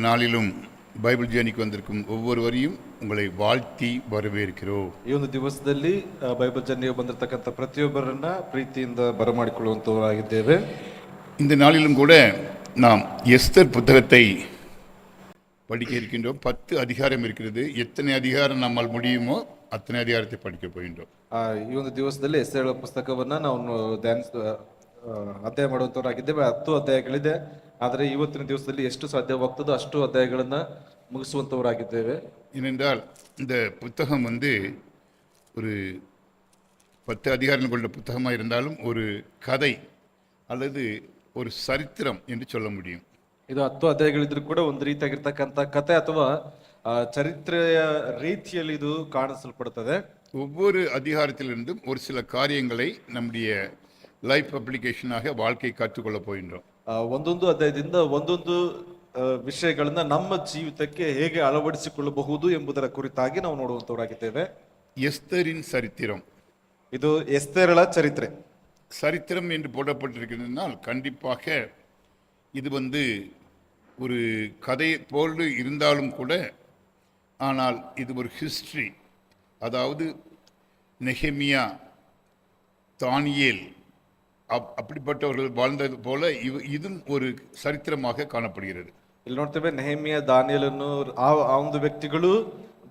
நாளிலும் பைபிள் ஜேர்னிக்கு வந்திருக்கும் ஒவ்வொருவரையும் உங்களை வாழ்த்தி வரவேற்கிறோம். ಈ ಒಂದು ದಿವಸದಲ್ಲಿ ಬೈಬಲ್ ಜರ್ನಿಗೆ ಬಂದಿರತಕ್ಕಂಥ ಪ್ರತಿಯೊಬ್ಬರನ್ನ ಪ್ರೀತಿಯಿಂದ ಬರಮಾಡಿಕೊಳ್ಳುವಂತವರಾಗಿದ್ದೇವೆ. இந்த நாளிலும் கூட நாம் எஸ்தர் புத்தகத்தை படிக்க இருக்கின்றோம். 10 அதிகாரம் இருக்கிறது. எத்தனை அதிகாரம் நம்மால் முடியுமோ அத்தனை அதிகாரத்தை படிக்க போகின்றோம். ಈ ಒಂದು ದಿವಸದಲ್ಲಿ ಎಸ್ತೇರಳ ಪುಸ್ತಕವನ್ನ ನಾವು ಅಧ್ಯಯನ ಮಾಡುವಂತವರಾಗಿದ್ದೇವೆ. 10 ಅಧ್ಯಾಯಗಳಿದೆ. ಆದರೆ ಇವತ್ತಿನ ದಿವಸದಲ್ಲಿ ಎಷ್ಟು ಸಾಧ್ಯವಾಗ್ತದೋ ಅಷ್ಟು ಅಧ್ಯಾಯಗಳನ್ನ ಮುಗಿಸುವಂತವರಾಗಿದ್ದೇವೆ. ஏனென்றால் இந்த புத்தகம் ஒரு 10 அதிகாரங்கள் கொண்ட புத்தகமாக இருந்தாலும் ஒரு கதை அல்லது ஒரு சரித்திரம் என்று சொல்ல முடியும். ಇದು 10 ಅಧ್ಯಾಯಗಳಿದ್ರೂ ಕೂಡ ಒಂದು ರೀತಿಯಾಗಿರ್ತಕ್ಕಂಥ ಕತೆ ಅಥವಾ ಚರಿತ್ರೆಯ ರೀತಿಯಲ್ಲಿ ಇದು ಕಾಣಿಸಲ್ಪಡುತ್ತದೆ. ஒவ்வொரு அதிகாரத்திலிருந்தும் ஒரு சில காரியங்களை நம்முடைய லைஃப் அப்ளிகேஷனாக வாழ்க்கை கற்றுக்கொள்ள போகின்றோம். ಒಂದೊಂದು ಅಧ್ಯಾಯದಿಂದ ಒಂದೊಂದು ವಿಷಯಗಳನ್ನ ನಮ್ಮ ಜೀವಿತಕ್ಕೆ ಹೇಗೆ ಅಳವಡಿಸಿಕೊಳ್ಳಬಹುದು ಎಂಬುದರ ಕುರಿತಾಗಿ ನಾವು ನೋಡುವಂತವರಾಗಿದ್ದೇವೆ. எஸ்தரின் சரித்திரம், ಇದು ಎಸ್ತೇರಳ ಚರಿತ್ರೆ. சரித்திரம் என்று போடப்பட்டிருக்கிறதுனால் கண்டிப்பாக இது ஒரு கதை போல் இருந்தாலும் கூட, ஆனால் இது ஒரு ஹிஸ்டரி. அதாவது நெகேமியா, தானியேல் அப்படிப்பட்டவர்கள் வாழ்ந்தது போல இதுவும் ஒரு சரித்திரமாக காணப்படுகிறது. ಇಲ್ಲಿ ನೋಡ್ತೇವೆ ನೆಹೆಮಿಯ, ದಾನಿಯೇಲನು ಆ ಒಂದು ವ್ಯಕ್ತಿಗಳು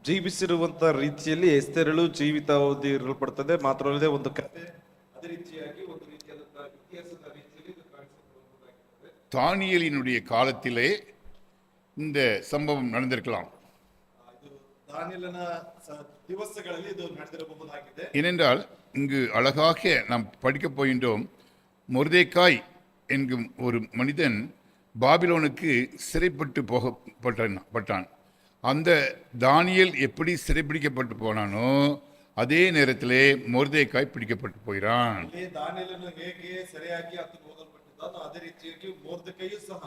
ಜೀವಿಸಿರುವಂತ ರೀತಿಯಲ್ಲಿ ಎಸ್ತೇರಳು ಜೀವಿತಾವಧಿ ಇರಲ್ಪಡುತ್ತದೆ. ಮಾತ್ರವಲ್ಲದೆ ಒಂದು ಕಥೆ ಅದೇ ರೀತಿಯಾಗಿ ಒಂದು ರೀತಿಯಾದಂತಹ ಇತಿಹಾಸದ ರೀತಿಯಲ್ಲಿ ಕಾಣಿಸಿಕೊಳ್ಳುವುದಾಗಿದೆ. தானியேலினுடைய காலத்திலே இந்த சம்பவம் நடந்திருக்கலாம். ಇದು ದಾನಿಯೇಲನ ದಿವಸಗಳಲ್ಲಿ ಇದು ನಡೆದಿರಬಹುದಾಗಿದೆ. ஏனென்றால் இங்கு அழகாக நாம் படிக்கப் போகின்றோம். மொர்தெக்காய் என்கும் ஒரு மனிதன் பாபிலோனுக்கு சிறைப்பட்டு போகப்பட்டான். அந்த தானியேல் எப்படி சிறைப்பிடிக்கப்பட்டு போனானோ அதே நேரத்திலே மொர்தெக்காய் பிடிக்கப்பட்டு போகிறான். ದಾನಿಯೇಲನು ಹೇಗೆ ಸರಿಯಾಗಿ ಆತನು ಓದಲ್ಪಟ್ಟಿದ್ದಾನೋ ಅದೇ ರೀತಿಯಾಗಿ ಮೊರ್ದೆಕೈಯು ಸಹ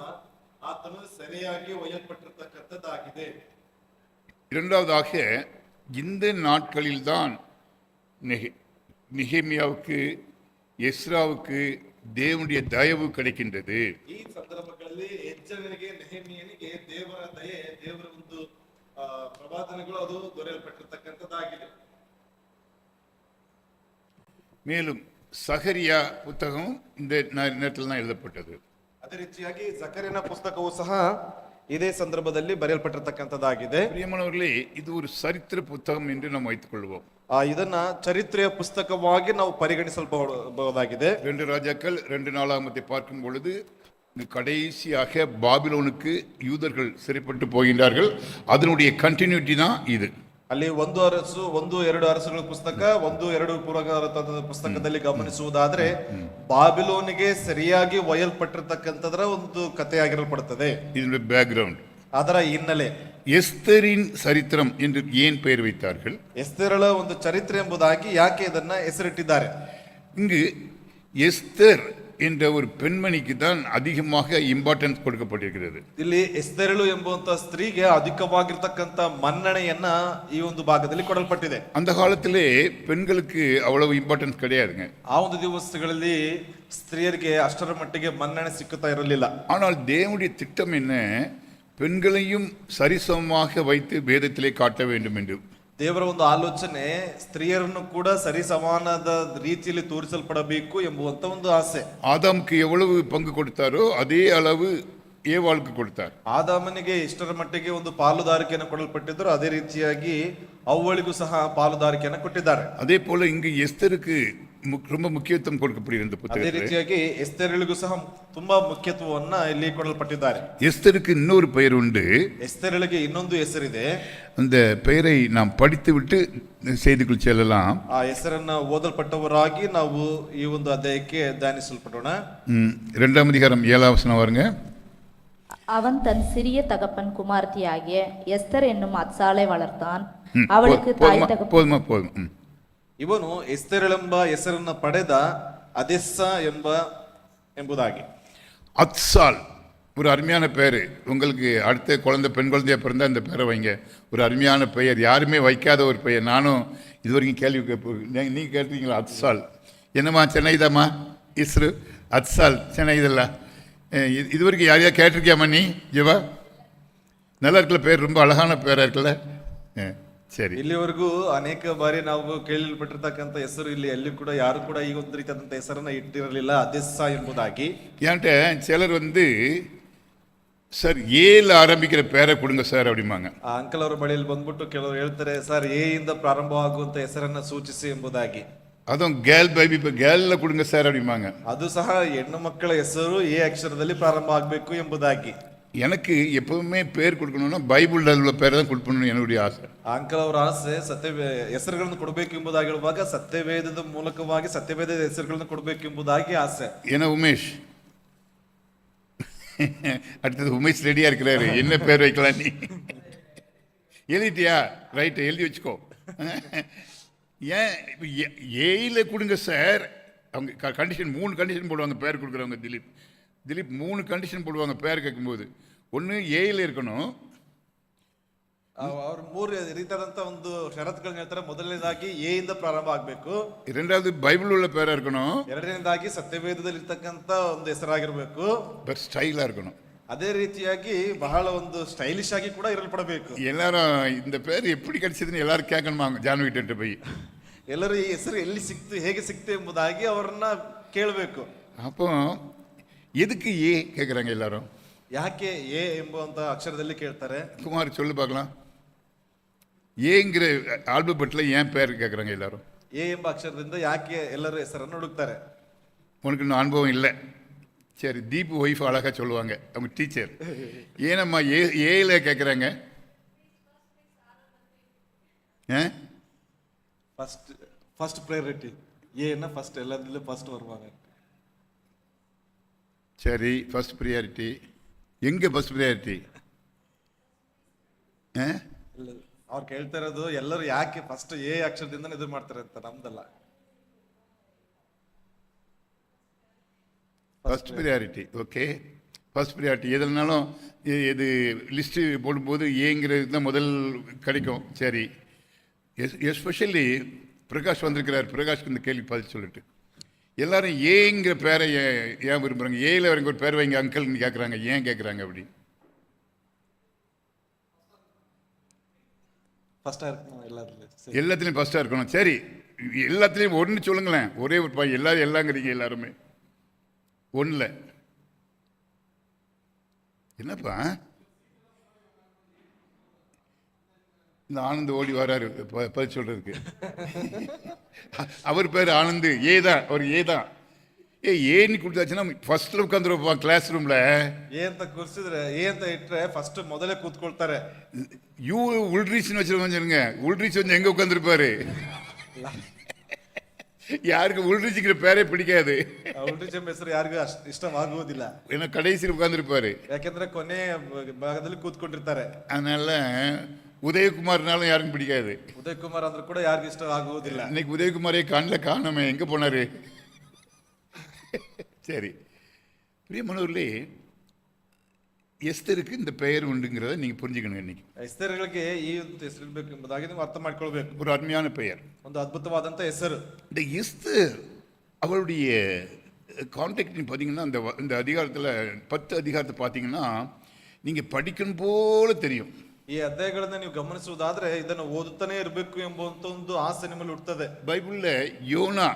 ಆತನು ಸರಿಯಾಗಿ ಒಯ್ಯಲ್ಪಟ್ಟಿರತಕ್ಕಂಥದ್ದಾಗಿದೆ. இரண்டாவதாக இந்த நாட்களில்தான் நெகேமியாவுக்கு, எஸ்ராவுக்கு தேவனுடைய தயவு கிடைக்கின்றது. ಈ ಸಂದರ್ಭಗಳಲ್ಲಿ ಎಜ್ರನಿಗೆ, ನೆಹೆಮೀಯನಿಗೆ ದೇವರ ದಯೆ, ದೇವರ ಒಂದು ಪ್ರವಾದನೆಗಳು ಅದು ದೊರೆಯಲ್ಪಟ್ಟಿರತಕ್ಕಂಥದ್ದಾಗಿದೆ. மேலும் சகரியா புத்தகம் இந்த நேரத்தில் தான் எழுதப்பட்டது. ಅದೇ ರೀತಿಯಾಗಿ ಜಕರಿಯನ ಪುಸ್ತಕವು ಸಹ ಇದೇ ಸಂದರ್ಭದಲ್ಲಿ ಬರೆಯಲ್ಪಟ್ಟಿರತಕ್ಕಂಥದ್ದಾಗಿದೆ. பிரியமானவர்களே, இது ஒரு சரித்திர புத்தகம் என்று நாம் வைத்துக் கொள்வோம். ಇದನ್ನ ಚರಿತ್ರೆಯ ಪುಸ್ತಕವಾಗಿ ನಾವು ಪರಿಗಣಿಸಬಹುದಾಗಿದೆ. 2 ராஜாக்கள் 2 நாளாகமத்தை பார்க்கும் பொழுது கடைசியாக பாபிலோனுக்கு யூதர்கள் சிறைப்பட்டு போகின்றார்கள். அதனுடைய கண்டினியூட்டி தான் இது. ಅಲ್ಲಿ 1 ಅರಸು, 1-2 ಅರಸುಗಳ ಪುಸ್ತಕ, 1-2 ಪುರಾತನ ಪುಸ್ತಕದಲ್ಲಿ ಗಮನಿಸುವುದಾದ್ರೆ ಬಾಬಿಲೋನಿಗೆ ಸರಿಯಾಗಿ ಒಯ್ಯಲ್ಪಟ್ಟಿರತಕ್ಕಂಥದ್ರ ಒಂದು ಕಥೆಯಾಗಿರಲ್ಪಡುತ್ತದೆ. இதனுடைய பேக்ரவுண்ட், ಅದರ ಹಿನ್ನೆಲೆ. எஸ்தரின் சரித்திரம் என்று ஏன் பெயர் வைத்தார்கள்? ಎಸ್ತೇರಳ ಒಂದು ಚರಿತ್ರೆ ಎಂಬುದಾಗಿ ಯಾಕೆ ಇದನ್ನ ಹೆಸರಿಟ್ಟಿದ್ದಾರೆ? இங்கு எஸ்தர் என்ற ஒரு பெண்மணிக்கு தான் அதிகமாக இம்பார்ட்டன்ஸ் கொடுக்கப்பட்டிருக்கிறது. ಇಲ್ಲಿ ಎಸ್ತೇರಳು ಎಂಬುವಂತ ಸ್ತ್ರೀಗೆ ಅಧಿಕವಾಗಿರ್ತಕ್ಕಂಥ ಮನ್ನಣೆಯನ್ನ ಈ ಒಂದು ಭಾಗದಲ್ಲಿ ಕೊಡಲ್ಪಟ್ಟಿದೆ. அந்த காலத்திலே பெண்களுக்கு அவ்வளவு இம்பார்ட்டன்ஸ் கிடையாதுங்க. ಆ ಒಂದು ದಿವಸಗಳಲ್ಲಿ ಸ್ತ್ರೀಯರಿಗೆ ಅಷ್ಟರ ಮಟ್ಟಿಗೆ ಮನ್ನಣೆ ಸಿಕ್ಕುತ್ತಾ ಇರಲಿಲ್ಲ. ஆனால் தேவனுடைய திட்டம் என்ன? பெண்களையும் சரிசமமாக வைத்து வேதத்திலே காட்ட வேண்டும் என்று. ದೇವರ ಒಂದು ಆಲೋಚನೆ ಸ್ತ್ರೀಯರನ್ನು ಕೂಡ ಸರಿ ಸಮಾನದ ರೀತಿಯಲ್ಲಿ ತೋರಿಸಲ್ಪಡಬೇಕು ಎಂಬುವಂತ ಒಂದು ಆಸೆ. ஆதாமுக்கு எவ்வளவு பங்கு கொடுத்தாரோ அதே அளவு ஏவாளுக்கு கொடுத்தார். ಆದಾಮನಿಗೆ ಇಷ್ಟರ ಮಟ್ಟಿಗೆ ಒಂದು ಪಾಲುದಾರಿಕೆಯನ್ನು ಕೊಡಲ್ಪಟ್ಟಿದ್ದರು, ಅದೇ ರೀತಿಯಾಗಿ ಅವ್ವಳಿಗೂ ಸಹ ಪಾಲುದಾರಿಕೆಯನ್ನು ಕೊಟ್ಟಿದ್ದಾರೆ. அதே போல இங்கு எஸ்தருக்கு ரொம்ப முக்கியத்துவம் கொடுக்கப்படுகிறது. ಅದೇ புத்தகத்தில் ರೀತಿಯಾಗಿ ಎಸ್ತೇರಳಿಗೂ ಸಹ ತುಂಬಾ ಮುಖ್ಯತ್ವವನ್ನ ಇಲ್ಲಿ ಕೊಡಲ್ಪಟ್ಟಿದ್ದಾರೆ. எஸ்தருக்கு இன்னொரு பெயர் உண்டு. ಎಸ್ತೇರಳಿಗೆ ಇನ್ನೊಂದು ಹೆಸರಿದೆ. அந்த பெயரை நாம் படித்துவிட்டு செய்திக்குள் செல்லலாம். ಆ ಹೆಸರನ್ನ ಓದಲ್ಪಟ್ಟವರಾಗಿ ನಾವು ಈ ಒಂದು ಅಧ್ಯಾಯಕ್ಕೆ ಧ್ಯಾನಿಸಲ್ಪಡೋಣ. 2ஆம் அதிகாரம் 7ஆம் வசனம் வாருங்க. அவன் தன் சிறிய தகப்பன் குமார்த்தியாகிய எஸ்தர் என்னும் அத்சாலை வளர்த்தான். அவளுக்கு தாய் தகப்பன் போதும். ಇವನು ಎಸ್ತೇರಳೆಂಬ ಹೆಸರನ್ನ ಪಡೆದ ಅದೆಸ್ಸ ಎಂಬುದಾಗಿ. அத்சால் ஒரு அருமையான பெயர். உங்களுக்கு அடுத்த பெண் குழந்தையா பிறந்தா இந்த பேரை வைங்க. ஒரு அருமையான பெயர், யாருமே வைக்காத ஒரு பெயர். நானும் இது வரைக்கும் நீங்கள் கேட்டிருக்கீங்களா? அத்சால் என்னம்மா சென்னைதாம்மா இஸ்ரு அத்சால் சென்னை இதெல்லாம் இது வரைக்கும் யாரையா கேட்டிருக்கியாம்மா நீ ஜீவா? நல்லா இருக்குல்ல பேர், ரொம்ப அழகான பேராக இருக்குல்ல. சரி, ಇಲ್ಲಿವರೆಗೂ ಅನೇಕ ಬಾರಿ ನಾವು ಕೇಳಲ್ಪಟ್ಟಿರ್ತಕ್ಕಂಥ ಹೆಸರು ಇಲ್ಲಿ ಎಲ್ಲಿ ಕೂಡ ಯಾರು ಕೂಡ ಈ ಒಂದು ರೀತಿಯಾದಂಥ ಹೆಸರನ್ನ ಇಟ್ಟಿರಲಿಲ್ಲ, ಅದೆಸ್ಸ ಎಂಬುದಾಗಿ. ஏன்ட்ட சிலர் சார் ஏல ஆரம்பிக்கிற பேரை கொடுங்க சார் அப்படிம்பாங்க. ಆ ಅಂಕಲ್ ಅವರ ಬಳಿಯಲ್ಲಿ ಬಂದ್ಬಿಟ್ಟು ಕೆಲವರು ಹೇಳ್ತಾರೆ, ಸರ್ ಎ ಇಂದ ಪ್ರಾರಂಭವಾಗುವಂತ ಹೆಸರನ್ನ ಸೂಚಿಸಿ ಎಂಬುದಾಗಿ. அதுவும் கேர்ள் பேபி, இப்போ கேர்ளில் கொடுங்க சார் அப்படிம்பாங்க. ಅದು ಸಹ ಹೆಣ್ಣು ಮಕ್ಕಳ ಹೆಸರು ಎ ಅಕ್ಷರದಲ್ಲಿ ಪ್ರಾರಂಭ ಆಗಬೇಕು ಎಂಬುದಾಗಿ. எனக்கு எப்பவுமே பேர் கொடுக்கணும்னா பைபிளில் உள்ள பேரை தான் கொடுக்கணும்னு என்னுடைய ஆசை. ಆ ಅಂಕಲ್ ಅವರ ಆಸೆ ಹೆಸರುಗಳನ್ನು ಕೊಡಬೇಕು ಎಂಬುದಾಗಿ ಹೇಳುವಾಗ ಸತ್ಯವೇದದ ಮೂಲಕವಾಗಿ ಸತ್ಯವೇದದ ಹೆಸರುಗಳನ್ನು ಕೊಡಬೇಕು ಎಂಬುದಾಗಿ ಆಸೆ. ஏன்னா உமேஷ் அடுத்தது உமேஷ் ரெடியா இருக்கிறாரு, என்ன பேர் வைக்கலாம் நீ எழுதிட்டியா? ரைட்டு, எழுதி வச்சுக்கோ. ஏன் ஏயில கொடுங்க சார், அவங்க கண்டிஷன் 3 கண்டிஷன் போடுவாங்க பேர் கொடுக்குறவங்க. திலீப் 3 கண்டிஷன் போடுவாங்க பேர் கேட்கும்போது. ஒன்று ஏயில் இருக்கணும், ಅವ್ರು 3 ರೀತಿಯಾದಂತ ಒಂದು ಷರತ್ತುಗಳನ್ನ ಹೇಳ್ತಾರೆ. ಮೊದಲನೇದಾಗಿ ಎ ಇಂದ ಪ್ರಾರಂಭ ಆಗಬೇಕು, இரண்டாவது பைபிள் உள்ள பேரா இருக்கணும், ಎರಡನೇದಾಗಿ ಸತ್ಯವೇದದಲ್ಲಿ ಇರ್ತಕ್ಕಂಥ ಒಂದು ಹೆಸರಾಗಿರ್ಬೇಕು, பட் ஸ்டைலா இருக்கணும். ಅದೇ ರೀತಿಯಾಗಿ ಬಹಳ ಒಂದು ಸ್ಟೈಲಿಶ್ ಆಗಿ ಕೂಡ ಇರಲ್ಪಡಬೇಕು. எல்லாரும் இந்த பேர் எப்படி கிடைச்சதுன்னு எல்லாரும் கேட்கணுமா ஜான்விகிட்ட போய். ಎಲ್ಲರೂ ಈ ಹೆಸರು ಎಲ್ಲಿ ಸಿಕ್ತು, ಹೇಗೆ ಸಿಕ್ತು ಎಂಬುದಾಗಿ ಅವರನ್ನ ಕೇಳಬೇಕು. அப்போ எதுக்கு ஏ கேட்குறாங்க எல்லாரும்? ಯಾಕೆ ಎ ಎಂಬುವಂತ ಅಕ್ಷರದಲ್ಲಿ ಕೇಳ್ತಾರೆ? குமார் சொல்லு பார்க்கலாம். ஏங்கிற ஆல்பபெட்டில் ஏன் பேர் கேட்குறாங்க எல்லாரும்? ಎ ಎಂಬ ಅಕ್ಷರದಿಂದ ಯಾಕೆ ಎಲ್ಲರೂ ಹೆಸರನ್ನು ಹುಡುಕ್ತಾರೆ? உனக்கு இன்னும் அனுபவம் இல்லை. சரி, தீப் ஒய்ஃப் அழகாக சொல்லுவாங்க, அவங்க டீச்சர். ஏனம்மா ஏல கேட்குறாங்க? ಫಸ್ಟ್ ಪ್ರಯಾರಿಟಿ ಏನ ಫಸ್ಟ್ ಎಲ್ಲದರಲ್ಲೂ ಫಸ್ಟ್ வருவாங்க. சரி, ஃபர்ஸ்ட் ப்ரியாரிட்டி. எங்கே ஃபர்ஸ்ட் ப்ரியாரிட்டி? ಅವ್ರು ಕೇಳ್ತಾ ಇರೋದು ಎಲ್ಲರೂ ಯಾಕೆ ಫಸ್ಟ್ ಎ ಅಕ್ಷರದಿಂದ ಇದು ಮಾಡ್ತಾರೆ ಅಂತ, ನಮ್ದಲ್ಲ. First priority, okay. First priority எதுனாலும் இது லிஸ்ட்டு போடும்போது ஏங்கிறது தான் முதல் கிடைக்கும். சரி, எஸ்பெஷலி பிரகாஷ் வந்திருக்கிறார். பிரகாஷ்க்கு இந்த கேள்வி பதில் சொல்லிட்டு எல்லாரும் ஏங்கிற பேரை ஏன் விரும்புகிறாங்க? ஏல வரைக்கும் ஒரு பேர் வைங்க அங்கிள்னு கேட்குறாங்க. ஏன் கேட்குறாங்க அப்படி? ஃபர்ஸ்டா இருக்கணும் எல்லாத்துலயும். எல்லாத்துலேயும் ஃபர்ஸ்ட்டாக இருக்கணும். சரி, எல்லாத்துலேயும் ஒன்று சொல்லுங்களேன். ஒரே ஒரு பாய் எல்லாங்கிறீங்க எல்லாருமே. ஒன்றில் என்னப்பா இந்த ஆனந்த் ஓடி வராரு பதில் சொல்றதுக்கு. அவர் பேர் ஆனந்த், ஏ தான், அவர் ஏ தான். ஏன்னு கொடுத்தாச்சுன்னா ಫಸ್ಟ್ல ಉட்காந்துருப்பா ಕ್ಲಾಸ್ ರೂಮ್ல. ಎ ಅಂತ ಕೂರಿಸಿದ್ರೆ, ಎ ಅಂತ ಇಟ್ರೆ ಫಸ್ಟ್ ಮೊದಲೇ ಕೂತ್ಕೊಳ್ತಾರೆ. யூ உள்ரீச்னு வச்சிருங்க. உள்ரீச் வந்து எங்க உட்காந்துருப்பாரு? யாருக்கு உள்ரீச்சுங்கிற பேரே பிடிக்காது. ಉಲ್ರಿಚ್ ಎಂಬ ಹೆಸರು ಯಾರಿಗೂ ಇಷ್ಟವಾಗುವುದಿಲ್ಲ. ஏன்னா கடைசியில் உட்காந்துருப்பாரு, ಯಾಕೆಂದ್ರೆ ಕೊನೆ ಭಾಗದಲ್ಲಿ ಕೂತ್ಕೊಂಡಿರ್ತಾರೆ. அதனால உதயகுமார்னாலும் யாருக்கும் பிடிக்காது. ಉದಯ್ ಕುಮಾರ್ ಅಂದ್ರೂ ಕೂಡ ಯಾರಿಗೂ ಇಷ್ಟ ಆಗುವುದಿಲ್ಲ. இன்னைக்கு உதயகுமாரே கண்ணில் காணமே, எங்க போனாரு? சரி, பிரியமானவர்களே, எஸ்தருக்கு இந்த பெயர் உண்டுங்கிறத நீங்க புரிஞ்சுக்கணும். இன்னைக்கு ಹೆಸರುಗಳಿಗೆ ಈ ಒಂದು ಹೆಸರು ಇರಬೇಕು ಎಂಬುದಾಗಿ ನೀವು ಅರ್ಥ ಮಾಡ್ಕೊಳ್ಬೇಕು. ஒரு அருமையான பெயர், ಒಂದು ಅದ್ಭುತವಾದಂತ ಹೆಸರು. இந்த எஸ்தர் அவளுடைய கான்டெக்ட் பார்த்தீங்கன்னா இந்த அதிகாரத்தில் 10 அதிகாரத்தை பார்த்தீங்கன்னா நீங்கள் படிக்கணும் போல தெரியும். ಈ ಅಧ್ಯಾಯಗಳನ್ನ ನೀವು ಗಮನಿಸುವುದಾದ್ರೆ ಇದನ್ನು ಓದುತ್ತಾನೆ ಇರಬೇಕು ಎಂಬುವಂತ ಒಂದು ಆಸೆ ನಿಮ್ಮಲ್ಲಿ ಹುಟ್ಟುತ್ತದೆ. பைபிளில் யோனா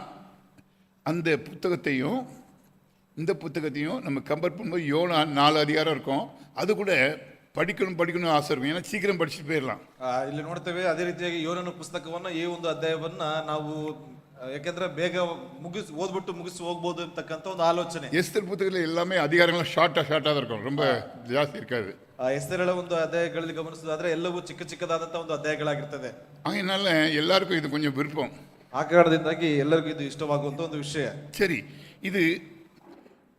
அந்த புத்தகத்தையும் இந்த புத்தகத்தையும் நம்ம கம்பேர் பண்ணும்போது யோனா 4 அதிகாரம் இருக்கும். அது கூட படிக்கணும் ஆசை இருக்கும், ஏன்னா சீக்கிரம் படிச்சுட்டு போயிடலாம். ಇಲ್ಲಿ ನೋಡ್ತೇವೆ ಅದೇ ರೀತಿಯಾಗಿ ಯೋನನ ಪುಸ್ತಕವನ್ನ ಈ ಒಂದು ಅಧ್ಯಾಯವನ್ನ ನಾವು ಯಾಕೆಂದ್ರೆ ಬೇಗ ಓದ್ಬಿಟ್ಟು ಮುಗಿಸಿ ಹೋಗ್ಬೋದು ಅಂತಕ್ಕಂಥ ಒಂದು ಆಲೋಚನೆ. எஸ்தர் புத்தகத்தில் எல்லாமே அதிகாரங்களும் ஷார்ட்டாக தான் இருக்கும், ரொம்ப ಜಾಸ್ತಿ இருக்காது. ಹೆಸರುಗಳ ಒಂದು ಅಧ್ಯಾಯಗಳಲ್ಲಿ ಗಮನಿಸೋದಾದ್ರೆ ಎಲ್ಲವೂ ಚಿಕ್ಕದಾದಂತಹ ಒಂದು ಅಧ್ಯಾಯಗಳಾಗಿರ್ತದೆ. அதனால எல்லாருக்கும் இது கொஞ்சம் விருப்பம். ಆ ಕಾರಣದಿಂದಾಗಿ ಎಲ್ಲರಿಗೂ ಇದು ಇಷ್ಟವಾಗುವಂತ ಒಂದು ವಿಷಯ. சரி, இது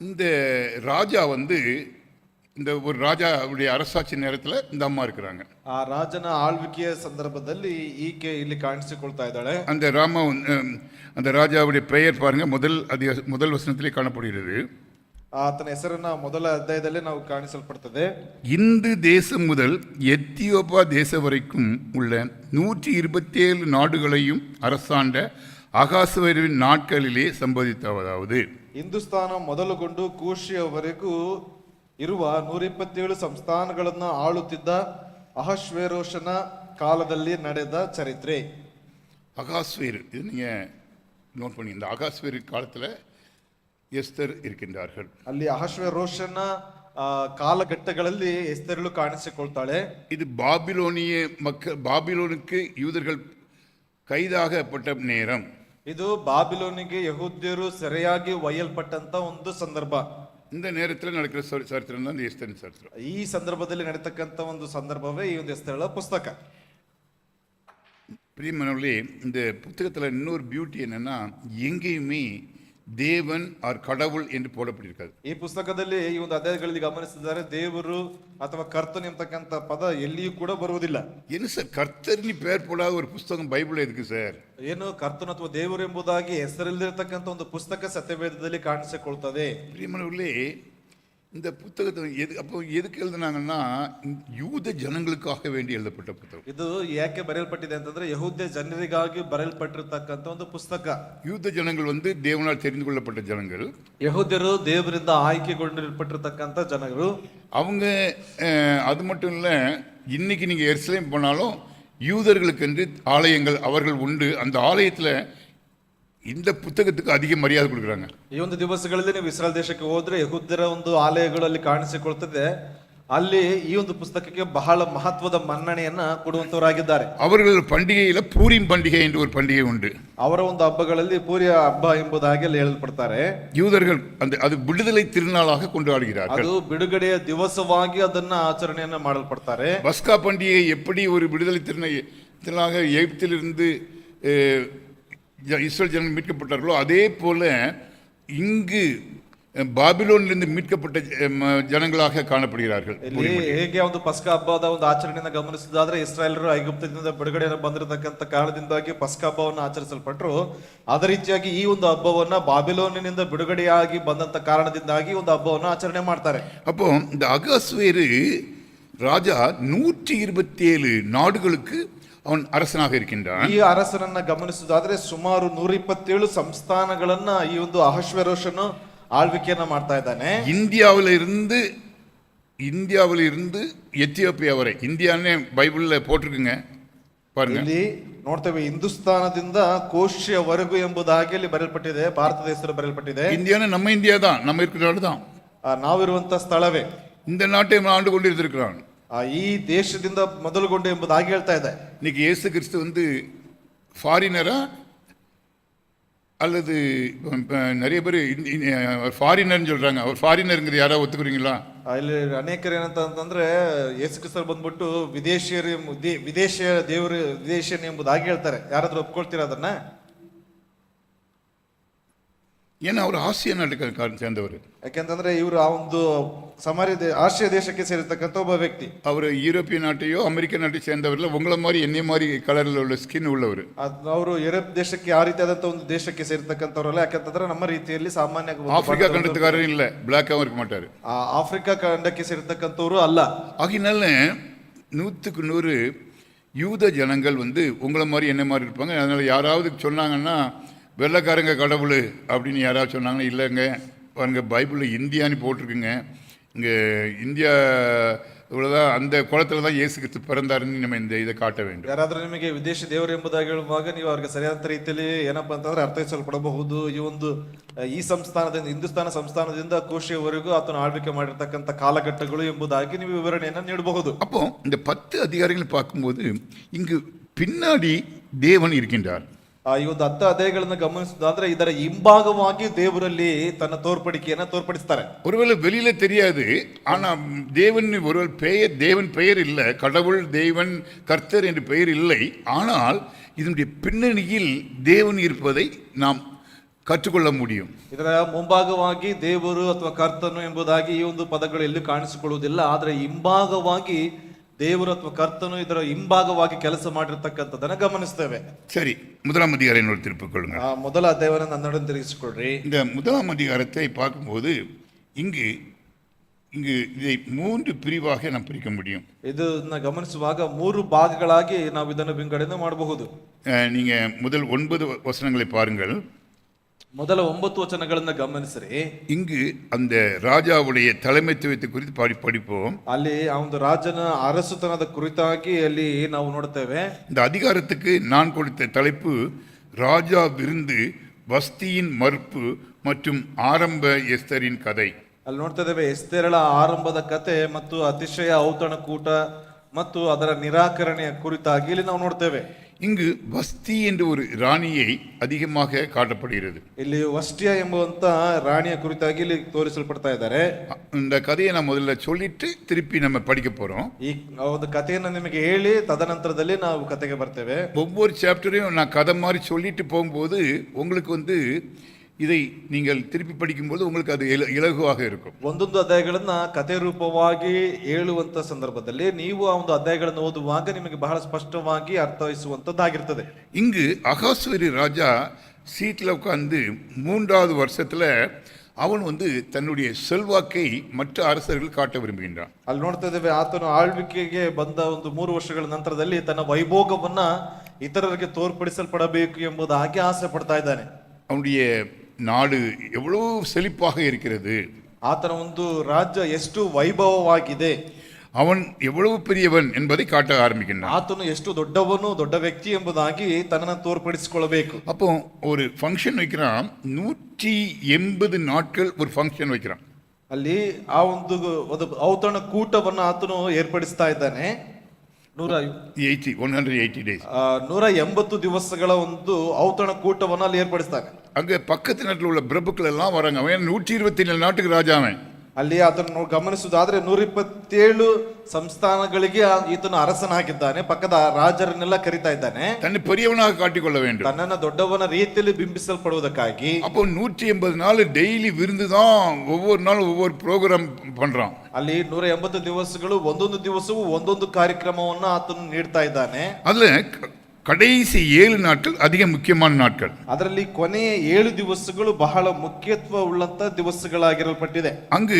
இந்த ராஜா இந்த ஒரு ராஜாவுடைய அரசாட்சி நேரத்தில் இந்த அம்மா இருக்கிறாங்க. ಆ ರಾಜನ ಆಳ್ವಿಕೆಯ ಸಂದರ್ಭದಲ್ಲಿ ಈಕೆ ಇಲ್ಲಿ ಕಾಣಿಸಿಕೊಳ್ತಾ ಇದ್ದಾಳೆ. அந்த ராஜாவுடைய பெயர் பாருங்க, முதல் வசனத்திலே காணப்படுகிறது. ಆತನ ಹೆಸರನ್ನ ಮೊದಲ ಅಧ್ಯಾಯದಲ್ಲೇ ನಾವು ಕಾಣಿಸಲ್ಪಡ್ತದೆ. இந்து தேசம் முதல் எத்தியோப்பா தேசம் வரைக்கும் உள்ள 127 நாடுகளையும் அரசாண்ட அகாசுவேருவின் நாட்களிலே சம்பவித்ததாவது. ಹಿಂದೂಸ್ತಾನ ಮೊದಲುಗೊಂಡು ಕೂಶಿಯವರೆಗೂ ಇರುವ 127 ಸಂಸ್ಥಾನಗಳನ್ನು ಆಳುತ್ತಿದ್ದ ಅಹಶ್ವೇರೋಷನ ಕಾಲದಲ್ಲಿ ನಡೆದ ಚರಿತ್ರೆ. அகாஸ்வேரு இது நீங்கள் நோட் பண்ணி, இந்த அகாஸ்வேரு காலத்தில் எஸ்தர் இருக்கின்றார்கள். ಅಲ್ಲಿ ಅಹಶ್ವೇರೋಷನ ಕಾಲಘಟ್ಟಗಳಲ್ಲಿ ಎಸ್ತೇರಳು ಕಾಣಿಸಿಕೊಳ್ತಾಳೆ. இது பாபிலோனுக்கு யூதர்கள் கைதாகப்பட்ட நேரம். ಇದು ಬಾಬಿಲೋನಿಗೆ ಯಹೂದ್ಯರು ಸೆರೆಯಾಗಿ ಒಯ್ಯಲ್ಪಟ್ಟಂತ ಒಂದು ಸಂದರ್ಭ. இந்த நேரத்தில் நடக்கிற சரித்திரம் தான் இந்த எஸ்தரின் சரித்திரம். ಈ ಸಂದರ್ಭದಲ್ಲಿ ನಡೀತಕ್ಕಂತ ಒಂದು ಸಂದರ್ಭವೇ ಈ ಒಂದು ಎಸ್ತೇರಳ ಪುಸ್ತಕ. பிரியமானவர்களே, இந்த புத்தகத்தில் இன்னொரு பியூட்டி என்னன்னா, எங்கேயுமே தேவன் ஆர் கடவுள் என்று போடப்பட்டிருக்காது. ಈ ಪುಸ್ತಕದಲ್ಲಿ ಈ ಒಂದು ಅಧ್ಯಾಯಗಳಲ್ಲಿ ಗಮನಿಸಿದರೆ ದೇವರು ಅಥವಾ ಕರ್ತನು ಎಂಬತಕ್ಕಂತ ಪದ ಎಲ್ಲಿಯೂ ಕೂಡ ಬರುವುದಿಲ್ಲ. என்ன சார் கர்த்தர்னு பேர் போடாத ஒரு புஸ்தகம் பைபிள் எதுக்கு சார்? ಏನು ಕರ್ತನು ಅಥವಾ ದೇವರು ಎಂಬುದಾಗಿ ಹೆಸರಿಲ್ಲದಿರತಕ್ಕಂತ ಒಂದು ಪುಸ್ತಕ ಸತ್ಯವೇದದಲ್ಲಿ ಕಾಣಿಸಿಕೊಳ್ತದೆ. பிரியமானவர்களே, இந்த புத்தகத்தை எதுக்கு எழுதினாங்கன்னா, யூத ஜனங்களுக்காக வேண்டி எழுதப்பட்ட புத்தகம். ಇದು ಯಾಕೆ ಬರೆಯಲ್ಪಟ್ಟಿದೆ ಅಂತಂದ್ರೆ ಯಹೂದ್ಯ ಜನರಿಗಾಗಿ ಬರೆಯಲ್ಪಟ್ಟಿರ್ತಕ್ಕಂತ ಒಂದು ಪುಸ್ತಕ. யூத ஜனங்கள் தேவனால் தெரிந்து கொள்ளப்பட்ட ஜனங்கள். ಯಹೂದ್ಯರು ದೇವರಿಂದ ಆಯ್ಕೆಗೊಂಡಿರಲ್ಪಟ್ಟಿರ್ತಕ್ಕಂತ ಜನರು. அவங்க அது மட்டும் இல்லை, இன்னைக்கு நீங்கள் எருசலேம் போனாலும் யூதர்களுக்கு என்று ஆலயங்கள் அவர்கள் உண்டு. அந்த ஆலயத்தில் இந்த புத்தகத்துக்கு அதிக மரியாதை கொடுக்குறாங்க. ಈ ಒಂದು ದಿವಸಗಳಲ್ಲಿ ನೀವು ಇಸ್ರಾಯೇಲ್ ದೇಶಕ್ಕೆ ಹೋದ್ರೆ ಯಹೂದ್ಯರ ಒಂದು ಆಲಯಗಳಲ್ಲಿ ಕಾಣಿಸಿಕೊಳ್ತದೆ. ಅಲ್ಲಿ ಈ ಒಂದು ಪುಸ್ತಕಕ್ಕೆ ಬಹಳ ಮಹತ್ವದ ಮನ್ನಣೆಯನ್ನ ಕೊಡುವಂತವರಾಗಿದ್ದಾರೆ. அவர்கள் பண்டிகையில பூரீம் பண்டிகை என்று ஒரு பண்டிகை உண்டு. ಅವರ ಒಂದು ಹಬ್ಬಗಳಲ್ಲಿ ಪೂರ್ಯ ಹಬ್ಬ ಎಂಬುದಾಗಿ ಅಲ್ಲಿ ಹೇಳಲ್ಪಡ್ತಾರೆ. யூதர்கள் அது விடுதலை திருநாளாக கொண்டாடுகிறார்கள். ಅದು ಬಿಡುಗಡೆಯ ದಿವಸವಾಗಿ ಅದನ್ನ ಆಚರಣೆಯನ್ನ ಮಾಡಲ್ಪಡ್ತಾರೆ. பஸ்கா பண்டிகை எப்படி ஒரு விடுதலை திருநாளாக எகிப்திலிருந்து இஸ்ரேல் ஜனங்கள் மீட்கப்பட்டார்களோ, அதே போல இங்கு ಬಾಬಿಲೋನಿನಿಂದ ಮೀಟ್ಕಪಟ್ಟ ಜನಗಳಾக ಕಾಣப்படுகிறார்கள். ಇಲ್ಲಿ ಹೇಗೆ ಒಂದು ಪಸ್ಕ ಹಬ್ಬದ ಒಂದು ಆಚರಣೆಯನ್ನು ಗಮನಿಸಿದಾದ್ರೆ ಇಸ್ರಾಯೇಲರು ಐಗುಪ್ತದಿಂದ ಬಿಡುಗಡೆಯನ್ನು ಬಂದಿರತಕ್ಕಂತ ಕಾರಣದಿಂದಾಗಿ ಪಸ್ಕ ಹಬ್ಬವನ್ನು ಆಚರಿಸಲ್ಪಟ್ಟರು. ಅದೇ ರೀತಿಯಾಗಿ ಈ ಒಂದು ಹಬ್ಬವನ್ನ ಬಾಬಿಲೋನಿನಿಂದ ಬಿಡುಗಡೆಯಾಗಿ ಬಂದಂತ ಕಾರಣದಿಂದಾಗಿ ಒಂದು ಹಬ್ಬವನ್ನು ಆಚರಣೆ ಮಾಡ್ತಾರೆ. அப்போ இந்த அகாஸ்வேரு ராஜா 127 நாடுகளுக்கு ಅವನು அரசனாக இருக்கின்றான். ಈ ಅರಸನನ್ನ ಗಮನಿಸುವುದಾದ್ರೆ ಸುಮಾರು 127 ಸಂಸ್ಥಾನಗಳನ್ನ ಈ ಒಂದು ಅಹಶ್ವೇರೋಷನು ಆಳ್ವಿಕೆಯನ್ನ ಮಾಡ್ತಾ ಇದ್ದಾನೆ. இந்தியாவில் இருந்து எத்தியோப்பியா வரை, இந்தியானே பைபிள்ல போட்டிருக்குங்க பாருங்க. ಇಲ್ಲಿ ನೋಡ್ತೇವೆ ಹಿಂದೂಸ್ತಾನದಿಂದ ಕೋಶಿಯವರೆಗೂ ಎಂಬುದಾಗಿ ಅಲ್ಲಿ ಬರೆಯಲ್ಪಟ್ಟಿದೆ. ಭಾರತದ ಹೆಸರು ಬರೆಯಲ್ಪಟ್ಟಿದೆ. இந்தியானா நம்ம இந்தியா தான், நம்ம இருக்கிற நாடு தான். ನಾವಿರುವಂತ ಸ್ಥಳವೇ. இந்த நாட்டை ஆண்டு கொண்டிருக்கிறான். ಈ ದೇಶದಿಂದ ಮೊದಲುಗೊಂಡು ಎಂಬುದಾಗಿ ಹೇಳ್ತಾ ಇದೆ. இன்னைக்கு இயேசு கிறிஸ்து ஃபாரினரா அல்லது நிறைய பேர் ஃபாரினர்னு சொல்றாங்க. அவர் ஃபாரினருங்கிறது யாராவது ஒத்துக்கிறீங்களா? ಇಲ್ಲಿ ಅನೇಕರು ಏನಂತಂದ್ರೆ ಯೇಸು ಕ್ರಿಸ್ತರು ಬಂದ್ಬಿಟ್ಟು ವಿದೇಶಿಯ ದೇವರು ವಿದೇಶಿಯನ್ ಎಂಬುದಾಗಿ ಹೇಳ್ತಾರೆ. ಯಾರಾದ್ರೂ ಒಪ್ಕೊಳ್ತೀರಾ ಅದನ್ನ? ஏன்னா அவர் ஆசிய நாட்டுக்காரன் சேர்ந்தவர். ಯಾಕೆಂತಂದ್ರೆ ಇವರು ಆ ಒಂದು ಆಸಿಯಾ ದೇಶಕ್ಕೆ ಸೇರಿರ್ತಕ್ಕಂಥ ಒಬ್ಬ ವ್ಯಕ್ತಿ. அவர் யூரோப்பிய நாட்டையோ அமெரிக்க நாட்டை சேர்ந்தவர்ல உங்களை மாதிரி என்னைய மாதிரி கலர்ல உள்ள ಸ್ಕಿನ್ உள்ளவர். ಅವರು ಯುರೋಪ್ ದೇಶಕ್ಕೆ ಆ ರೀತಿಯಾದಂತ ಒಂದು ದೇಶಕ್ಕೆ ಸೇರಿರ್ತಕ್ಕಂಥವ್ರಲ್ಲ. ಯಾಕಂತಂದ್ರೆ ನಮ್ಮ ರೀತಿಯಲ್ಲಿ ಸಾಮಾನ್ಯ ஆப்பிரிக்கா கண்டத்துக்காரரும் இல்ல, பிளாக்காவும் இருக்க மாட்டாரு. ಆಫ್ರಿಕಾ ಖಂಡಕ್ಕೆ ಸೇರಿರ್ತಕ್ಕಂಥವ್ರು ಅಲ್ಲ. ஆகினால 100க்கு 100 யூத ஜனங்கள் உங்களை மாதிரி என்ன மாதிரி இருப்பாங்க. அதனால யாராவது சொன்னாங்கன்னா வெள்ளைக்காரங்க கடவுள் அப்படின்னு யாராவது சொன்னாங்கன்னா, இல்லைங்க பாருங்க பைபிளில் இந்தியான்னு போட்டிருக்குங்க, இங்கே இந்தியா இவ்வளோதான், அந்த குளத்துல தான் இயேசு கிறிஸ்து பிறந்தாருன்னு நம்ம இந்த இதை ಕಾಟ வேண்டும். ಯಾರಾದ್ರೂ ನಿಮಗೆ ವಿದೇಶಿ ದೇವರು ಎಂಬುದಾಗಿ ಹೇಳುವಾಗ ನೀವು ಅವ್ರಿಗೆ ಸರಿಯಾದ ರೀತಿಯಲ್ಲಿ ಏನಪ್ಪಾ ಅಂತಂದ್ರೆ ಅರ್ಥೈಸಲ್ಪಡಬಹುದು. ಈ ಸಂಸ್ಥಾನದಿಂದ ಹಿಂದೂಸ್ತಾನ ಸಂಸ್ಥಾನದಿಂದ ಕೋಶಿಯವರೆಗೂ ಆತನು ಆಳ್ವಿಕೆ ಮಾಡಿರ್ತಕ್ಕಂಥ ಕಾಲಘಟ್ಟಗಳು ಎಂಬುದಾಗಿ ನೀವು ವಿವರಣೆಯನ್ನು ನೀಡಬಹುದು. அப்போ இந்த 10 அதிகாரங்களை பார்க்கும்போது இங்கு பின்னாடி தேவன் இருக்கின்றார். ಈ ಒಂದು 10 ಅಧ್ಯಾಯಗಳನ್ನು ಗಮನಿಸುವುದಾದ್ರೆ ಇದರ ಹಿಂಭಾಗವಾಗಿ ದೇವರಲ್ಲಿ ತನ್ನ ತೋರ್ಪಡಿಕೆಯನ್ನ ತೋರ್ಪಡಿಸ್ತಾರೆ. ஒருவேளை வெளியில தெரியாது, ஆனா தேவன் தேவன் பெயர் இல்லை, கடவுள் தேவன் கர்த்தர் என்று பெயர் இல்லை. ஆனால் இதனுடைய பின்னணியில் தேவன் இருப்பதை நாம் ಕಟ್ಟುಕೊಳ್ಳ முடியும். ಇದರ ಮುಂಭಾಗವಾಗಿ ದೇವರು ಅಥವಾ ಕರ್ತನು ಎಂಬುದಾಗಿ ಈ ಒಂದು ಪದಗಳು ಎಲ್ಲೂ ಕಾಣಿಸಿಕೊಳ್ಳುವುದಿಲ್ಲ. ಆದರೆ ಹಿಂಭಾಗವಾಗಿ ದೇವರು ಅಥವಾ ಕರ್ತನು ಇದರ ಹಿಂಭಾಗವಾಗಿ ಕೆಲಸ ಮಾಡಿರ್ತಕ್ಕಂಥದ್ದನ್ನ ಗಮನಿಸ್ತೇವೆ. சரி, 1ஆம் அதிகாரம் ನೋಡಿ திருப்பிக்கொள்ளுங்க. ಮೊದಲ ಅಧ್ಯಾಯವನ್ನು ನನ್ನೊಡನೆ ತಿರುಗಿಸಿಕೊಳ್ಳ್ರಿ. இந்த 1ஆம் அதிகாரத்தை பார்க்கும்போது இங்கு இதை 3 பிரிவாக நாம் பிரிக்க முடியும். ಇದನ್ನ ಗಮನಿಸುವಾಗ 3 ಭಾಗಗಳಾಗಿ ನಾವು ಇದನ್ನು ವಿಂಗಡಣೆ ಮಾಡಬಹುದು. நீங்க முதல் 9 வசனங்களை பாருங்கள். ಮೊದಲ 9 ವಚನಗಳನ್ನ ಗಮನಿಸಿರಿ. இங்கு அந்த ராஜாவுடைய தலைமைத்துவத்தை குறித்து படிப்போம். ಅಲ್ಲಿ ಆ ಒಂದು ರಾಜನ ಅರಸುತನದ ಕುರಿತಾಗಿ ಅಲ್ಲಿ ನಾವು ನೋಡ್ತೇವೆ. இந்த அதிகாரத்துக்கு நான் கொடுத்த தலைப்பு ராஜா விருந்து, வஸ்தியின் மறுப்பு மற்றும் ஆரம்ப எஸ்தரின் கதை. ಅಲ್ಲಿ ನೋಡ್ತಾ ಇದ್ದೇವೆ ಎಸ್ತೇರಳ ಆರಂಭದ ಕತೆ ಮತ್ತು ಅತಿಶಯ ಔತಣಕೂಟ ಮತ್ತು ಅದರ ನಿರಾಕರಣೆಯ ಕುರಿತಾಗಿ ಇಲ್ಲಿ ನಾವು ನೋಡ್ತೇವೆ. இங்கு வஸ்தி என்ற ஒரு ராணியை அதிகமாக காட்டப்படுகிறது. ಇಲ್ಲಿ ವಷ್ಟ್ಯ ಎಂಬುವಂತ ರಾಣಿಯ ಕುರಿತಾಗಿ ಇಲ್ಲಿ ತೋರಿಸಲ್ಪಡ್ತಾ ಇದ್ದಾರೆ. இந்த கதையை நான் முதல்ல சொல்லிட்டு திருப்பி நம்ம படிக்க போறோம். ಈ ಒಂದು ಕಥೆಯನ್ನು ನಿಮಗೆ ಹೇಳಿ ತದನಂತರದಲ್ಲಿ ನಾವು ಕತೆಗೆ ಬರ್ತೇವೆ. ஒவ்வொரு சாப்டரையும் நான் கதை மாதிரி சொல்லிட்டு போகும்போது உங்களுக்கு இதை நீங்கள் திருப்பி படிக்கும்போது உங்களுக்கு அது இலகுவாக இருக்கும். ಒಂದೊಂದು ಅಧ್ಯಾಯಗಳನ್ನ ಕಥೆ ರೂಪವಾಗಿ ಹೇಳುವಂತ ಸಂದರ್ಭದಲ್ಲಿ ನೀವು ಆ ಒಂದು ಅಧ್ಯಾಯಗಳನ್ನು ಓದುವಾಗ ನಿಮಗೆ ಬಹಳ ಸ್ಪಷ್ಟವಾಗಿ ಅರ್ಥೈಸುವಂತದ್ದಾಗಿರ್ತದೆ. இங்கு அகாஸ்வேரு ராஜா சீட்ல உட்கார்ந்து 3வது வருஷத்துல அவன் தன்னுடைய செல்வாக்கை மற்ற அரசர்கள் காட்ட விரும்புகின்றான். ಅಲ್ಲಿ ನೋಡ್ತಾ ಇದ್ದೇವೆ ಆತನು ಆಳ್ವಿಕೆಗೆ ಬಂದ ಒಂದು 3 ವರ್ಷಗಳ ನಂತರದಲ್ಲಿ ತನ್ನ ವೈಭೋಗವನ್ನ ಇತರರಿಗೆ ತೋರ್ಪಡಿಸಲ್ಪಡಬೇಕು ಎಂಬುದಾಗಿ ಆಸೆ ಪಡ್ತಾ ಇದ್ದಾನೆ. அவனுடைய நாடு எவ்வளவு செழிப்பாக இருக்கிறது, ಆತನ ಒಂದು ರಾಜ್ಯ ಎಷ್ಟು ವೈಭವವಾಗಿದೆ, அவன் எவ்வளவு பெரியவன் என்பதை காட்ட ஆரம்பிக்கின்றான். ಆತನು ಎಷ್ಟು ದೊಡ್ಡವನು, ದೊಡ್ಡ ವ್ಯಕ್ತಿ ಎಂಬುದಾಗಿ ತನ್ನನ್ನು ತೋರ್ಪಡಿಸಿಕೊಳ್ಳಬೇಕು. அப்போ ஒரு ஃபங்க்ஷன் வைக்கிறான். 180 நாட்கள் ஒரு ஃபங்க்ஷன் வைக்கிறான். ಅಲ್ಲಿ ಆ ಒಂದು ಔತಣ ಕೂಟವನ್ನು ಆತನು ಏರ್ಪಡಿಸ್ತಾ ಇದ್ದಾನೆ. 180 days. 180 ದಿವಸಗಳ ಒಂದು ಔತಣ ಕೂಟವನ್ನು ಅಲ್ಲಿ ಏರ್ಪಡಿಸ್ತಾನೆ. அங்க பக்கத்து நாட்டில் உள்ள பிரபுக்கள் எல்லாம் வராங்க. அவன் 127 நாட்டுக்கு ராஜாவன். ಅಲ್ಲಿ ಆತನು ಗಮನಿಸುವುದಾದ್ರೆ 127 ಸಂಸ್ಥಾನಗಳಿಗೆ ಈತನು ಅರಸನಾಗಿದ್ದಾನೆ. ಪಕ್ಕದ ರಾಜರನ್ನೆಲ್ಲ ಕರೀತಾ ಇದ್ದಾನೆ. தன்னை பெரியவனாக காட்டிக்கொள்ள வேண்டும். ತನ್ನನ್ನ ದೊಡ್ಡವನ ರೀತಿಯಲ್ಲಿ ಬಿಂಬಿಸಲ್ಪಡುವುದಕ್ಕಾಗಿ. அப்போ 180 நாள் டெய்லி விருந்து தான். ஒவ்வொரு நாளும் ஒவ்வொரு ப்ரோக்ராம் பண்றான். ಅಲ್ಲಿ 180 ದಿವಸಗಳು ಒಂದೊಂದು ದಿವಸವೂ ಒಂದೊಂದು ಕಾರ್ಯಕ್ರಮವನ್ನು ಆತನು ನೀಡ್ತಾ ಇದ್ದಾನೆ. அதுல கடைசி 7 நாட்கள் அதிக முக்கியமான நாட்கள். ಅದರಲ್ಲಿ ಕೊನೆಯ 7 ದಿವಸಗಳು ಬಹಳ ಮುಖ್ಯತ್ವ ಉಳ್ಳಂತ ದಿವಸಗಳಾಗಿರಲ್ಪಟ್ಟಿದೆ. அங்கு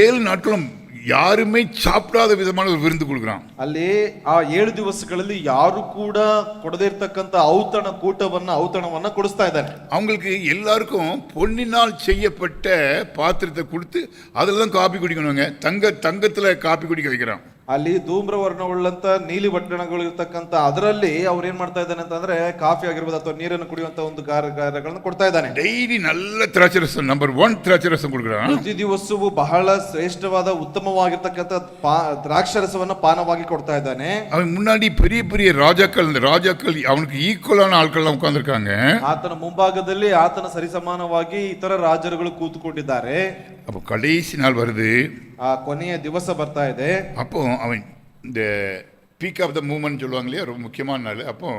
7 நாட்களும் யாருமே சாப்பிடாத விதமான ஒரு விருந்து கொடுக்குறான். ಅಲ್ಲಿ ಆ 7 ದಿವಸಗಳಲ್ಲಿ ಯಾರು ಕೂಡ ಕೊಡದೇ ಇರತಕ್ಕಂತ ಔತಣವನ್ನ ಕೊಡಿಸ್ತಾ ಇದ್ದಾನೆ. அவங்களுக்கு எல்லாருக்கும் பொன்னினால் செய்யப்பட்ட பாத்திரத்தை கொடுத்து அதுல தான் காபி குடிக்கணுங்க. தங்கத்துல காபி குடிக்க வைக்கிறான். ಅಲ್ಲಿ ಧೂಮ್ರವರ್ಣವುಳ್ಳಂತ ನೀಲಿ ಬಟ್ಟಣಗಳು ಇರ್ತಕ್ಕಂತ ಅದರಲ್ಲಿ ಅವ್ರು ಏನ್ ಮಾಡ್ತಾ ಇದ್ದಾನೆ ಅಂತಂದ್ರೆ ಕಾಫಿ ಆಗಿರ್ಬೋದು ಅಥವಾ ನೀರನ್ನು ಕುಡಿಯುವಂತ ಒಂದು ಕಾರ್ಯಗಳನ್ನು ಕೊಡ್ತಾ ಇದ್ದಾನೆ. டெய்லி நல்ல திராட்சரசம், நம்பர் 1 திராட்சரசம் கொடுக்குறான். ಪ್ರತಿ ದಿವಸವೂ ಬಹಳ ಶ್ರೇಷ್ಠವಾದ ಉತ್ತಮವಾಗಿರ್ತಕ್ಕಂಥ ದ್ರಾಕ್ಷರಸವನ್ನ ಪಾನವಾಗಿ ಕೊಡ್ತಾ ಇದ್ದಾನೆ. அவன் முன்னாடி பெரிய பெரிய ராஜாக்கள், இந்த ராஜாக்கள் அவனுக்கு ஈக்குவலான ஆட்கள் உட்கார்ந்துருக்காங்க. ಆತನ ಮುಂಭಾಗದಲ್ಲಿ ಆತನ ಸರಿಸಮಾನವಾಗಿ ಇತರ ರಾಜರುಗಳು ಕೂತುಕೊಂಡಿದ್ದಾರೆ. அப்போ கடைசி நாள் வருது. ಆ ಕೊನೆಯ ದಿವಸ ಬರ್ತಾ ಇದೆ. அப்போ அவன் இந்த பீக் ஆஃப் த மூமெண்ட் சொல்லுவாங்க இல்லையா, ரொம்ப முக்கியமான நாள். அப்போ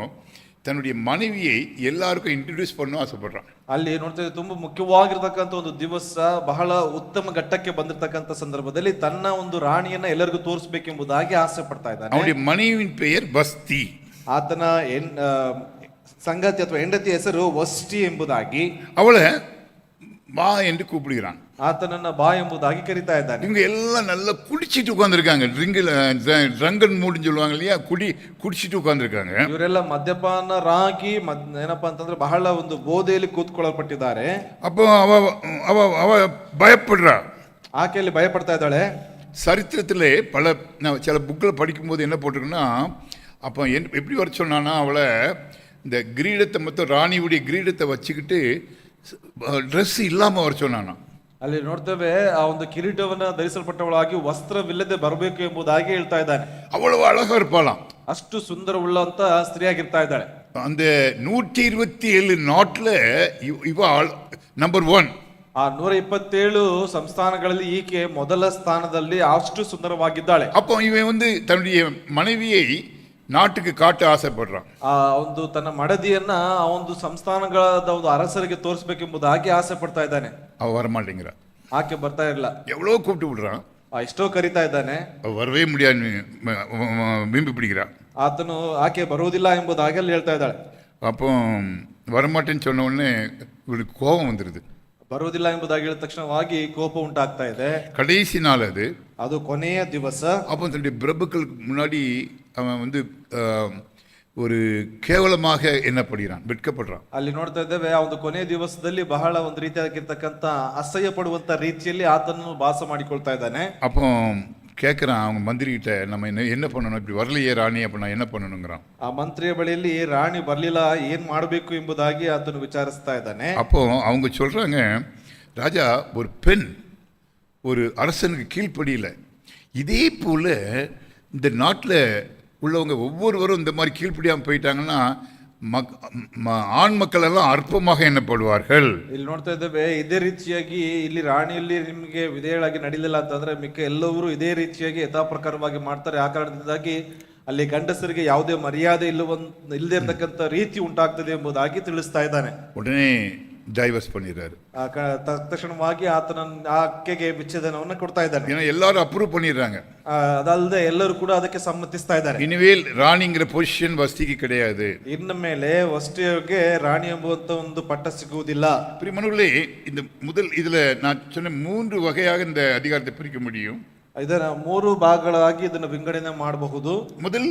தன்னுடைய மனைவியை எல்லாருக்கும் இன்ட்ரடியூஸ் பண்ண ஆசைப்படுறான். ಅಲ್ಲಿ ನೋಡ್ತೇವೆ ತುಂಬಾ ಮುಖ್ಯವಾಗಿರ್ತಕ್ಕಂಥ ಒಂದು ದಿವಸ, ಬಹಳ ಉತ್ತಮ ಘಟ್ಟಕ್ಕೆ ಬಂದಿರತಕ್ಕಂಥ ಸಂದರ್ಭದಲ್ಲಿ ತನ್ನ ಒಂದು ರಾಣಿಯನ್ನ ಎಲ್ಲರಿಗೂ ತೋರಿಸಬೇಕೆಂಬುದಾಗಿ ಆಸೆ ಪಡ್ತಾ ಇದ್ದಾನೆ. அவனுடைய மனைவியின் பெயர் பஸ்தி. ಆತನ ಸಂಗಾತಿ ಅಥವಾ ಹೆಂಡತಿ ಹೆಸರು ವಷ್ಟಿ ಎಂಬುದಾಗಿ. அவளை வா என்று கூப்பிடுகிறான். ಆತನನ್ನ ಬಾ ಎಂಬುದಾಗಿ ಕರೀತಾ ಇದ್ದಾನೆ. இவங்க எல்லாம் நல்லா குடிச்சிட்டு உட்கார்ந்துருக்காங்க. ட்ரங்கன் மூடுன்னு சொல்லுவாங்க இல்லையா, குடிச்சிட்டு உட்கார்ந்துருக்காங்க. ಇವರೆಲ್ಲ ಮದ್ಯಪಾನರಾಗಿ ಏನಪ್ಪಾ ಅಂತಂದ್ರೆ ಬಹಳ ಒಂದು ಬೋಧೆಯಲ್ಲಿ ಕೂತ್ಕೊಳ್ಳಲ್ಪಟ್ಟಿದ್ದಾರೆ. அப்போ அவ பயப்படுறா. ಆಕೆಯಲ್ಲಿ ಭಯಪಡ್ತಾ ಇದ್ದಾಳೆ. சரித்திரத்திலே சில புக்கில் படிக்கும்போது என்ன போட்டிருக்குன்னா, அப்போ எப்படி வர சொன்னான்னா, அவளை இந்த கிரீடத்தை மொத்தம் ராணியுடைய கிரீடத்தை வச்சுக்கிட்டு ட்ரெஸ் இல்லாமல் வர சொன்னானா. ಅಲ್ಲಿ ನೋಡ್ತೇವೆ ಆ ಒಂದು ಕಿರೀಟವನ್ನ ಧರಿಸಲ್ಪಟ್ಟವಳಾಗಿ ವಸ್ತ್ರವಿಲ್ಲದೆ ಬರಬೇಕು ಎಂಬುದಾಗಿ ಹೇಳ್ತಾ ಇದ್ದಾನೆ. அவ்வளவு அழகா இருப்பாளாம். ಅಷ್ಟು ಸುಂದರ ಉಳ್ಳಂತ ಸ್ತ್ರೀಯಾಗಿರ್ತಾ ಇದ್ದಾಳೆ. அந்த 127 நாட்டில் இவ நம்பர் 1. ಆ 127 ಸಂಸ್ಥಾನಗಳಲ್ಲಿ ಈಕೆ ಮೊದಲ ಸ್ಥಾನದಲ್ಲಿ ಅಷ್ಟು ಸುಂದರವಾಗಿದ್ದಾಳೆ. அப்போ இவன் தன்னுடைய மனைவியை நாட்டுக்கு காட்ட ஆசைப்படுறான். ಆ ಒಂದು ತನ್ನ ಮಡದಿಯನ್ನ ಆ ಒಂದು ಸಂಸ್ಥಾನಗಳಾದ ಒಂದು ಅರಸರಿಗೆ ತೋರಿಸಬೇಕೆಂಬುದಾಗಿ ಆಸೆ ಪಡ್ತಾ ಇದ್ದಾನೆ. அவ வரமாட்டேங்கிறா. ಆಕೆ ಬರ್ತಾ ಇರಲ್ಲ. எவ்வளோ கூப்பிட்டு விடுறான். ಎಷ್ಟೋ ಕರಿತಾ ಇದ್ದಾನೆ. வரவே முடியாது, பிம்பி பிடிக்கிறான். ಆತನು ಆಕೆ ಬರುವುದಿಲ್ಲ ಎಂಬುದಾಗಿ ಅಲ್ಲಿ ಹೇಳ್ತಾ ಇದ್ದಾಳೆ. அப்போ வரமாட்டேன்னு சொன்ன உடனே இவளுக்கு கோபம் வந்துடுது. ಬರುವುದಿಲ್ಲ ಎಂಬುದಾಗಿ ಹೇಳಿದ ತಕ್ಷಣವಾಗಿ ಕೋಪ ಉಂಟಾಗ್ತಾ ಇದೆ. கடைசி நாள் அது ಕೊನೆಯ ದಿವಸ. அப்போ தன்னுடைய பிரபுக்களுக்கு முன்னாடி அவன் ஒரு கேவலமாக எண்ணப்படுகிறான், வெட்கப்படுறான். ಅಲ್ಲಿ ನೋಡ್ತಾ ಇದ್ದೇವೆ ಆ ಒಂದು ಕೊನೆ ದಿವಸದಲ್ಲಿ ಬಹಳ ಒಂದು ರೀತಿಯಾಗಿರ್ತಕ್ಕಂಥ ಅಸಹ್ಯ ಪಡುವಂತ ರೀತಿಯಲ್ಲಿ ಆತನನ್ನು ಭಾಸ ಮಾಡಿಕೊಳ್ತಾ ಇದ್ದಾನೆ. அப்போ கேட்குறான் அவங்க மந்திரிகிட்ட, நம்ம என்ன பண்ணணும், இப்படி வரலையே ராணி, அப்போ நான் என்ன பண்ணணுங்கிறான். ಆ ಮಂತ್ರಿಯ ಬಳಿಯಲ್ಲಿ ರಾಣಿ ಬರ್ಲಿಲ್ಲ, ಏನ್ ಮಾಡಬೇಕು ಎಂಬುದಾಗಿ ಆತನು ವಿಚಾರಿಸ್ತಾ ಇದ್ದಾನೆ. அப்போ அவங்க சொல்றாங்க, ராஜா ஒரு பெண் ஒரு அரசனுக்கு கீழ்ப்படியில, இதே போல இந்த நாட்டில் உள்ளவங்க ஒவ்வொருவரும் இந்த மாதிரி கீழ்ப்படியாமல் போயிட்டாங்கன்னா ஆண் மக்கள் எல்லாம் அற்பமாக எண்ணப்படுவார்கள். ಇಲ್ಲಿ ನೋಡ್ತಾ ಇದ್ದೇವೆ ಇದೇ ರೀತಿಯಾಗಿ ಇಲ್ಲಿ ರಾಣಿಯಲ್ಲಿ ನಿಮಗೆ ವಿಧೇಯಳಾಗಿ ನಡೀಲಿಲ್ಲ ಅಂತಂದ್ರೆ ಮಿಕ್ಕ ಎಲ್ಲವರು ಇದೇ ರೀತಿಯಾಗಿ ಯಥಾ ಪ್ರಕಾರವಾಗಿ ಮಾಡ್ತಾರೆ. ಆ ಕಾರಣದಿಂದಾಗಿ ಅಲ್ಲಿ ಗಂಡಸರಿಗೆ ಯಾವುದೇ ಮರ್ಯಾದೆ ಇಲ್ಲದೆ ಇರತಕ್ಕಂತ ರೀತಿ ಉಂಟಾಗ್ತದೆ ಎಂಬುದಾಗಿ ತಿಳಿಸ್ತಾ ಇದ್ದಾನೆ. உடனே டைவர்ஸ் பண்ணிடுறாரு. ತಕ್ಷಣವಾಗಿ ಆತನ ಆಕೆಗೆ ವಿಚ್ಛೇದನವನ್ನು ಕೊಡ್ತಾ ಇದ್ದಾನೆ. ஏன்னா எல்லாரும் அப்ரூவ் பண்ணிடுறாங்க. ಅದಲ್ಲದೆ ಎಲ್ಲರೂ ಕೂಡ ಅದಕ್ಕೆ ಸಮ್ಮತಿಸ್ತಾ ಇದ್ದಾರೆ. இனிமேல் ராணிங்கிற பொசிஷன் வஸ்திக்கு கிடையாது. ಇನ್ನು ಮೇಲೆ ವಸ್ತಿಗೆ ರಾಣಿ ಎಂಬುವಂತ ಒಂದು ಪಟ್ಟ ಸಿಗುವುದಿಲ್ಲ. பிரியமானவர்களே, இந்த இதுல நான் சொன்ன 3 வகையாக இந்த அதிகாரத்தை பிரிக்க முடியும். ಇದರ 3 ಭಾಗಗಳಾಗಿ ಇದನ್ನು ವಿಂಗಡಣೆ ಮಾಡಬಹುದು. முதல்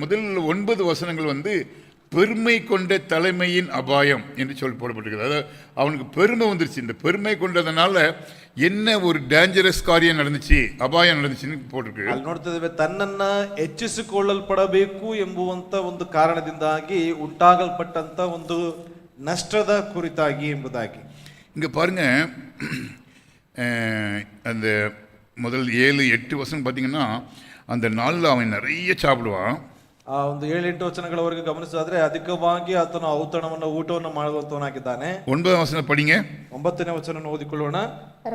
9 வசனங்கள் பெருமை கொண்ட தலைமையின் அபாயம் என்று சொல்லி போடப்பட்டிருக்கிறது. அதாவது அவனுக்கு பெருமை வந்துருச்சு. இந்த பெருமை கொண்டதுனால என்ன ஒரு டேஞ்சரஸ் காரியம் நடந்துச்சு, அபாயம் நடந்துச்சுன்னு போட்டிருக்கு. ಅಲ್ಲಿ ನೋಡ್ತಿದ್ದೇವೆ ತನ್ನನ್ನ ಹೆಚ್ಚಿಸಿಕೊಳ್ಳಲ್ಪಡಬೇಕು ಎಂಬುವಂತ ಒಂದು ಕಾರಣದಿಂದಾಗಿ ಉಂಟಾಗಲ್ಪಟ್ಟಂತ ಒಂದು ನಷ್ಟದ ಕುರಿತಾಗಿ ಎಂಬುದಾಗಿ. இங்க பாருங்க, அந்த முதல் 7-8 வசனம் பார்த்தீங்கன்னா, அந்த நாளில் அவன் நிறைய சாப்பிடுவான். ಆ ಒಂದು 7-8 ವಚನಗಳವರೆಗೆ ಗಮನಿಸಿದ್ರೆ ಅಧಿಕವಾಗಿ ಆತನು ಊಟವನ್ನು ಮಾಡುವಂತವನಾಗಿದ್ದಾನೆ. 9ನೇ ವಚನ படிங்க. 9ನೇ ವಚನ ಓದಿಕೊಳ್ಳೋಣ.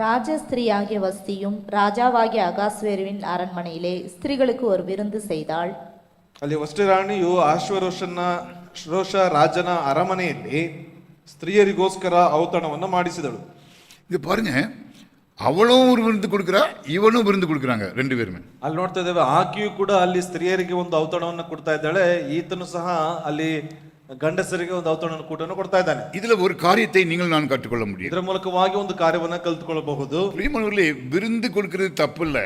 ராஜஸ்திரியாகிய வஸ்தியும் ராஜாவாகிய அகாஸ்வேருவின் அரண்மனையிலே ஸ்திரீகளுக்கு ஒரு விருந்து செய்தாள். ಅಲ್ಲಿ ವಸ್ತಿ ರಾಣಿಯು ಆಶ್ವರೋಷ ರಾಜನ ಅರಮನೆಯಲ್ಲಿ ಸ್ತ್ರೀಯರಿಗೋಸ್ಕರ ಔತಣವನ್ನ ಮಾಡಿಸಿದಳು. இது பாருங்க, அவளும் ஒரு விருந்து கொடுக்குறா, இவனும் விருந்து கொடுக்குறாங்க, 2 பேருமே. ಅಲ್ಲಿ ನೋಡ್ತಾ ಇದ್ದೇವೆ ಆಕೆಯು ಕೂಡ ಅಲ್ಲಿ ಸ್ತ್ರೀಯರಿಗೆ ಒಂದು ಔತಣವನ್ನು ಕೊಡ್ತಾ ಇದ್ದಾಳೆ, ಈತನು ಸಹ ಅಲ್ಲಿ ಗಂಡಸರಿಗೆ ಒಂದು ಔತಣ ಕೂಟವನ್ನು ಕೊಡ್ತಾ ಇದ್ದಾನೆ. இதுல ஒரு காரியத்தை நீங்கள் நான் கற்றுக்கொள்ள முடியும். ಇದರ ಮೂಲಕವಾಗಿ ಒಂದು ಕಾರ್ಯವನ್ನ ಕಲಿತುಕೊಳ್ಳಬಹುದು. பிரியமானவர்களே, விருந்து கொடுக்கிறது தப்பு இல்ல,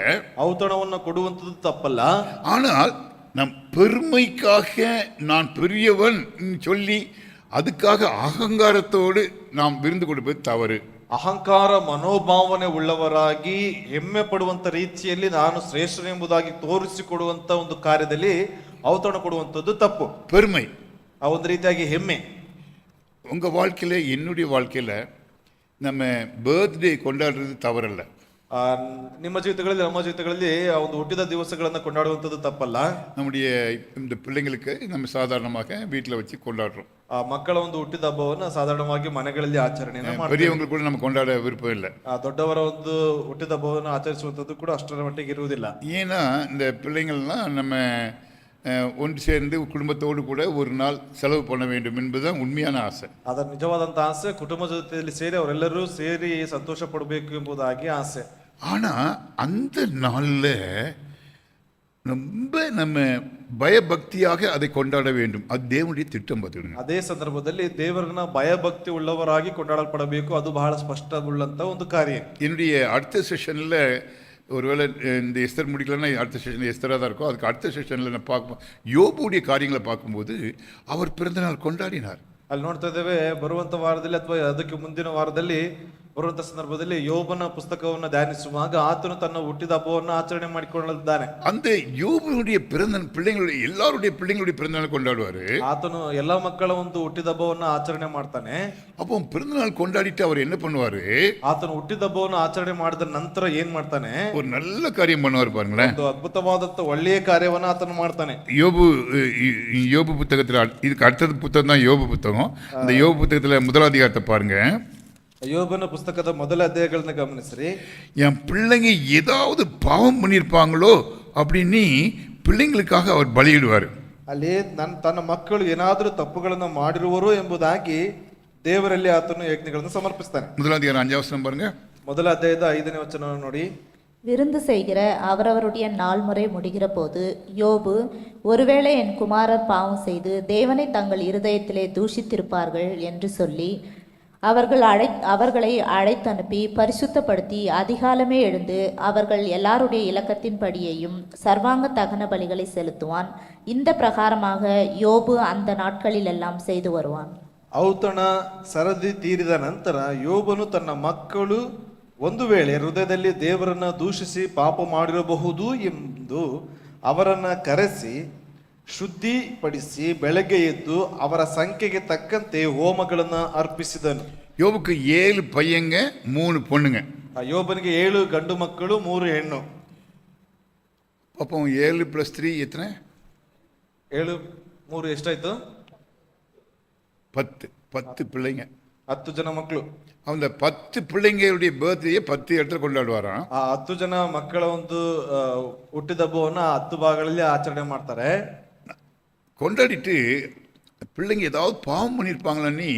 ಔತಣವನ್ನು ಕೊಡುವಂತದ್ದು ತಪ್ಪಲ್ಲ. ஆனால் நம் பெருமைக்காக நான் பெரியவன் சொல்லி அதுக்காக அகங்காரத்தோடு நாம் விருந்து கொடுப்பது தவறு. ಅಹಂಕಾರ ಮನೋಭಾವನೆ ಉಳ್ಳವರಾಗಿ ಹೆಮ್ಮೆ ಪಡುವಂತ ರೀತಿಯಲ್ಲಿ ನಾನು ಶ್ರೇಷ್ಠನೆಂಬುದಾಗಿ ತೋರಿಸಿಕೊಡುವಂತ ಒಂದು ಕಾರ್ಯದಲ್ಲಿ ಔತಣ ಕೊಡುವಂತದ್ದು ತಪ್ಪು. பெருமை ಆ ಒಂದು ರೀತಿಯಾಗಿ ಹೆಮ್ಮೆ. உங்க வாழ்க்கையில என்னுடைய வாழ்க்கையில நம்ம பர்த்டே கொண்டாடுறது தவறல்ல. ನಿಮ್ಮ ಜೀವಿತಗಳಲ್ಲಿ ನಮ್ಮ ಜೀವಿತಗಳಲ್ಲಿ ಆ ಒಂದು ಹುಟ್ಟಿದ ದಿವಸಗಳನ್ನ ಕೊಂಡಾಡುವಂಥದ್ದು ತಪ್ಪಲ್ಲ. நம்முடைய இந்த பிள்ளைங்களுக்கு நம்ம சாதாரணமாக வீட்டில் வச்சு கொண்டாடுறோம். ಆ ಮಕ್ಕಳ ಒಂದು ಹುಟ್ಟಿದ ಹಬ್ಬವನ್ನು ಸಾಧಾರಣವಾಗಿ ಮನೆಗಳಲ್ಲಿ ಆಚರಣೆಯನ್ನು ಮಾಡ್ತಾರೆ. பெரியவங்களுக்கு கூட நம்ம கொண்டாட விருப்பம் இல்லை. ದೊಡ್ಡವರ ಒಂದು ಹುಟ್ಟಿದ ಹಬ್ಬವನ್ನು ಆಚರಿಸುವಂಥದ್ದು ಕೂಡ ಅಷ್ಟರ ಮಟ್ಟಿಗೆ ಇರುವುದಿಲ್ಲ. ஏன்னா இந்த பிள்ளைங்கள்லாம் நம்ம ஒன்று சேர்ந்து குடும்பத்தோடு கூட ஒரு நாள் செலவு பண்ண வேண்டும் என்பதுதான் உண்மையான ஆசை. ಅದರ ನಿಜವಾದಂತ ಆಸೆ ಕುಟುಂಬ ಜೊತೆಯಲ್ಲಿ ಸೇರಿ ಅವರೆಲ್ಲರೂ ಸೇರಿ ಸಂತೋಷ ಪಡಬೇಕು ಎಂಬುದಾಗಿ ಆಸೆ. ஆனா அந்த நாள்ல ரொம்ப நம்ம பயபக்தியாக அதை கொண்டாட வேண்டும். அது தேவனுடைய திட்டம். பார்த்துடுங்க, ಅದೇ ಸಂದರ್ಭದಲ್ಲಿ ದೇವರನ್ನ ಭಯಭಕ್ತಿ ಉಳ್ಳವರಾಗಿ ಕೊಂಡಾಡಲ್ಪಡಬೇಕು. ಅದು ಬಹಳ ಸ್ಪಷ್ಟವುಳ್ಳಂತ ಒಂದು ಕಾರ್ಯ. என்னுடைய அடுத்த செஷன்ல ஒருவேளை இந்த எஸ்தர் முடிக்கலன்னா அடுத்த செஷன் எஸ்தராக தான் இருக்கும். அதுக்கு அடுத்த செஷனில் நான் பார்க்கும் யோபுடைய காரியங்களை பார்க்கும்போது அவர் பிறந்தநாள் கொண்டாடினார். ಅಲ್ಲಿ ನೋಡ್ತಾ ಇದ್ದೇವೆ ಬರುವಂತ ವಾರದಲ್ಲಿ ಅಥವಾ ಅದಕ್ಕೆ ಮುಂದಿನ ವಾರದಲ್ಲಿ ಬರುವಂತ ಸಂದರ್ಭದಲ್ಲಿ ಯೋಬನ ಪುಸ್ತಕವನ್ನು ಧ್ಯಾನಿಸುವಾಗ ಆತನು ತನ್ನ ಹುಟ್ಟಿದ ಹಬ್ಬವನ್ನು ಆಚರಣೆ ಮಾಡಿಕೊಳ್ಳಲಿದ್ದಾನೆ. அந்த யோபுடைய பிறந்த பிள்ளைங்களுடைய எல்லாருடைய பிள்ளைங்களுடைய பிறந்தநாள் கொண்டாடுவாரு. ಆತನು ಎಲ್ಲಾ ಮಕ್ಕಳ ಒಂದು ಹುಟ್ಟಿದ ಹಬ್ಬವನ್ನು ಆಚರಣೆ ಮಾಡ್ತಾನೆ. அப்போ பிறந்தநாள் கொண்டாடிட்டு அவர் என்ன பண்ணுவாரு, ಆತನು ಹುಟ್ಟಿದ ಹಬ್ಬವನ್ನು ಆಚರಣೆ ಮಾಡಿದ ನಂತರ ಏನ್ ಮಾಡ್ತಾನೆ, ஒரு நல்ல காரியம் பண்ணுவார். பாருங்களேன், ಒಂದು ಅದ್ಭುತವಾದಂತ ಒಳ್ಳೆಯ ಕಾರ್ಯವನ್ನ ಆತನು ಮಾಡ್ತಾನೆ. யோபு புத்தகத்துல இதுக்கு அடுத்தது புத்தகம் தான் யோபு புத்தகம். அந்த யோபு புத்தகத்துல 1ஆம் அதிகாரத்தை பாருங்க. யோபன புஸ்தಕದ ಮೊದಲ ಅಧ್ಯಾಯಗಳನ್ನ ಗಮನಿಸಿರಿ. என் பிள்ளைங்க ஏதாவது பாவம் பண்ணியிருப்பாங்களோ அப்படின்னு பிள்ளைங்களுக்காக அவர் பலியிடுவார். ಅಲ್ಲಿ ತನ್ನ ಮಕ್ಕಳು ಏನಾದರೂ ತಪ್ಪುಗಳನ್ನು ಮಾಡಿರುವರು ಎಂಬುದಾಗಿ ದೇವರಲ್ಲಿ ಆತನು ಯಜ್ಞಗಳನ್ನು ಸಮರ್ಪಿಸ್ತಾನೆ. 1ஆம் அதிகாரம் 5ஆம் வசனம் பாருங்க. ಮೊದಲ ಅಧ್ಯಾಯದ 5ನೇ ವಚನವನ್ನು ನೋಡಿ. விருந்து செய்கிற அவரவருடைய நாள் முறை முடிகிற போது யோபு, ஒருவேளை என் குமாரர் பாவம் செய்து தேவனை தங்கள் இருதயத்திலே தூஷித்திருப்பார்கள் என்று சொல்லி அவர்களை அழைத்தனுப்பி பரிசுத்தப்படுத்தி அதிகாலமே எழுந்து அவர்கள் எல்லாருடைய இலக்கத்தின்படியையும் சர்வாங்க தகன பலிகளை செலுத்துவான். இந்த பிரகாரமாக யோபு அந்த நாட்களிலெல்லாம் செய்து வருவான். ಔತಣ ಸರದಿ ತೀರಿದ ನಂತರ ಯೋಬನು ತನ್ನ ಮಕ್ಕಳು ಒಂದು ವೇಳೆ ಹೃದಯದಲ್ಲಿ ದೇವರನ್ನ ದೂಷಿಸಿ ಪಾಪ ಮಾಡಿರಬಹುದು ಎಂದು ಅವರನ್ನ ಕರೆಸಿ ಶುದ್ಧಿಪಡಿಸಿ ಬೆಳಗ್ಗೆ ಎದ್ದು ಅವರ ಸಂಖ್ಯೆಗೆ ತಕ್ಕಂತೆ ಹೋಮಗಳನ್ನ ಅರ್ಪಿಸಿದನು. யோபுக்கு 7 பையங்க 3 பொண்ணுங்க. ಆ ಯೋಬನಿಗೆ 7 ಗಂಡು ಮಕ್ಕಳು 3 ಹೆಣ್ಣು. அப்போ 7 + 3 எத்தனை? 7 3 ಎಷ್ಟಾಯ್ತು? 10 பிள்ளைங்க. 10 ಜನ ಮಕ್ಕಳು. அந்த 10 பிள்ளைங்களுடைய பர்த்டே 10 இடத்துல கொண்டாடுவாராம். ಆ 10 ಜನ ಮಕ್ಕಳ ಒಂದು ಹುಟ್ಟಿದಬ್ಬವನ್ನ 10 ಭಾಗಗಳಲ್ಲಿ ಆಚರಣೆ ಮಾಡ್ತಾರೆ. கொண்டாடிட்டு பிள்ளைங்க ஏதாவது பாவம் பண்ணியிருப்பாங்களான்னு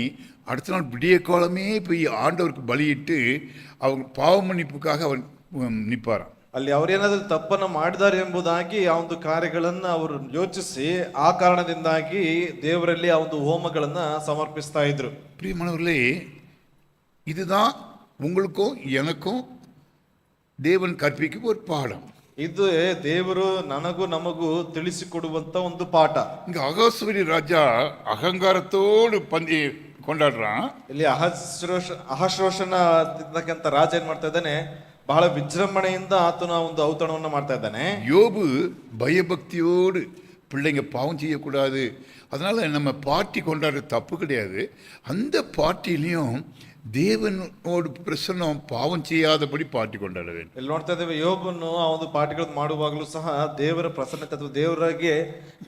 அடுத்த நாள் விடிய காலமே போய் ஆண்டவருக்கு பலியிட்டு அவங்க பாவ மன்னிப்புக்காக அவர் நிற்பாராம். ಅಲ್ಲಿ ಅವರೇನಾದ್ರೂ ತಪ್ಪನ್ನ ಮಾಡಿದ್ದಾರೆ ಎಂಬುದಾಗಿ ಆ ಒಂದು ಕಾರ್ಯಗಳನ್ನ ಅವರು ಯೋಚಿಸಿ ಆ ಕಾರಣದಿಂದಾಗಿ ದೇವರಲ್ಲಿ ಆ ಒಂದು ಹೋಮಗಳನ್ನ ಸಮರ್ಪಿಸ್ತಾ ಇದ್ರು. பிரியமானவர்களே, இதுதான் உங்களுக்கும் எனக்கும் தேவன் கற்பிக்கும் ஒரு பாடம். ಇದು ದೇವರು ನನಗೂ ನಮಗೂ ತಿಳಿಸಿಕೊಡುವಂತ ಒಂದು ಪಾಠ. இங்க அகாசுவரி ராஜா அகங்காரத்தோடு பந்தி கொண்டாடுறான். ಇಲ್ಲಿ ಅಹಶ್ರೋಷನ ರಾಜ ಏನ್ ಮಾಡ್ತಾ ಇದ್ದಾನೆ, ಬಹಳ ವಿಜೃಂಭಣೆಯಿಂದ ಆತನ ಒಂದು ಔತಣವನ್ನ ಮಾಡ್ತಾ ಇದ್ದಾನೆ. யோபு பயபக்தியோடு பிள்ளைங்க பாவம் செய்யக்கூடாது, அதனால நம்ம பார்ட்டி கொண்டாடுற தப்பு கிடையாது, அந்த பார்ட்டிலையும் தேவனோடு பிரசன்னம் பாவம் செய்யாதபடி பார்ட்டி கொண்டாட வேண்டும். ಇಲ್ಲಿ ನೋಡ್ತಾ ಇದ್ದೇವೆ, ಯೋಬನು ಆ ಒಂದು ಪಾಠಗಳನ್ನು ಮಾಡುವಾಗಲೂ ಸಹ ದೇವರ ಪ್ರಸನ್ನತೆ ಅಥವಾ ದೇವರಿಗೆ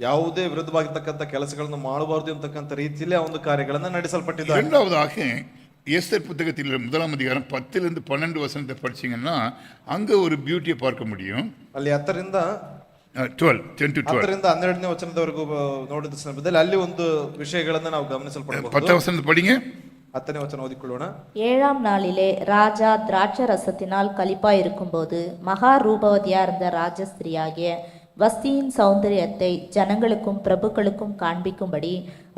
ಯಾವುದೇ ವಿರುದ್ಧವಾಗಿರ್ತಕ್ಕಂಥ ಕೆಲಸಗಳನ್ನು ಮಾಡಬಾರದು ಅಂತಕ್ಕಂಥ ರೀತಿಯಲ್ಲಿ ಆ ಒಂದು ಕಾರ್ಯಗಳನ್ನ ನಡೆಸಲ್ಪಟ್ಟಿದ್ದಾರೆ. இரண்டாவதாக எஸ்தர் புத்தகத்தில் 1ஆம் அதிகாரம் 10 12 வசனத்தை படிச்சீங்கன்னா அங்க ஒரு பியூட்டியை பார்க்க முடியும். ಅಲ್ಲಿ 10ರಿಂದ 12ನೇ ವಚನದವರೆಗೂ ನೋಡಿದ ಸಂದರ್ಭದಲ್ಲಿ ಅಲ್ಲಿ ಒಂದು ವಿಷಯಗಳನ್ನ ನಾವು ಗಮನಿಸಲ್ಪಡಬಹುದು. 10 வசனத்தை படிங்க. 10ನೇ ವಚನ ಓದಿಕೊಳ್ಳೋಣ. 7ஆம் நாளிலே ராஜா திராட்சை ரசத்தினால் களிப்பாயிருக்கும்போது மகா ரூபவதியா இருந்த ராஜஸ்திரியாகிய வஸ்தியின் சௌந்தரியத்தை ஜனங்களுக்கும் பிரபுக்களுக்கும் காண்பிக்கும்படி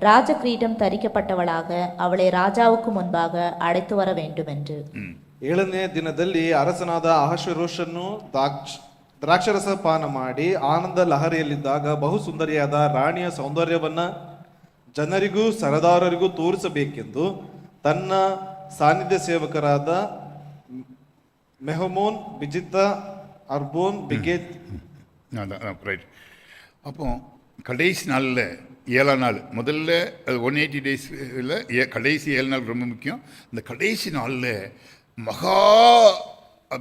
ராஜகிரீடம் தரிக்கப்பட்டவளாக அவளை ராஜாவுக்கு முன்பாக அழைத்து வர வேண்டும் என்று. 7ನೇ ದಿನದಲ್ಲಿ ಅರಸನಾದ ಅಹಶ್ವೇರೋಷನು ದ್ರಾಕ್ಷರಸ ಪಾನ ಮಾಡಿ ಆನಂದ ಲಹರಿಯಲ್ಲಿದ್ದಾಗ ಬಹು ಸುಂದರಿಯಾದ ರಾಣಿಯ ಸೌಂದರ್ಯವನ್ನ ಜನರಿಗೂ ಸರದಾರರಿಗೂ ತೋರಿಸಬೇಕೆಂದು ತನ್ನ ಸಾನ್ನಿಧ್ಯ ಸೇವಕರಾದ மெஹமோன், பிஜித்தா, அர்போன், பிகேத். ரைட். அப்போ கடைசி நாளில் 7ஆம் நாள், முதல்ல 180 டேஸில் கடைசி 7 நாள் ரொம்ப முக்கியம். அந்த கடைசி நாளில் மகா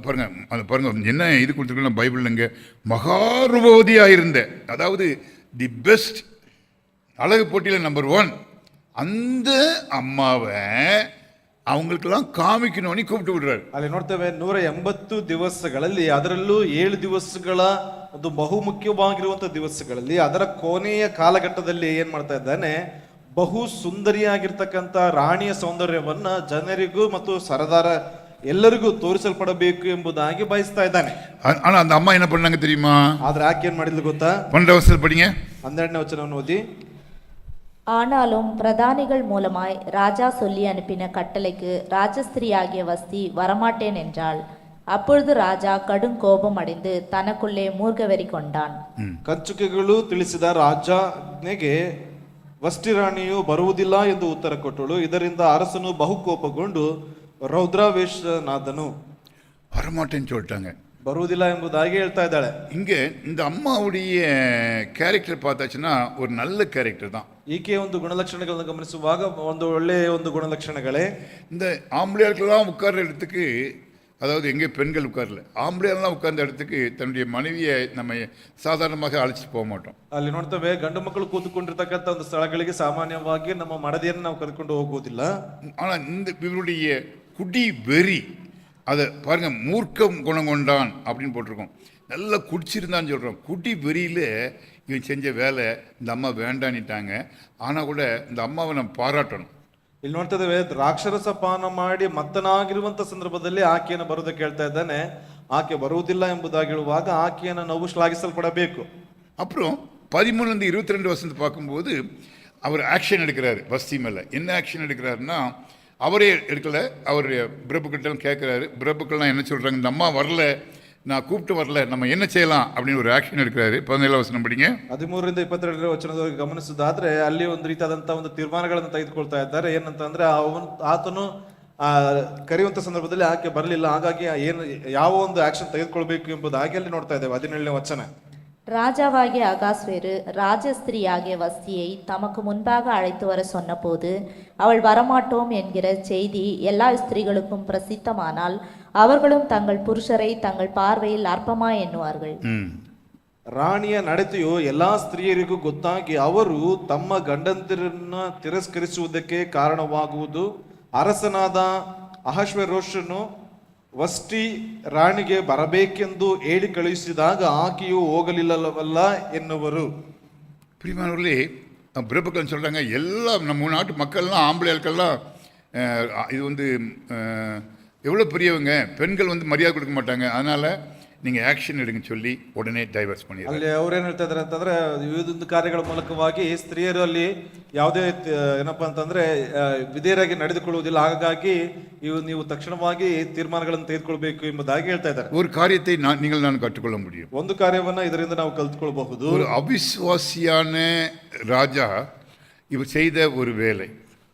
பாருங்க என்ன இது கொடுத்துருக்கோம் பைபிள்லங்க, மகாரூபவதியாக இருந்த, அதாவது தி பெஸ்ட் அழகு போட்டியில் நம்பர் 1 அந்த அம்மாவை அவங்களுக்கெல்லாம் காமிக்கணும்னு கூப்பிட்டு விடுறாரு. ಅಲ್ಲಿ ನೋಡ್ತೇವೆ 180 ದಿವಸಗಳಲ್ಲಿ ಅದರಲ್ಲೂ 7 ದಿವಸಗಳ ಒಂದು ಬಹುಮುಖ್ಯವಾಗಿರುವಂತಹ ದಿವಸಗಳಲ್ಲಿ ಅದರ ಕೊನೆಯ ಕಾಲಘಟ್ಟದಲ್ಲಿ ಏನ್ ಮಾಡ್ತಾ ಇದ್ದಾನೆ, ಬಹು ಸುಂದರಿಯಾಗಿರ್ತಕ್ಕಂಥ ರಾಣಿಯ ಸೌಂದರ್ಯವನ್ನ ಜನರಿಗೂ ಮತ್ತು ಸರದಾರ ಎಲ್ಲರಿಗೂ ತೋರಿಸಲ್ಪಡಬೇಕು ಎಂಬುದಾಗಿ ಬಯಸ್ತಾ ಇದ್ದಾನೆ. ஆனா அந்த அம்மா என்ன பண்ணாங்க தெரியுமா? ಆದ್ರೆ ಆಕೆ ಏನ್ ಮಾಡಿದ್ಲು ಗೊತ್ತಾ? 12ನೇ வசனம் படிங்க. 12ನೇ ವಚನವನ್ನು ಓದಿ. ஆனாலும் பிரதானிகள் மூலமாய் ராஜா சொல்லி அனுப்பின கட்டளைக்கு ராஜஸ்திரியாகிய வஸ்தி வரமாட்டேன் என்றாள். அப்பொழுது ராஜா கடும் கோபம் அடைந்து தனக்குள்ளே மூர்க்கவெறி கொண்டான். ಕಂಚುಕಿಗಳು ತಿಳಿಸಿದ ರಾಜನಿಗೆ ವಸ್ತಿ ರಾಣಿಯು ಬರುವುದಿಲ್ಲ ಎಂದು ಉತ್ತರ ಕೊಟ್ಟಳು. ಇದರಿಂದ ಅರಸನು ಬಹುಕೋಪಗೊಂಡು ರೌದ್ರಾವೇಶನಾದನು. வரமாட்டேன்னு சொல்லிட்டாங்க, ಬರುವುದಿಲ್ಲ ಎಂಬುದಾಗಿ ಹೇಳ್ತಾ ಇದ್ದಾಳೆ. இங்க இந்த அம்மாவுடைய கேரக்டர் பார்த்தாச்சுன்னா ஒரு நல்ல கேரக்டர் தான். ಈಕೆಯ ಒಂದು ಗುಣಲಕ್ಷಣಗಳನ್ನು ಗಮನಿಸುವಾಗ ಒಂದು ಒಳ್ಳೆಯ ಒಂದು ಗುಣಲಕ್ಷಣಗಳೇ. இந்த ஆம்பளையார்கள்லாம் உட்கார்ற இடத்துக்கு, அதாவது எங்கே பெண்கள் உட்காரல, ஆம்பளையாரெல்லாம் உட்கார்ந்த இடத்துக்கு தன்னுடைய மனைவியை நம்ம சாதாரணமாக அழைச்சிட்டு போக மாட்டோம். ಅಲ್ಲಿ ನೋಡ್ತೇವೆ, ಗಂಡು ಮಕ್ಕಳು ಕೂತುಕೊಂಡಿರ್ತಕ್ಕಂಥ ಒಂದು ಸ್ಥಳಗಳಿಗೆ ಸಾಮಾನ್ಯವಾಗಿ ನಮ್ಮ ಮಡದಿಯನ್ನು ನಾವು ಕರ್ಕೊಂಡು ಹೋಗುವುದಿಲ್ಲ. ஆனா இந்த இவருடைய குடி வெறி, அதை பாருங்க, மூர்க்கம் குணம் கொண்டான் அப்படின்னு போட்டிருக்கோம். நல்லா குடிச்சிருந்தான்னு சொல்கிறோம். குடி வெறியில் இவன் செஞ்ச வேலை இந்த அம்மா வேண்டான்னுட்டாங்க. ஆனால் கூட இந்த அம்மாவை நம்ம பாராட்டணும். ಇಲ್ಲಿ ನೋಡ್ತಾ ಇದ್ದೇವೆ, ದ್ರಾಕ್ಷರಸ ಪಾನ ಮಾಡಿ ಮತ್ತನಾಗಿರುವಂತ ಸಂದರ್ಭದಲ್ಲಿ ಆಕೆಯನ್ನು ಬರೋದಕ್ಕೆ ಹೇಳ್ತಾ ಇದ್ದಾನೆ. ಆಕೆ ಬರುವುದಿಲ್ಲ ಎಂಬುದಾಗಿ ಹೇಳುವಾಗ ಆಕೆಯನ್ನು ನಾವು ಶ್ಲಾಘಿಸಲ್ಪಡಬೇಕು. அப்புறம் 13 22 வசனத்தை பார்க்கும்போது அவர் ஆக்ஷன் எடுக்கிறாரு வஸ்தி மேலே. என்ன ஆக்ஷன் எடுக்கிறாருன்னா, அவரே எடுக்கல. அவர் பிரபுக்கிட்ட கேட்குறாரு. பிரபுக்கள்லாம் என்ன சொல்கிறாங்க, இந்த அம்மா வரல, நான் கூப்பிட்டு வரல, நம்ம என்ன செய்யலாம் அப்படின்னு ஒரு ஆக்ஷன் எடுக்கிறாரு. 17 வசனம் படிங்க. 13ರಿಂದ 22 ವಚನದವರೆಗೆ ಗಮನಿಸಿದಾದ್ರೆ ಅಲ್ಲಿ ಒಂದು ರೀತಿಯಾದಂತಹ ಒಂದು ತೀರ್ಮಾನಗಳನ್ನು ತೆಗೆದುಕೊಳ್ತಾ ಇದ್ದಾರೆ. ಏನಂತಂದ್ರೆ ಆತನು ಕರೆಯುವಂತ ಸಂದರ್ಭದಲ್ಲಿ ಆಕೆ ಬರಲಿಲ್ಲ, ಹಾಗಾಗಿ ಏನು ಯಾವ ಒಂದು ಆಕ್ಷನ್ ತೆಗೆದುಕೊಳ್ಬೇಕು ಎಂಬುದಾಗಿ ಅಲ್ಲಿ ನೋಡ್ತಾ ಇದ್ದೇವೆ. 17ನೇ ವಚನ. ராஜாவாகிய அகாஸ்வேரு ராஜஸ்திரியாகிய வஸ்தியை தமக்கு முன்பாக அழைத்து வர சொன்னபோது அவள் வரமாட்டோம் என்கிற செய்தி எல்லா ஸ்திரீகளுக்கும் பிரசித்தமானால் அவர்களும் தங்கள் புருஷரை தங்கள் பார்வையில் அற்பமா எண்ணுவார்கள். ರಾಣಿಯ ನಡತೆಯು ಎಲ್ಲಾ ಸ್ತ್ರೀಯರಿಗೂ ಗೊತ್ತಾಗಿ ಅವರು ತಮ್ಮ ಗಂಡಂದಿರನ್ನ ತಿರಸ್ಕರಿಸುವುದಕ್ಕೆ ಕಾರಣವಾಗುವುದು. ಅರಸನಾದ ಅಹಷ್ವೇರೋಷನು ವಷ್ಟಿ ರಾಣಿಗೆ ಬರಬೇಕೆಂದು ಹೇಳಿ ಕಳುಹಿಸಿದಾಗ ಆಕೆಯು ಹೋಗಲಿಲ್ಲವಲ್ಲ ಎನ್ನುವರು. பிரியமானவர்களே, பிரபுக்கள் சொல்கிறாங்க, எல்லாம் நம்ம நாட்டு மக்கள்லாம் ஆம்பளைகளுக்கெல்லாம் இது வந்து எவ்வளோ பெரியவங்க, பெண்கள் வந்து மரியாதை கொடுக்க மாட்டாங்க, அதனால் நீங்கள் ஆக்ஷன் எடுங்கன்னு சொல்லி உடனே டைவர்ஸ் பண்ணிடுறாங்க. ಅಲ್ಲಿ ಅವ್ರೇನ್ ಹೇಳ್ತಾ ಇದಾರೆ ಅಂತಂದ್ರೆ ವಿವಿಧ ಕಾರ್ಯಗಳ ಮೂಲಕವಾಗಿ ಸ್ತ್ರೀಯರು ಅಲ್ಲಿ ಯಾವುದೇ ಏನಪ್ಪಾ ಅಂತಂದ್ರೆ ವಿಧೇಯರಾಗಿ ನಡೆದುಕೊಳ್ಳುವುದಿಲ್ಲ, ಹಾಗಾಗಿ ನೀವು ತಕ್ಷಣವಾಗಿ ತೀರ್ಮಾನಗಳನ್ನು ತೆಗೆದುಕೊಳ್ಬೇಕು ಎಂಬುದಾಗಿ ಹೇಳ್ತಾ ಇದ್ದಾರೆ. ஒரு காரியத்தை நான் கற்றுக்கொள்ள முடியும். ಒಂದು ಕಾರ್ಯವನ್ನ ಇದರಿಂದ ನಾವು ಕಲ್ತ್ಕೊಳ್ಬಹುದು. ஒரு அவிசுவாசியான ராஜா இவர் செய்த ஒரு வேலை,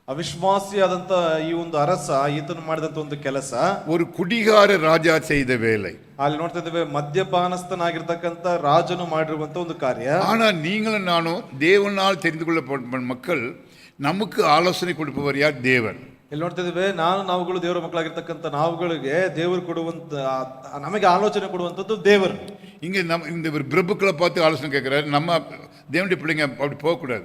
ಅವಿಶ್ವಾಸಿಯಾದಂತ ಈ ಒಂದು ಅರಸ ಈತನು ಮಾಡಿದಂತ ಒಂದು ಕೆಲಸ, ஒரு குடிகார ராஜா செய்த வேலை. ಅಲ್ಲಿ ನೋಡ್ತಾ ಇದ್ದೇವೆ ಮದ್ಯಪಾನಸ್ಥನಾಗಿರ್ತಕ್ಕಂಥ ರಾಜನು ಮಾಡಿರುವಂತ ಒಂದು ಕಾರ್ಯ. ஆனா நீங்களும் நானும் தேவனால் தெரிந்து கொள்ளப்பட்ட மக்கள், நமக்கு ஆலோசனை கொடுப்பவர் யார்? தேவன். ಇಲ್ಲಿ ನೋಡ್ತಾ ಇದ್ದೇವೆ ನಾವುಗಳು ದೇವರ ಮಕ್ಕಳಾಗಿರ್ತಕ್ಕಂಥ ನಾವುಗಳಿಗೆ ದೇವರು ಕೊಡುವಂತ, ನಮಗೆ ಆಲೋಚನೆ ಕೊಡುವಂತದ್ದು ದೇವರು. இங்க இந்த ஒரு பிரபுக்களை பார்த்து ஆலோசனை கேட்கிறாரு. நம்ம தேவனுடைய பிள்ளைங்க அப்படி போகக்கூடாது.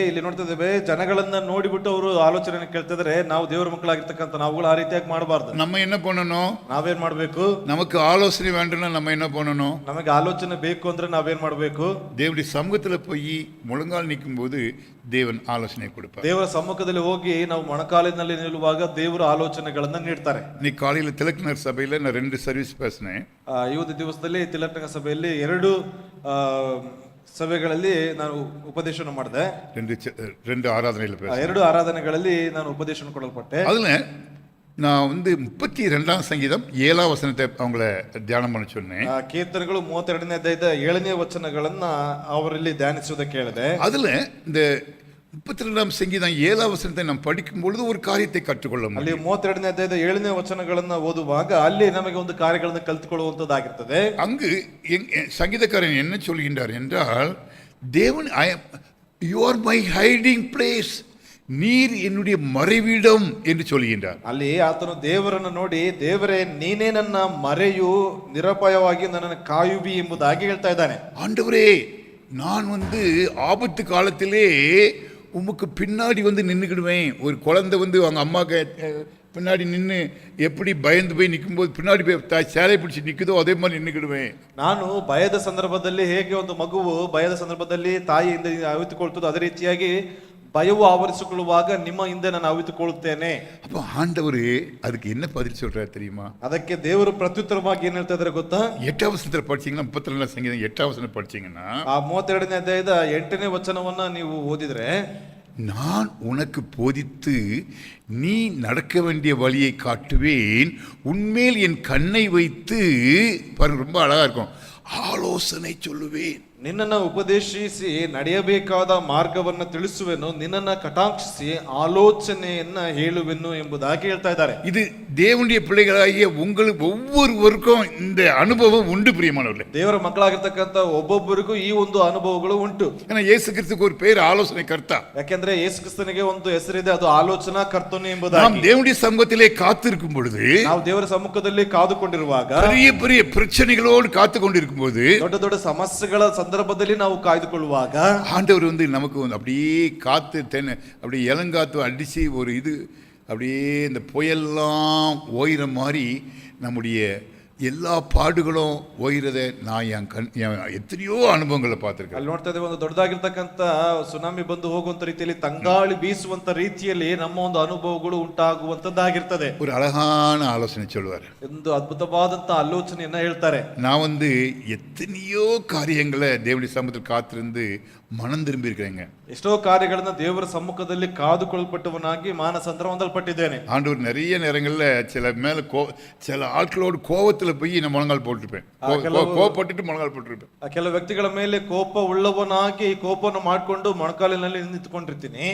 ಇಲ್ಲಿ ನೋಡ್ತಾ ಇದ್ದೇವೆ ಜನಗಳನ್ನ ನೋಡಿಬಿಟ್ಟು ಅವರು ಆಲೋಚನೆ ಕೇಳ್ತಿದ್ರೆ ನಾವು ದೇವರ ಮಕ್ಕಳಾಗಿರ್ತಕ್ಕಂಥ ನಾವುಗಳು ಆ ರೀತಿಯಾಗಿ ಮಾಡಬಾರ್ದು. நம்ம என்ன பண்ணணும்? ನಾವೇನ್ ಮಾಡ್ಬೇಕು? நமக்கு ஆலோசனை வேண்டும்னா நம்ம என்ன பண்ணணும்? ನಮಗೆ ಆಲೋಚನೆ ಬೇಕು ಅಂದ್ರೆ ನಾವೇನ್ ಮಾಡ್ಬೇಕು? தேவனுடைய சமூகத்துல போய் முழங்கால் நிற்கும் போது தேவன் ಆಲೋಚನೆ கொடுப்பார். ದೇವರ ಸಮ್ಮುಖದಲ್ಲಿ ಹೋಗಿ ನಾವು ಮೊಣಕಾಲಿನಲ್ಲಿ ನಿಲ್ಲುವಾಗ ದೇವರು ಆಲೋಚನೆಗಳನ್ನ ನೀಡ್ತಾರೆ. நீ காலையில திலக்நகர் சபையில நான் 2 ಸರ್ವಿಸ್ பேசினேன். ಈ ಒಂದು ದಿವಸದಲ್ಲಿ ತಿಲಕ್ನಗರ ಸಭೆಯಲ್ಲಿ 2 ಸಭೆಗಳಲ್ಲಿ ನಾನು ಉಪದೇಶನ ಮಾಡಿದೆ. 2 ஆராதனையில பேசினேன். 2 ಆರಾಧನೆಗಳಲ್ಲಿ ನಾನು ಉಪದೇಶನ ಕೊಡಲ್ಪಟ್ಟೆ. அதுல நான் வந்து 32ஆம் சங்கீதம் 7ஆம் வசனத்தை அவங்கள தியானம் பண்ண சொன்னேன். ಕೀರ್ತನೆಗಳು 32ನೇ ಅಧ್ಯಾಯದ 7ನೇ ವಚನಗಳನ್ನ ಅವರಲ್ಲಿ ಧ್ಯಾನಿಸುವುದಕ್ಕೆ ಹೇಳಿದೆ. அதுல இந்த 32ஆம் சங்கீதம் 7ஆம் வசனத்தை நாம் படிக்கும் பொழுது ஒரு காரியத்தை கற்றுக்கொள்ள முடியும். ಅಲ್ಲಿ 32ನೇ ಅಧ್ಯಾಯದ 7ನೇ ವಚನಗಳನ್ನ ಓದುವಾಗ ಅಲ್ಲಿ ನಮಗೆ ಒಂದು ಕಾರ್ಯಗಳನ್ನು ಕಲಿತುಕೊಳ್ಳುವಂತದ್ದಾಗಿರ್ತದೆ. அங்கு சங்கீதக்காரன் என்ன சொல்கின்றார் என்றால், தேவன், you are my hiding place, நீர் என்னுடைய மறைவிடம் என்று சொல்கின்றார். ಅಲ್ಲಿ ಆತನು ದೇವರನ್ನು ನೋಡಿ, ದೇವರೇ ನೀನೇ ನನ್ನ ಮರೆಯು, ನಿರಪಾಯವಾಗಿ ನನ್ನನ್ನು ಕಾಯುವಿ ಎಂಬುದಾಗಿ ಹೇಳ್ತಾ ಇದ್ದಾನೆ. ஆண்டவரே, நான் வந்து ஆபத்து காலத்திலே உமக்கு பின்னாடி வந்து நின்றுக்கிடுவேன். ஒரு குழந்தை வந்து அவங்க அம்மாக்கு பின்னாடி நின்று எப்படி பயந்து போய் நிற்கும்போது பின்னாடி போய் சேலை பிடிச்சி நிற்குதோ அதே மாதிரி நின்றுக்கிடுவேன். ನಾನು ಭಯದ ಸಂದರ್ಭದಲ್ಲಿ ಹೇಗೆ ಒಂದು ಮಗುವು ಭಯದ ಸಂದರ್ಭದಲ್ಲಿ ತಾಯಿಯಿಂದ ಅವಿತುಕೊಳ್ತದೋ ಅದೇ ರೀತಿಯಾಗಿ ಭಯವು ಆವರಿಸಿಕೊಳ್ಳುವಾಗ ನಿಮ್ಮ ಹಿಂದೆ ನಾನು ಅವಿತುಕೊಳ್ಳುತ್ತೇನೆ. அப்போ ஆண்டவர் அதுக்கு என்ன பதில் சொல்றாரு தெரியுமா? ಅದಕ್ಕೆ ದೇವರು ಪ್ರತ್ಯುತ್ತರವಾಗಿ ಏನ್ ಹೇಳ್ತಾ ಇದ್ದಾರೆ ಗೊತ್ತಾ? 8ஆம் வசனத்தில் படிச்சீங்கன்னா, 32ஆம் சங்கீதம் 8ஆம் வசனம் படிச்சீங்கன்னா, ಆ 32ನೇ ಅಧ್ಯಾಯದ 8ನೇ ವಚನವನ್ನ ನೀವು ಓದಿದ್ರೆ, நான் உனக்கு போதித்து நீ நடக்க வேண்டிய வழியை காட்டுவேன், உன்மேல் என் கண்ணை வைத்து, பாருங்க ரொம்ப அழகா இருக்கும், ஆலோசனை சொல்லுவேன். ನಿನ್ನನ್ನು ಉಪದೇಶಿಸಿ ನಡೆಯಬೇಕಾದ ಮಾರ್ಗವನ್ನ ತಿಳಿಸುವೆನು, ನಿನ್ನನ್ನ ಕಟಾಕ್ಷಿಸಿ ಆಲೋಚನೆಯನ್ನ ಹೇಳುವೆನು ಎಂಬುದಾಗಿ ಹೇಳ್ತಾ ಇದ್ದಾರೆ. இது தேவனுடைய பிள்ளைகளாகிய உங்களுக்கு ஒவ்வொருவருக்கும் இந்த அனுபவம் உண்டு பிரியமானவர்களே. ದೇವರ ಮಕ್ಕಳಾಗಿರ್ತಕ್ಕಂಥ ಒಬ್ಬೊಬ್ಬರಿಗೂ ಈ ಒಂದು ಅನುಭವಗಳು ಉಂಟು. ஏன்னா இயேசு கிறிஸ்துக்கு ஒரு பேர் ஆலோசனை கர்த்தா. ಯಾಕೆಂದ್ರೆ ಯೇಸು ಕ್ರಿಸ್ತನಿಗೆ ಒಂದು ಹೆಸರಿದೆ, ಅದು ಆಲೋಚನಾ ಕರ್ತನು நாம் ಎಂಬುದಾಗಿ. தேவனுடைய சமூகத்திலே காத்திருக்கும் பொழுது, ನಾವು ದೇವರ ಸಮ್ಮುಖದಲ್ಲಿ ಕಾದುಕೊಂಡಿರುವಾಗ, பெரிய பெரிய பிரச்சனைகளோடு காத்து கொண்டிருக்கும் போது, ದೊಡ್ಡ ದೊಡ್ಡ ಸಮಸ್ಯೆಗಳ ಸಂದರ್ಭದಲ್ಲಿ ನಾವು ಕಾಯ್ದುಕೊಳ್ಳುವಾಗ, ஆண்டவர் வந்து நமக்கு வந்து அப்படியே காத்து அப்படியே இளங்காத்து அடிச்சு ஒரு இது அப்படியே இந்த புயல்லாம் ஓயிற மாதிரி நம்முடைய எல்லா பாடுகளும் ஓயிறத நான் என் எத்தனையோ அனுபவங்களை பார்த்துருக்கேன். ಅಲ್ಲಿ ನೋಡ್ತಾ ಇದ್ದೇವೆ, ಒಂದು ದೊಡ್ಡದಾಗಿರ್ತಕ್ಕಂಥ ಸುನಾಮಿ ಬಂದು ಹೋಗುವಂತ ರೀತಿಯಲ್ಲಿ, ತಂಗಾಳಿ ಬೀಸುವಂತ ರೀತಿಯಲ್ಲಿ ನಮ್ಮ ಒಂದು ಅನುಭವಗಳು ಉಂಟಾಗುವಂತದ್ದಾಗಿರ್ತದೆ. ஒரு அழகான ஆலோசனை சொல்லுவார். ಒಂದು ಅದ್ಭುತವಾದಂತ ಆಲೋಚನೆಯನ್ನ ಹೇಳ್ತಾರೆ. நான் வந்து எத்தனையோ காரியங்களை தேவனுடைய சமூகத்தில் காத்திருந்து மனம் திரும்பி இருக்கிறேங்க. ಎಷ್ಟೋ ಕಾರ್ಯಗಳನ್ನ ದೇವರ ಸಮ್ಮುಖದಲ್ಲಿ ಕಾದುಕೊಳ್ಳಲ್ಪಟ್ಟವನಾಗಿ ಮಾನಸಾಂತರ ಹೊಂದಲ್ಪಟ್ಟಿದ್ದೇನೆ. ஆண்டவர் நிறைய நேரங்கள்ல சில ஆட்களோடு கோவத்துல போய் நான் முழங்கால் போட்டிருப்பேன். கோவப்பட்டுட்டு முழங்கால் போட்டிருப்பேன். ಕೆಲವು ವ್ಯಕ್ತಿಗಳ ಮೇಲೆ ಕೋಪ ಉಳ್ಳವನಾಗಿ ಕೋಪವನ್ನು ಮಾಡಿಕೊಂಡು ಮೊಣಕಾಲಿನಲ್ಲಿ ನಿಂತುಕೊಂಡಿರ್ತೀನಿ.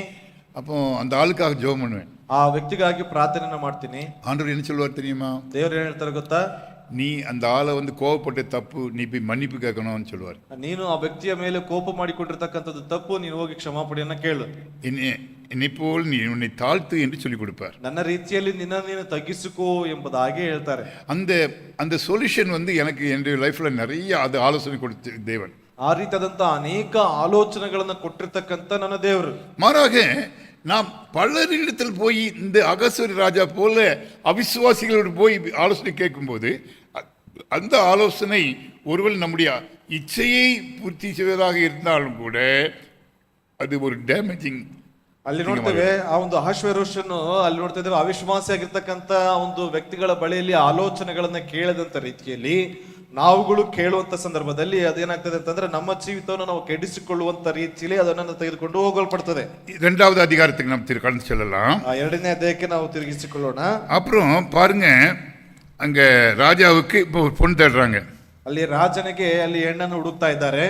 அப்போ அந்த ஆளுக்காக ஜெபம் பண்ணுவேன். ಆ ವ್ಯಕ್ತಿಗಾಗಿ ಪ್ರಾರ್ಥನೆಯನ್ನ ಮಾಡ್ತೀನಿ. ஆண்டவர் என்ன சொல்லுவார் தெரியுமா? ದೇವರು ಏನ್ ಹೇಳ್ತಾರೆ ಗೊತ್ತಾ? நீ அந்த ஆளை கோவப்பட்ட தப்பு, நீ போய் மன்னிப்பு கேட்கணும்னு சொல்லுவார். ನೀನು ಆ ವ್ಯಕ್ತಿಯ ಮೇಲೆ ಕೋಪ ಮಾಡಿಕೊಂಡಿರ್ತಕ್ಕಂಥದ್ದು ತಪ್ಪು, ನೀನು ಹೋಗಿ ಕ್ಷಮಾಪಣೆಯನ್ನ ಕೇಳು. என்னை போல் நீ உன்னை தாழ்த்து என்று சொல்லி கொடுப்பார். ನನ್ನ ರೀತಿಯಲ್ಲಿ ನಿನ್ನ ನೀನು ತಗ್ಗಿಸಿಕೋ ಎಂಬುದಾಗಿ ಹೇಳ್ತಾರೆ. அந்த சொல்யூஷன் எனக்கு என்னுடைய லைஃப்ல நிறைய அது ஆலோசனை கொடுத்த தேவன். ಆ ರೀತಿಯಾದಂತ ಅನೇಕ ಆಲೋಚನೆಗಳನ್ನ ಕೊಟ್ಟಿರ್ತಕ್ಕಂಥ ನನ್ನ ದೇವರು. மாறாக நாம் பலரிடத்தில் போய் இந்த அகஸ்வரி ராஜா போல அவிசுவாசிகளோடு போய் ஆலோசனை கேட்கும்போது அந்த ஆலோசனை ஒருவேளை நம்முடைய இச்சையை பூர்த்தி செய்வதாக இருந்தாலும் கூட அது ஒரு டேமேஜிங். ಅಲ್ಲಿ ನೋಡ್ತೇವೆ ಆ ಒಂದು ಅಹಷ್ವೇರೋಷನು ಅಲ್ಲಿ ನೋಡ್ತಾ ಇದ್ದೇವೆ ಅವಿಶ್ವಾಸಿಯಾಗಿರ್ತಕ್ಕಂಥ ಒಂದು ವ್ಯಕ್ತಿಗಳ ಬಳಿಯಲ್ಲಿ ಆಲೋಚನೆಗಳನ್ನ ಕೇಳದಂತ ರೀತಿಯಲ್ಲಿ ನಾವುಗಳು ಕೇಳುವಂತ ಸಂದರ್ಭದಲ್ಲಿ ಅದೇನಾಗ್ತದೆ ಅಂತಂದ್ರೆ ನಮ್ಮ ಜೀವಿತವನ್ನು ನಾವು ಕೆಡಿಸಿಕೊಳ್ಳುವಂತ ರೀತಿಯಲ್ಲಿ ಅದನ್ನ ತೆಗೆದುಕೊಂಡು ಹೋಗಲ್ಪಡ್ತದೆ. இரண்டாவது அதிகாரத்துக்கு நாம் கடந்து செல்லலாம். ಎರಡನೇ ಅಧ್ಯಾಯಕ್ಕೆ ನಾವು ತಿರುಗಿಸಿಕೊಳ್ಳೋಣ. அப்புறம் பாருங்க, அங்க ராஜாவுக்கு இப்போ ஒரு பொண்ணு தேடுறாங்க. ಅಲ್ಲಿ ರಾಜನಿಗೆ ಅಲ್ಲಿ ಹೆಣ್ಣನ್ನು ಹುಡುಕ್ತಾ ಇದ್ದಾರೆ.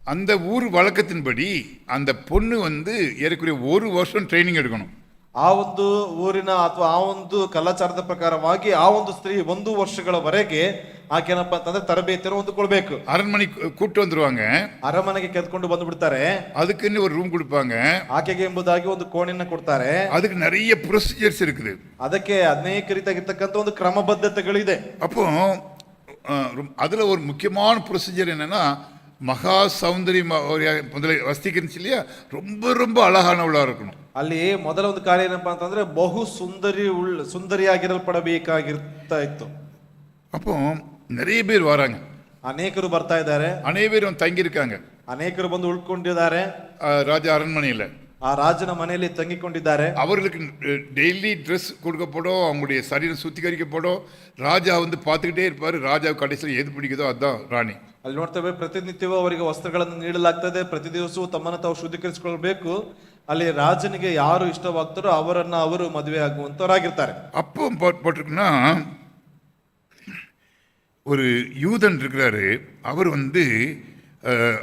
அந்த ஊர் வழக்கத்தின்படி அந்த பொண்ணு ஏறக்குறைய 1 வருஷம் ட்ரைனிங் எடுக்கணும். ಆ ಒಂದು ಊರಿನ ಅಥವಾ ಆ ಒಂದು ಕಲಾಚಾರದ ಪ್ರಕಾರವಾಗಿ ಆ ಒಂದು ಸ್ತ್ರೀ 1 ವರ್ಷಗಳವರೆಗೆ ಆಕೆನಪ್ಪ ಅಂತಂದ್ರೆ ತರಬೇತಿಯನ್ನು ಹೊಂದಿಕೊಳ್ಬೇಕು. அரண்மனை கூட்டு வந்துருவாங்க. ಅರಮನೆಗೆ ಕರೆದುಕೊಂಡು ಬಂದು ಬಿಡ್ತಾರೆ. அதுக்குன்னு ஒரு ரூம் கொடுப்பாங்க. ಆಕೆಗೆ ಎಂಬುದಾಗಿ ಒಂದು ಕೋಣೆಯನ್ನ ಕೊಡ್ತಾರೆ. அதுக்கு நிறைய ப்ரொசீஜர்ஸ் இருக்குது. ಅದಕ್ಕೆ ಅನೇಕ ರೀತಿಯಾಗಿರ್ತಕ್ಕಂಥ ಒಂದು ಕ್ರಮಬದ್ಧತೆಗಳಿದೆ. அப்போ அதுல ஒரு முக்கியமான ப்ரொசீஜர் என்னன்னா, மகா சௌந்தரியம் முதல்ல வஸ்திக்கிறச்சு இல்லையா, ரொம்ப ரொம்ப அழகானவளா இருக்கணும். ಅಲ್ಲಿ ಮೊದಲ ಒಂದು ಕಾರ್ಯ ಏನಪ್ಪಾ ಅಂತಂದ್ರೆ ಬಹು ಸುಂದರಿಯಾಗಿರಲ್ಪಡಬೇಕಾಗಿರ್ತಾ ಇತ್ತು. அப்போ நிறைய பேர் வராங்க. ಅನೇಕರು ಬರ್ತಾ ಇದ್ದಾರೆ. அனைவரும் தங்கி இருக்காங்க. ಅನೇಕರು ಬಂದು ಉಳ್ಕೊಂಡಿದ್ದಾರೆ ராஜா அரண்மனையில. ಆ ರಾಜನ ಮನೆಯಲ್ಲಿ ತಂಗಿಕೊಂಡಿದ್ದಾರೆ. அவர்களுக்கு டெய்லி ட்ரெஸ் கொடுக்கப்படும், அவங்களுடைய சரீரம் சுத்திகரிக்கப்படும். ராஜா பார்த்துக்கிட்டே இருப்பாரு. ராஜாவுக்கு கடைசியில் எது பிடிக்குதோ அதுதான் ராணி. ಅಲ್ಲಿ ನೋಡ್ತೇವೆ ಪ್ರತಿನಿತ್ಯವೂ ಅವರಿಗೆ ವಸ್ತ್ರಗಳನ್ನು ನೀಡಲಾಗ್ತದೆ. ಪ್ರತಿ ದಿವಸವೂ ತಮ್ಮನ್ನು ತಾವು ಶುದ್ಧೀಕರಿಸಿಕೊಳ್ಬೇಕು. ಅಲ್ಲಿ ರಾಜನಿಗೆ ಯಾರು ಇಷ್ಟವಾಗ್ತಾರೋ ಅವರನ್ನ ಅವರು ಮದುವೆ ಆಗುವಂತವರಾಗಿರ್ತಾರೆ. அப்போ போட்டிருக்குன்னா, ஒரு யூதன் இருக்கிறாரு. அவர்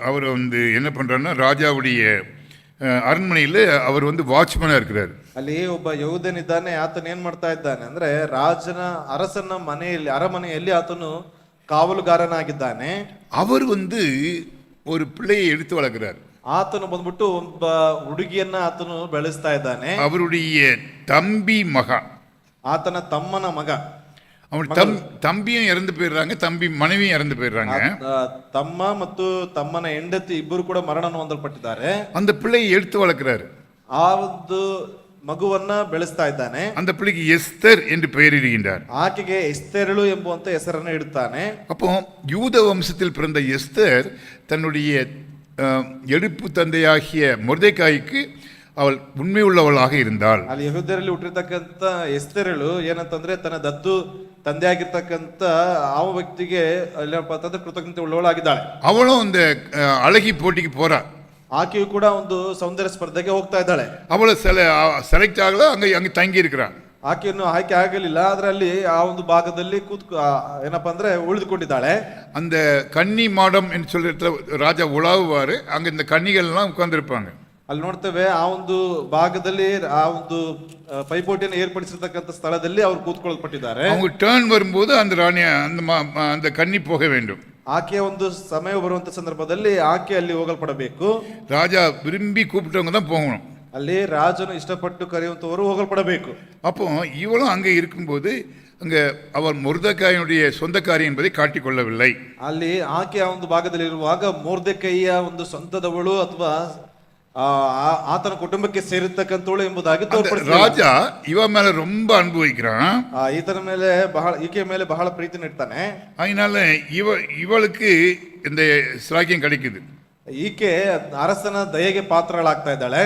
அவர் என்ன பண்றாருன்னா, ராஜாவுடைய அரண்மனையில் அவர் வாட்ச்மேனா இருக்கிறார். ಅಲ್ಲಿ ಒಬ್ಬ ಯಹೂದನಿದ್ದಾನೆ. ಆತನ ಏನ್ ಮಾಡ್ತಾ ಇದ್ದಾನೆ ಅಂದ್ರೆ ಅರಸನ ಮನೆಯಲ್ಲಿ ಅರಮನೆಯಲ್ಲಿ ಆತನು ಕಾವಲುಗಾರನಾಗಿದ್ದಾನೆ. அவர் ஒரு பிள்ளையை எடுத்து வளர்க்கிறார். ಆತನು ಬಂದ್ಬಿಟ್ಟು ಒಬ್ಬ ಹುಡುಗಿಯನ್ನ ಆತನು ಬೆಳೆಸ್ತಾ ಇದ್ದಾನೆ. அவருடைய தம்பி மகா, ಆತನ ತಮ್ಮನ ಮಗ. அவன் தம்பியும் இறந்து போயிடுறாங்க, தம்பி மனைவியும் இறந்து போயிடுறாங்க. ತಮ್ಮ ಮತ್ತು ತಮ್ಮನ ಹೆಂಡತಿ ಇಬ್ಬರು ಕೂಡ ಮರಣ ಹೊಂದಲ್ಪಟ್ಟಿದ್ದಾರೆ. அந்த பிள்ளையை எடுத்து வளர்க்கிறாரு. ಆ ಒಂದು ಮಗುವನ್ನ ಬೆಳೆಸ್ತಾ ಇದ್ದಾನೆ. அந்த பிள்ளைக்கு எஸ்தர் என்று பெயரிடுகின்றார். ಆಕೆಗೆ ಎಸ್ತೇರಳು ಎಂಬುವಂತ ಹೆಸರನ್ನು ಇಡುತ್ತಾನೆ. அப்போ யூத வம்சத்தில் பிறந்த எஸ்தர் தன்னுடைய எடுப்பு தந்தையாகிய ಮೊರ್ದೆಕಾಯಿக்கு ಅವள் ಉண்மை உள்ளவளாக இருந்தாள். ಅಲ್ಲಿ ಯಹೂದ್ಯರಲ್ಲಿ ಹುಟ್ಟಿರ್ತಕ್ಕಂಥ ಎಸ್ತೇರಳು ಏನಂತಂದ್ರೆ ತನ್ನ ದತ್ತು ತಂದೆ ಆಗಿರ್ತಕ್ಕಂಥ ಆ ವ್ಯಕ್ತಿಗೆ ಏನಪ್ಪಾ ಅಂತಂದ್ರೆ ಕೃತಜ್ಞತೆ ಉಳ್ಳವಳಾಗಿದ್ದಾಳೆ. ಅವಳು ಅಳಗಿ போட்டிக்கு போறா. ಆಕೆಯು ಕೂಡ ಒಂದು ಸೌಂದರ್ಯ ಸ್ಪರ್ಧೆಗೆ ಹೋಗ್ತಾ ಇದ್ದಾಳೆ. ಅವಳು ಸೆಲೆಕ್ಟ್ ಆಗಲ್ಲ, ಹಂಗೆ ತಂಗಿ இருக்கிறா. ಆಕೆಯನ್ನು ಆಯ್ಕೆ ಆಗಲಿಲ್ಲ. ಅದರಲ್ಲಿ ಆ ಒಂದು ಭಾಗದಲ್ಲಿ ಏನಪ್ಪಾ ಅಂದ್ರೆ ಉಳಿದುಕೊಂಡಿದ್ದಾಳೆ. அந்த கன்னி மாடம் என்று சொல்லிட்டு ராஜா உலாவுவாரு. அங்க இந்த கன்னிகள் எல்லாம் உட்கார்ந்திருப்பாங்க. ಅಲ್ಲಿ ನೋಡ್ತೇವೆ ಆ ಒಂದು ಭಾಗದಲ್ಲಿ ಆ ಒಂದು ಪೈಪೋಟಿಯನ್ನು ಏರ್ಪಡಿಸಿರ್ತಕ್ಕಂಥ ಸ್ಥಳದಲ್ಲಿ ಅವರು ಕೂತ್ಕೊಳ್ಪಟ್ಟಿದ್ದಾರೆ. அவங்க ಟರ್ನ್ வரும்போது அந்த ராணி அந்த கன்னி போக வேண்டும். ಆಕೆಯ ಒಂದು ಸಮಯ ಬರುವಂತ ಸಂದರ್ಭದಲ್ಲಿ ಆಕೆ ಅಲ್ಲಿ ಹೋಗಲ್ಪಡಬೇಕು. ராஜா விரும்பி கூப்பிட்டவங்க தான் போகணும். ಅಲ್ಲಿ ರಾಜನು ಇಷ್ಟಪಟ್ಟು ಕರೆಯುವಂತವರು ಹೋಗಲ್ಪಡಬೇಕು. அப்போ இவளும் அங்கே இருக்கும்போது அங்க அவள் ಮೊರ್ದೆಕಾಯಿಯ சொந்தக்காரி என்பதை காட்டிக்கொள்ளவில்லை. ಅಲ್ಲಿ ಆಕೆ ಆ ಒಂದು ಭಾಗದಲ್ಲಿ ಇರುವಾಗ ಮೊರ್ದೆಕೈಯ ಒಂದು ಸ್ವಂತದವಳು ಅಥವಾ ಆತನ ಕುಟುಂಬಕ್ಕೆ ಸೇರಿರ್ತಕ್ಕಂಥವಳು ಎಂಬುದಾಗಿ ತೋರ್ಪಡಿಸಿದ. ರಾಜ ಇವ ಮೇಲೆ ரொம்ப ಅன்பு வைக்கிறான். ಈತನ ಮೇಲೆ ಈಕೆಯ ಮೇಲೆ ಬಹಳ ಪ್ರೀತಿ ನೀಡ್ತಾನೆ. அதனால இவளுக்கு இந்த ஸ்லாக்கியம் கிடைக்குது. ಈಕೆ ಅರಸನ ದಯೆಗೆ ಪಾತ್ರಳಾಗ್ತಾ ಇದ್ದಾಳೆ.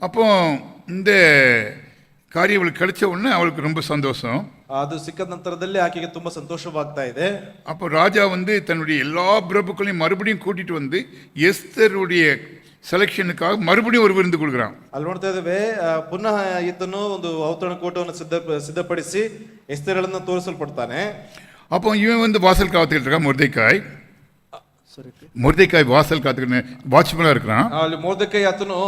அப்போ இந்த காரியம் அவளுக்கு கிடைச்ச உடனே அவளுக்கு ரொம்ப சந்தோஷம். ಅದು ಸಿಕ್ಕ ನಂತರದಲ್ಲಿ ಆಕೆಗೆ ತುಂಬಾ ಸಂತೋಷವಾಗ್ತಾ ಇದೆ. அப்போ ராஜா வந்து தன்னுடைய எல்லா பிரபுக்களையும் மறுபடியும் கூட்டிட்டு வந்து எஸ்தருடைய செலெக்ஷனுக்காக மறுபடியும் ஒரு விருந்து கொடுக்குறான். ಅಲ್ಲಿ ನೋಡ್ತಾ ಇದ್ದೇವೆ ಪುನಃ ಈತನು ಒಂದು ಔತಣಕೂಟವನ್ನು ಸಿದ್ಧಪಡಿಸಿ ಎಸ್ತೇರಳನ್ನು ತೋರಿಸಲ್ಪಡ್ತಾನೆ. அப்போ இவன் வந்து வாசல் காத்துக்கிட்டு இருக்கான். ಮೊರ್ದೆಕಾಯ್ ವಾಸಲ್ ಕಾத்துக்கிட்டு ವಾಚ್ಮನ್ இருக்கிறான். ಅಲ್ಲಿ ಮೊರ್ದೆಕಾಯಿ ಆತನು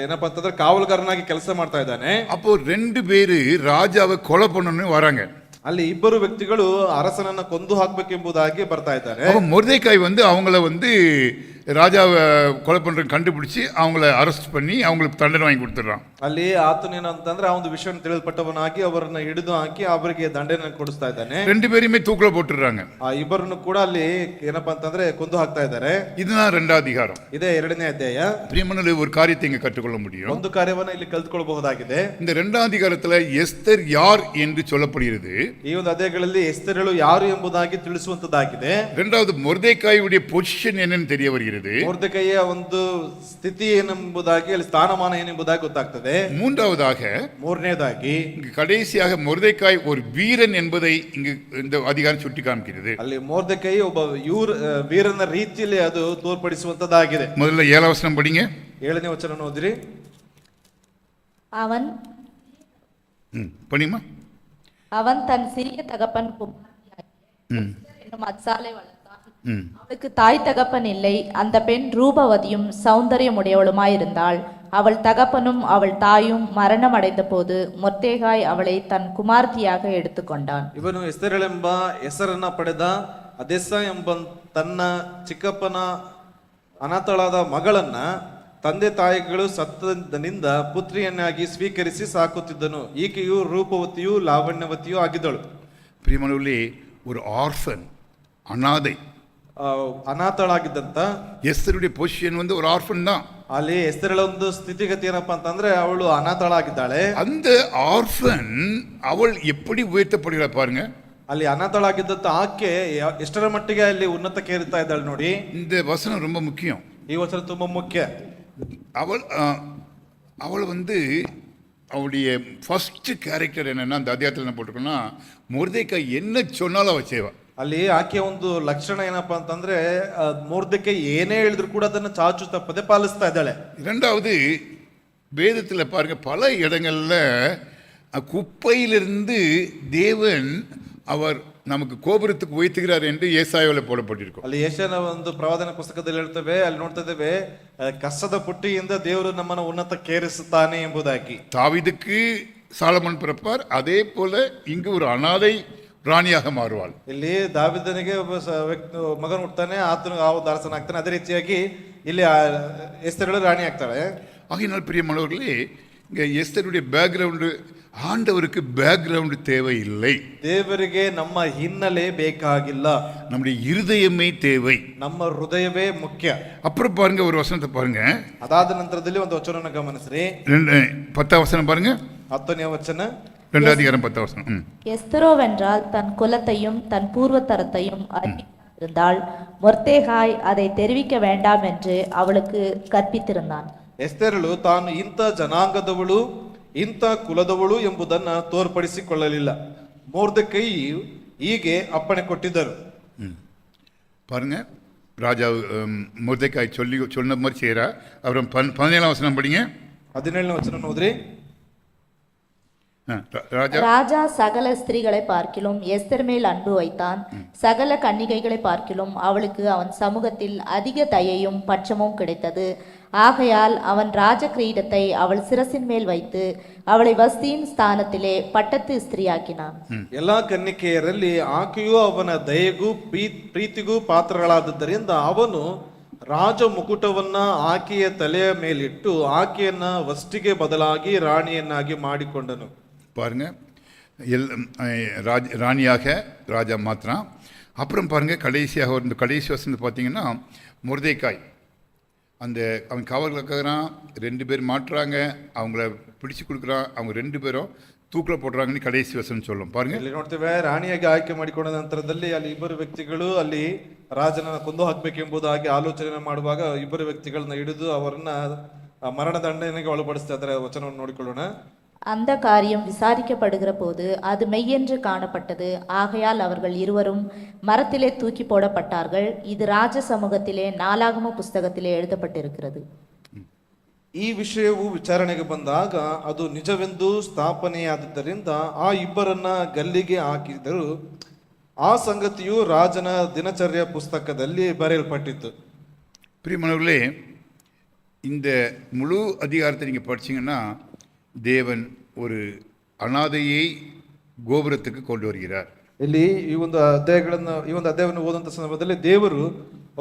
ಏನಪ್ಪಾ ಅಂತಂದ್ರೆ ಕಾವಲುಗಾರನಾಗಿ ಕೆಲಸ ಮಾಡ್ತಾ ಇದ್ದಾನೆ. அப்போ 2 பேரு ராஜாவை கொலை பண்ணணும்னு வராங்க. ಅಲ್ಲಿ ಇಬ್ಬರು ವ್ಯಕ್ತಿಗಳು ಅರಸನನ್ನ ಕೊಂದು ಹಾಕ್ಬೇಕೆಂಬುದಾಗಿ ಬರ್ತಾ ಇದ್ದಾರೆ. அப்போ ಮೊರ್ದೆಕಾய் வந்து அவங்கள வந்து ராஜாவை கொலை பண்ற கண்டுபிடிச்சு அவங்கள ಅರೆಸ್ಟ್ பண்ணி அவங்களுக்கு தண்டனை வாங்கி கொடுத்துறான். ಅಲ್ಲಿ ಆತನೇನಂತಂದ್ರೆ ಆ ಒಂದು ವಿಷಯವನ್ನು ತಿಳಿಯಲ್ಪಟ್ಟವನಾಗಿ ಅವರನ್ನ ಹಿಡಿದು ಹಾಕಿ ಅವರಿಗೆ ದಂಡನೆ ಕೊಡಿಸ್ತಾ ಇದ್ದಾನೆ. 2 பேரையுமே தூக்குல போட்டுறாங்க. ಆ ಇಬ್ಬರನ್ನು ಕೂಡ ಅಲ್ಲಿ ಏನಪ್ಪಾ ಅಂತಂದ್ರೆ ಕೊಂದು ಹಾಕ್ತಾ ಇದ್ದಾರೆ. இதுதான் 2வது அதிகாரம். ಇದೇ 2ನೇ ಅಧ್ಯಾಯ. பிரியமானவர்களே, ஒரு காரியத்தை இங்க கற்றுக்கொள்ள முடியும். ಒಂದು ಕಾರ್ಯವನ್ನ ಇಲ್ಲಿ ಕಲ್ತ್ಕೊಳ್ಳಬಹುದಾಗಿದೆ. இந்த 2வது அதிகாரத்துல எஸ்தர் யார் என்று சொல்லப்படுகிறது. ಈ ಒಂದು ಅಧ್ಯಾಯಗಳಲ್ಲಿ ಎಸ್ತೇರಳು ಯಾರು ಎಂಬುದಾಗಿ ತಿಳಿಸುವಂತದ್ದಾಗಿದೆ. 2வது ಮೊರ್ದೆಕಾಯುடைய பொசிஷன் என்னன்னு தெரிய வருகிறது. ಮೊರ್ದೆಕೈಯ ಒಂದು ಸ್ಥಿತಿ ಏನೆಂಬುದಾಗಿ ಅಲ್ಲಿ ಸ್ಥಾನಮಾನ ಏನೆಂಬುದಾಗಿ ಗೊತ್ತಾಗ್ತದೆ. 3வதாக ಮೂರನೇದಾಗಿ இங்கு கடைசியாக ಮೊರ್ದೆಕಾய் ஒரு வீரன் என்பதை இங்கு இந்த அதிகாரம் சுட்டி காமிக்கிறது. ಅಲ್ಲಿ ಮೊರ್ದೆಕೈ ಒಬ್ಬ ವೀರನ ರೀತಿಯಲ್ಲಿ ಅದು ತೋರ್ಪಡಿಸುವಂತದ್ದಾಗಿದೆ. முதல்ல 7வது வசனம் படிங்க. 7ನೇ ವಚನ ಓದಿರಿ. அவன் படிமா. அவன் தன் சிறிய தகப்பன் என்னும் அச்சாலை வளர்த்தான். அவளுக்கு தாய் தகப்பன் இல்லை. அந்த பெண் ரூபவதியும் சௌந்தரியமுடையவளுமாயிருந்தாள். அவள் தகப்பனும் அவள் தாயும் மரணம் அடைந்த போது ಮೊರ್ದೆಕಾಯ್ ಅವಳை தன் குமார்த்தியாக எடுத்துக்கொண்டான். ಇವನು ಎಸ್ತೇರಳೆಂಬ ಹೆಸರನ್ನ ಪಡೆದ ಅದೆಸ್ಸ ಎಂಬ ತನ್ನ ಚಿಕ್ಕಪ್ಪನ ಅನಾಥಳಾದ ಮಗಳನ್ನ ತಂದೆ ತಾಯಿಗಳು ಸತ್ತನಿಂದ ಪುತ್ರಿಯನ್ನಾಗಿ ಸ್ವೀಕರಿಸಿ ಸಾಕುತ್ತಿದ್ದನು. ಈಕೆಯು ರೂಪವತಿಯೂ ಲಾವಣ್ಯವತಿಯೂ ಆಗಿದ್ದಳು. பிரியமானவர்களே, ஒரு ஆர்ஃபன், அனாதை. ಅನಾಥಳಾಗಿದ್ದಂತ எஸ்தருடைய பொசிஷன் வந்து ஒரு ஆர்ஃபன் தான். ಅಲ್ಲಿ ಎಸ್ತೇರಳ ಒಂದು ಸ್ಥಿತಿಗತಿ ಏನಪ್ಪಾ ಅಂತಂದ್ರೆ ಅವಳು ಅನಾಥಳಾಗಿದ್ದಾಳೆ. அந்த ஆர்ஃபன் அவள் எப்படி உயர்த்தப்படுகிறாள் பாருங்க. ಅಲ್ಲಿ ಅನಾಥಳಾಗಿದ್ದಂತ ಆಕೆ ಎಷ್ಟರ ಮಟ್ಟಿಗೆ ಅಲ್ಲಿ ಉನ್ನತಕ್ಕೆ ಏರುತ್ತಾ ಇದ್ದಾಳೆ ನೋಡಿ. இந்த வசனம் ரொம்ப முக்கியம். ಈ ವಚನ ತುಂಬಾ ಮುಖ್ಯ. அவள் வந்து அவளுடைய ஃபர்ஸ்ட் கேரக்டர் என்னன்னா அந்த அத்தியாயத்தில் என்ன போட்டிருக்கோன்னா, ಮೊರ್ದೆಕಾய் என்ன சொன்னாலும் அவள் செய்வா. ಅಲ್ಲಿ ಆಕೆಯ ಒಂದು ಲಕ್ಷಣ ಏನಪ್ಪಾ ಅಂತಂದ್ರೆ ಮೊರ್ದೆಕೈ ಏನೇ ಹೇಳಿದ್ರು ಕೂಡ ಅದನ್ನ ಚಾಚು ತಪ್ಪದೆ ಪಾಲಿಸ್ತಾ ಇದ್ದಾಳೆ. 2வது வேதத்தில் பாருங்க, பல இடங்கள்ல குப்பையிலிருந்து தேவன் அவர் நமக்கு கோபுரத்துக்கு உயர்த்துகிறார் என்று ஏசாயாவில் போடப்பட்டிருக்கும். ಅಲ್ಲಿ ಯೆಶಾಯನ ಒಂದು ಪ್ರವಾದನ ಪುಸ್ತಕದಲ್ಲಿ ಹೇಳ್ತೇವೆ, ಅಲ್ಲಿ ನೋಡ್ತಾ ಇದ್ದೇವೆ ಕಸದ ಪುಟ್ಟಿಯಿಂದ ದೇವರು ನಮ್ಮನ್ನು ಉನ್ನತಕ್ಕೇರಿಸುತ್ತಾನೆ ಎಂಬುದಾಗಿ. தாவீதுக்கு சாலமன் பிறப்பார், அதே போல இங்கு ஒரு அனாதை ರಾಣಿಯಾಗ ಮಾರುವಾಳು. ಇಲ್ಲಿ ದಾವಿದನಿಗೆ ಒಬ್ಬ ಮಗನ ಹುಡ್ತಾನೆ, ಆತನು ಆ ಒಂದು ಅರಸನಾಗ್ತಾನೆ. ಅದೇ ರೀತಿಯಾಗಿ ಇಲ್ಲಿ ಎಸ್ತೇರಳು ರಾಣಿ ಆಗ್ತಾಳೆ. ஆகையினால் பிரியமானவர்களே, இங்கே எஸ்தருடைய பேக்ரவுண்டு, ஆண்டவருக்கு பேக்ரவுண்டு தேவையில்லை. ದೇವರಿಗೆ ನಮ್ಮ ಹಿನ್ನೆಲೆ ಬೇಕಾಗಿಲ್ಲ, நம்முடைய இருதயமே தேவை. ನಮ್ಮ ಹೃದಯವೇ ಮುಖ್ಯ. அப்புறம் பாருங்க, ஒரு வசனத்தை பாருங்க. ಅದಾದ ನಂತರದಲ್ಲಿ ಒಂದು ವಚನವನ್ನು ಗಮನಿಸ್ರಿ. 10வது வசனம் பாருங்க. 10ನೇ ವಚನ, 2வது அதிகாரம் 10வது வசனம். எஸ்தரோவென்றால் தன் குலத்தையும் தன் பூர்வத்தரத்தையும் அறிந்திருந்தாள். ಮೊರ್ದೆಕಾಯ್ அதை தெரிவிக்க வேண்டாம் என்று அவளுக்கு கற்பித்திருந்தான். ಎಸ್ತೇರಳು ತಾನು ಇಂಥ ಜನಾಂಗದವಳು ಇಂಥ ಕುಲದವಳು ಎಂಬುದನ್ನ ತೋರ್ಪಡಿಸಿಕೊಳ್ಳಲಿಲ್ಲ. ಮೊರ್ದೆಕೈ ಹೀಗೆ ಅಪ್ಪಣೆ ಕೊಟ್ಟಿದ್ದರು. பாருங்க, ராஜா ಮೊರ್ದೆಕಾய் சொன்ன மாதிரி செய்யறா. அப்புறம் 17வது வசனம் படிங்க. 17ನೇ ವಚನ ಓದ್ರಿ. ராஜா சகல ஸ்திரீகளை பார்க்கிலும் எஸ்தர் மேல் அன்பு வைத்தான். சகல கன்னிகைகளை பார்க்கிலும் அவளுக்கு அவன் சமூகத்தில் அதிக தயையும் பட்சமும் கிடைத்தது. ஆகையால் அவன் ராஜ கிரீடத்தை அவள் சிரசின் மேல் வைத்து ಅವಳ ವಸ್ತಿயின் ಸ್ಥಾನத்திலே ಪಟ್ಟத்து ಸ್ತ್ರೀಯಾಕಿನಾನ್. ಎಲ್ಲಾ ಕನ್ನಿಕೆಯರಲ್ಲಿ ಆಕೆಯು ಅವನ ದಯೆಗೂ ಪ್ರೀತಿಗೂ ಪಾತ್ರಗಳಾದದ್ದರಿಂದ ಅವನು ರಾಜ ಮುಕುಟವನ್ನ ಆಕೆಯ ತಲೆಯ ಮೇಲಿಟ್ಟು ಆಕೆಯನ್ನ ವಸ್ತಿಗೆ ಬದಲಾಗಿ ರಾಣಿಯನ್ನಾಗಿ ಮಾಡಿಕೊಂಡನು. பாருங்க, ராணியாக ராஜா மாத்திரம். அப்புறம் பாருங்க, கடைசியாக இந்த கடைசி வசனத்தை பார்த்தீங்கன்னா, ಮೊರ್ದೆಕಾய் அந்த அவன் காவல் காக்கிறான், 2 பேர் மாட்டுறாங்க, அவங்கள பிடிச்சு கொடுக்குறான், அவங்க 2 பேரும் ತೂಕಲ போடுறாங்கன்னு ಕಡೆಸಿ ವಸನ சொல்லும் பாருங்க. ಇಲ್ಲಿ ನೋಡ್ತೇವೆ, ರಾಣಿಯಾಗಿ ಆಯ್ಕೆ ಮಾಡಿಕೊಂಡ ನಂತರದಲ್ಲಿ ಅಲ್ಲಿ ಇಬ್ಬರು ವ್ಯಕ್ತಿಗಳು ಅಲ್ಲಿ ರಾಜನನ್ನ ಕೊಂದು ಹಾಕಬೇಕೆಂಬುದಾಗಿ ಆಲೋಚನೆ ಮಾಡುವಾಗ ಇಬ್ಬರು ವ್ಯಕ್ತಿಗಳನ್ನ ಹಿಡಿದು ಅವರನ್ನ ಮರಣ ದಂಡನೆಗೆ ಒಳಪಡಿಸ್ತಾ ಇದ್ದಾರೆ. ವಚನವನ್ನು ನೋಡಿಕೊಳ್ಳೋಣ. அந்த காரியம் விசாரிக்கப்படுகிற போது அது மெய்யென்று காணப்பட்டது. ஆகையால் அவர்கள் இருவரும் மரத்திலே தூக்கி போடப்பட்டார்கள். இது ராஜ சமூகத்திலே நாளாகம புஸ்தகத்திலே எழுதப்பட்டிருக்கிறது. ಈ ವಿಷಯವು ವಿಚಾರಣೆಗೆ ಬಂದಾಗ ಅದು ನಿಜವೆಂದು ಸ್ಥಾಪನೆಯಾದದ್ದರಿಂದ ಆ ಇಬ್ಬರನ್ನ ಗಲ್ಲಿಗೆ ಹಾಕಿದರು. ಆ ಸಂಗತಿಯು ರಾಜನ ದಿನಚರ್ಯ ಪುಸ್ತಕದಲ್ಲಿ ಬರೆಯಲ್ಪಟ್ಟಿತ್ತು. பிரியமானவர்களே, இந்த முழு அதிகாரத்தை நீங்கள் படிச்சீங்கன்னா தேவன் ஒரு அனாதையை கோபுரத்துக்கு கொண்டு வருகிறார். ಇಲ್ಲಿ ಈ ಒಂದು ಅಧ್ಯಾಯವನ್ನು ಓದುವಂತ ಸಂದರ್ಭದಲ್ಲಿ ದೇವರು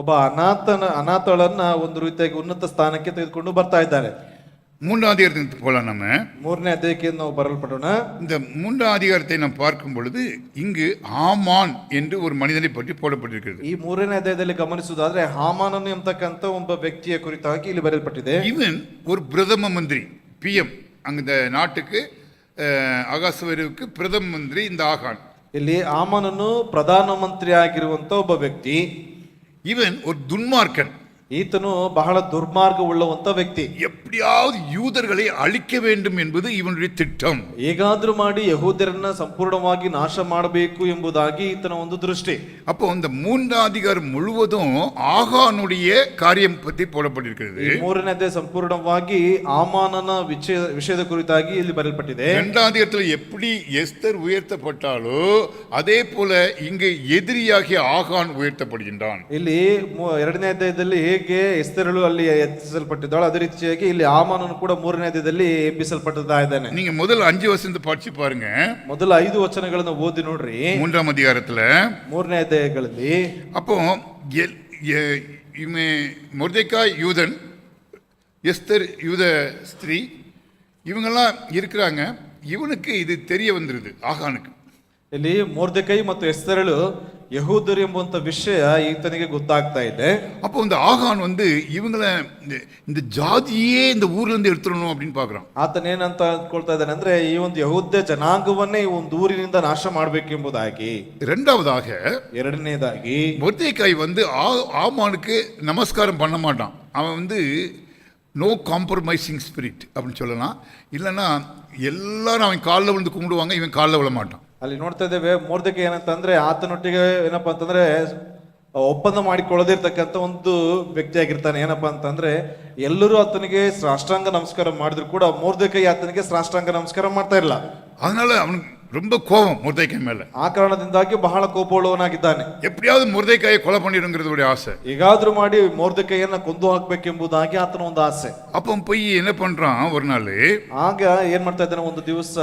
ಒಬ್ಬ ಅನಾಥಳನ್ನ ಒಂದು ರೀತಿಯಾಗಿ ಉನ್ನತ ಸ್ಥಾನಕ್ಕೆ ತೆಗೆದುಕೊಂಡು ಬರ್ತಾ ಇದ್ದಾರೆ. மூன்றாம் அதிகாரத்துக்கு போகலாம். நம்ம ಮೂರನೇ ಅಧ್ಯಾಯಕ್ಕೆ ನಾವು ಬರಲ್ಪಡೋಣ. இந்த மூன்றாம் அதிகாரத்தை நாம் பார்க்கும் பொழுது இங்கு ஆமான் என்று ஒரு மனிதனை பற்றி போடப்பட்டிருக்கிறது. ಈ ಮೂರನೇ ಅಧ್ಯಾಯದಲ್ಲಿ ಗಮನಿಸುವುದಾದ್ರೆ ಹಾಮಾನನು ಎಂಬತಕ್ಕಂತ ಒಬ್ಬ ವ್ಯಕ್ತಿಯ ಕುರಿತಾಗಿ ಇಲ್ಲಿ ಬರೆಯಲ್ಪಟ್ಟಿದೆ. இவன் ஒரு பிரதம மந்திரி, பிஎம். அந்த நாட்டுக்கு அகாசுவருக்கு பிரதம மந்திரி இந்த ஆகான். ಇಲ್ಲಿ ಹಾಮಾನನು ಪ್ರಧಾನ ಮಂತ್ರಿ ಆಗಿರುವಂತ ಒಬ್ಬ ವ್ಯಕ್ತಿ. இவன் ஒரு துன்மார்க்கன். ಈತನು ಬಹಳ ದುರ್ಮಾರ್ಗವುಳ್ಳವಂತ ವ್ಯಕ್ತಿ. எப்படியாவது யூதர்களை அழிக்க வேண்டும் என்பது இவனுடைய திட்டம். ಹೇಗಾದ್ರೂ ಮಾಡಿ ಯಹೂದ್ಯರನ್ನ ಸಂಪೂರ್ಣವಾಗಿ ನಾಶ ಮಾಡಬೇಕು ಎಂಬುದಾಗಿ ಈತನ ಒಂದು ದೃಷ್ಟಿ. அப்போ இந்த மூன்றாம் அதிகாரம் முழுவதும் ஆகானுடைய காரியம் பற்றி போடப்பட்டிருக்கிறது. ಈ ಮೂರನೇ ಅಧ್ಯಾಯ ಸಂಪೂರ್ಣವಾಗಿ ಹಾಮಾನನ ವಿಷಯದ ಕುರಿತಾಗಿ ಇಲ್ಲಿ ಬರೆಯಲ್ಪಟ್ಟಿದೆ. இரண்டாம் அதிகாரத்தில் எப்படி எஸ்தர் உயர்த்தப்பட்டாலோ அதே போல இங்கு எதிரியாகிய ஆகான் உயர்த்தப்படுகின்றான். ಇಲ್ಲಿ ಎರಡನೇ ಅಧ್ಯಾಯದಲ್ಲಿ ಹೇಗೆ ಎಸ್ತೇರಳು ಅಲ್ಲಿ ಎತ್ತಿಸಲ್ಪಟ್ಟಿದ್ದಾಳೆ ಅದೇ ರೀತಿಯಾಗಿ ಇಲ್ಲಿ ಹಾಮಾನನು ಕೂಡ ಮೂರನೇ ಅಧ್ಯಾಯದಲ್ಲಿ ಎಬ್ಬಿಸಲ್ಪಡ್ತಾ ಇದ್ದಾನೆ. நீங்க முதல் 5 வசனத்தை படிச்சு பாருங்க. ಮೊದಲ 5 ವಚನಗಳನ್ನು ಓದಿ ನೋಡ್ರಿ மூன்றாம் அதிகாரத்துல. ಮೂರನೇ ಅಧ್ಯಾಯಗಳಲ್ಲಿ அப்போ மொர்தெக்காய் யூதன், எஸ்தர் யூத ஸ்திரீ, இவங்கெல்லாம் இருக்கிறாங்க. இவனுக்கு இது தெரிய வந்துருது, ஆகானுக்கு. ಇಲ್ಲಿ ಮೊರ್ದೆಕೈ ಮತ್ತು ಎಸ್ತೇರಳು ಯಹೂದರು ಎಂಬುವಂತ ವಿಷಯ ಈತನಿಗೆ ಗೊತ್ತಾಗ್ತಾ ಇದೆ. அப்போ இந்த ஆகான் இவங்களை இந்த ஜாதியே இந்த ஊர்ல இருந்து எடுத்துடணும் அப்படின்னு பாக்குறான். ಆತನ ಏನಂತ ಅಂದ್ಕೊಳ್ತಾ ಇದ್ದಾನೆ ಅಂದ್ರೆ ಈ ಒಂದು ಯಹೂದ್ಯ ಜನಾಂಗವನ್ನೇ ಈ ಒಂದು ಊರಿನಿಂದ ನಾಶ ಮಾಡಬೇಕೆಂಬುದಾಗಿ. ಎರಡನೇದಾಗಿ மொர்தெக்காய் ஆமானுக்கு நமஸ்காரம் பண்ண மாட்டான். அவன் நோ காம்ப்ரமைசிங் ஸ்பிரிட் அப்படின்னு சொல்லலாம். இல்லைன்னா எல்லாரும் அவன் காலில் விழுந்து கும்பிடுவாங்க, இவன் காலில் விழ மாட்டான். ಅಲ್ಲಿ ನೋಡ್ತಾ ಇದ್ದೇವೆ ಮೊರ್ದೆಕೈ ಏನಂತಂದ್ರೆ ಆತನೊಟ್ಟಿಗೆ ಏನಪ್ಪಾ ಅಂತಂದ್ರೆ ಒಪ್ಪಂದ ಮಾಡಿಕೊಳ್ಳದಿರ್ತಕ್ಕಂಥ ಒಂದು ವ್ಯಕ್ತಿ ಆಗಿರ್ತಾನೆ. ಏನಪ್ಪಾ ಅಂತಂದ್ರೆ ಎಲ್ಲರೂ ಆತನಿಗೆ ಸಾಷ್ಟಾಂಗ ನಮಸ್ಕಾರ ಮಾಡಿದ್ರು ಕೂಡ ಮೊರ್ದೆಕೈ ಆತನಿಗೆ ಸಾಷ್ಟಾಂಗ ನಮಸ್ಕಾರ ಮಾಡ್ತಾ ಇಲ್ಲ. அதனால அவனுக்கு ரொம்ப கோபம் மொர்தெக்காய் மேல. ಆ ಕಾರಣದಿಂದಾಗಿ ಬಹಳ ಕೋಪವುಳ್ಳವನಾಗಿದ್ದಾನೆ. எப்படியாவது மொர்தெக்காயை கொலை பண்ணிடுங்கிறது ஆசை. ಹೇಗಾದ್ರೂ ಮಾಡಿ ಮೊರ್ದೆಕೈಯನ್ನ ಕೊಂದು ಹಾಕ್ಬೇಕೆಂಬುದಾಗಿ ಆತನ ಒಂದು ಆಸೆ. அப்போ போய் என்ன பண்றான், ஒரு நாள் ಆಗ ಏನ್ ಮಾಡ್ತಾ ಇದ್ದಾನೆ, ಒಂದು ದಿವಸ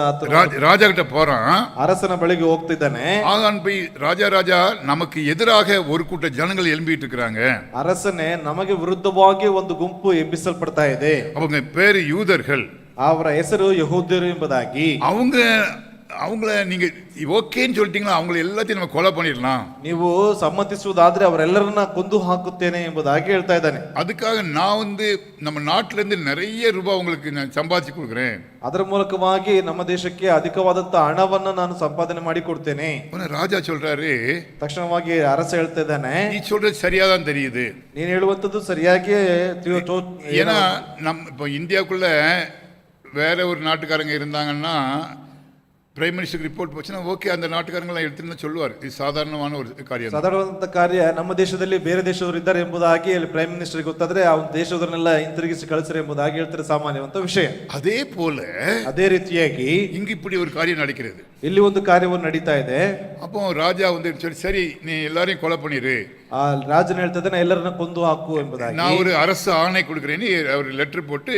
ராஜா கிட்ட போறான். ಅರಸನ ಬಳಿಗೆ ಹೋಗ್ತಿದ್ದಾನೆ. ஆகான் போய் ராஜா நமக்கு எதிராக ஒரு கூட்ட ஜனங்கள் எழும்பிட்டு இருக்கிறாங்க. ಅರಸನೇ, ನಮಗೆ ವಿರುದ್ಧವಾಗಿ ಒಂದು ಗುಂಪು ಎಬ್ಬಿಸಲ್ಪಡ್ತಾ ಇದೆ. அவங்க பேரு யூதர்கள். ಅವರ ಹೆಸರು ಯಹೂದ್ಯರು ಎಂಬುದಾಗಿ. அவங்கள நீங்க ஓகேன்னு சொல்லிட்டீங்களா, அவங்களை எல்லாத்தையும் நம்ம கொலை பண்ணிடலாம். ನೀವು ಸಮ್ಮತಿಸುವುದಾದ್ರೆ ಅವರೆಲ್ಲರನ್ನ ಕೊಂದು ಹಾಕುತ್ತೇನೆ ಎಂಬುದಾಗಿ ಹೇಳ್ತಾ ಇದ್ದಾನೆ. அதுக்காக நான் நம்ம நாட்டில இருந்து நிறைய ரூபாய் உங்களுக்கு நான் சம்பாதிச்சு கொடுக்குறேன். ಅದರ ಮೂಲಕವಾಗಿ ನಮ್ಮ ದೇಶಕ್ಕೆ ಅಧಿಕವಾದಂತ ಹಣವನ್ನು ನಾನು ಸಂಪಾದನೆ ಮಾಡಿ ಕೊಡ್ತೇನೆ. ராஜா சொல்றாரு. ತಕ್ಷಣವಾಗಿ ಅರಸ ಹೇಳ್ತಾ ಇದ್ದಾನೆ, நீ சொல்றது சரியாதான் தெரியுது. ನೀನ್ ಹೇಳುವಂತದ್ದು ಸರಿಯಾಗಿ ஏன்னா இப்போ இந்தியாவுக்குள்ள வேற ஒரு நாட்டுக்காரங்க இருந்தாங்கன்னா பிரைம் மினிஸ்டருக்கு ரிப்போர்ட் போச்சுன்னா ஓகே, அந்த நாட்டுக்காரங்களாம் எடுத்துன்னு சொல்லுவார். ಇದು ಸಾಧಾರಣವಾದ ஒரு காரியம். ಸಾಧಾರಣವಾದ ಕಾರ್ಯ. ನಮ್ಮ ದೇಶದಲ್ಲಿ ಬೇರೆ ದೇಶದವರು ಇದ್ದಾರೆ ಎಂಬುದಾಗಿ ಅಲ್ಲಿ ಪ್ರೈಮ್ ಮಿನಿಸ್ಟರ್ ಗೊತ್ತಾದ್ರೆ ಆ ದೇಶದವರನ್ನೆಲ್ಲ ಹಿಂತಿರುಗಿಸಿ ಕಳಿಸ್ರೆ ಎಂಬುದಾಗಿ ಹೇಳ್ತಾರೆ, ಸಾಮಾನ್ಯವಂತ ವಿಷಯ. அதே போல ಅದೇ ರೀತಿಯಾಗಿ இங்க இப்படி ஒரு காரியம் நடக்கிறது. ಇಲ್ಲಿ ಒಂದು ಕಾರ್ಯವನ್ನು ನಡೀತಾ ಇದೆ. அப்போ ராஜா சரி நீ எல்லாரையும் கொலை பண்ணிரு. ಆ ರಾಜನ ಹೇಳ್ತಾ ಇದ್ದಾನೆ, ಎಲ್ಲರನ್ನ ಕೊಂದು ಹಾಕು ಎಂಬುದಾಗಿ. நான் ஒரு அரசு ஆணை கொடுக்குறேன்னு அவர் லெட்டர் போட்டு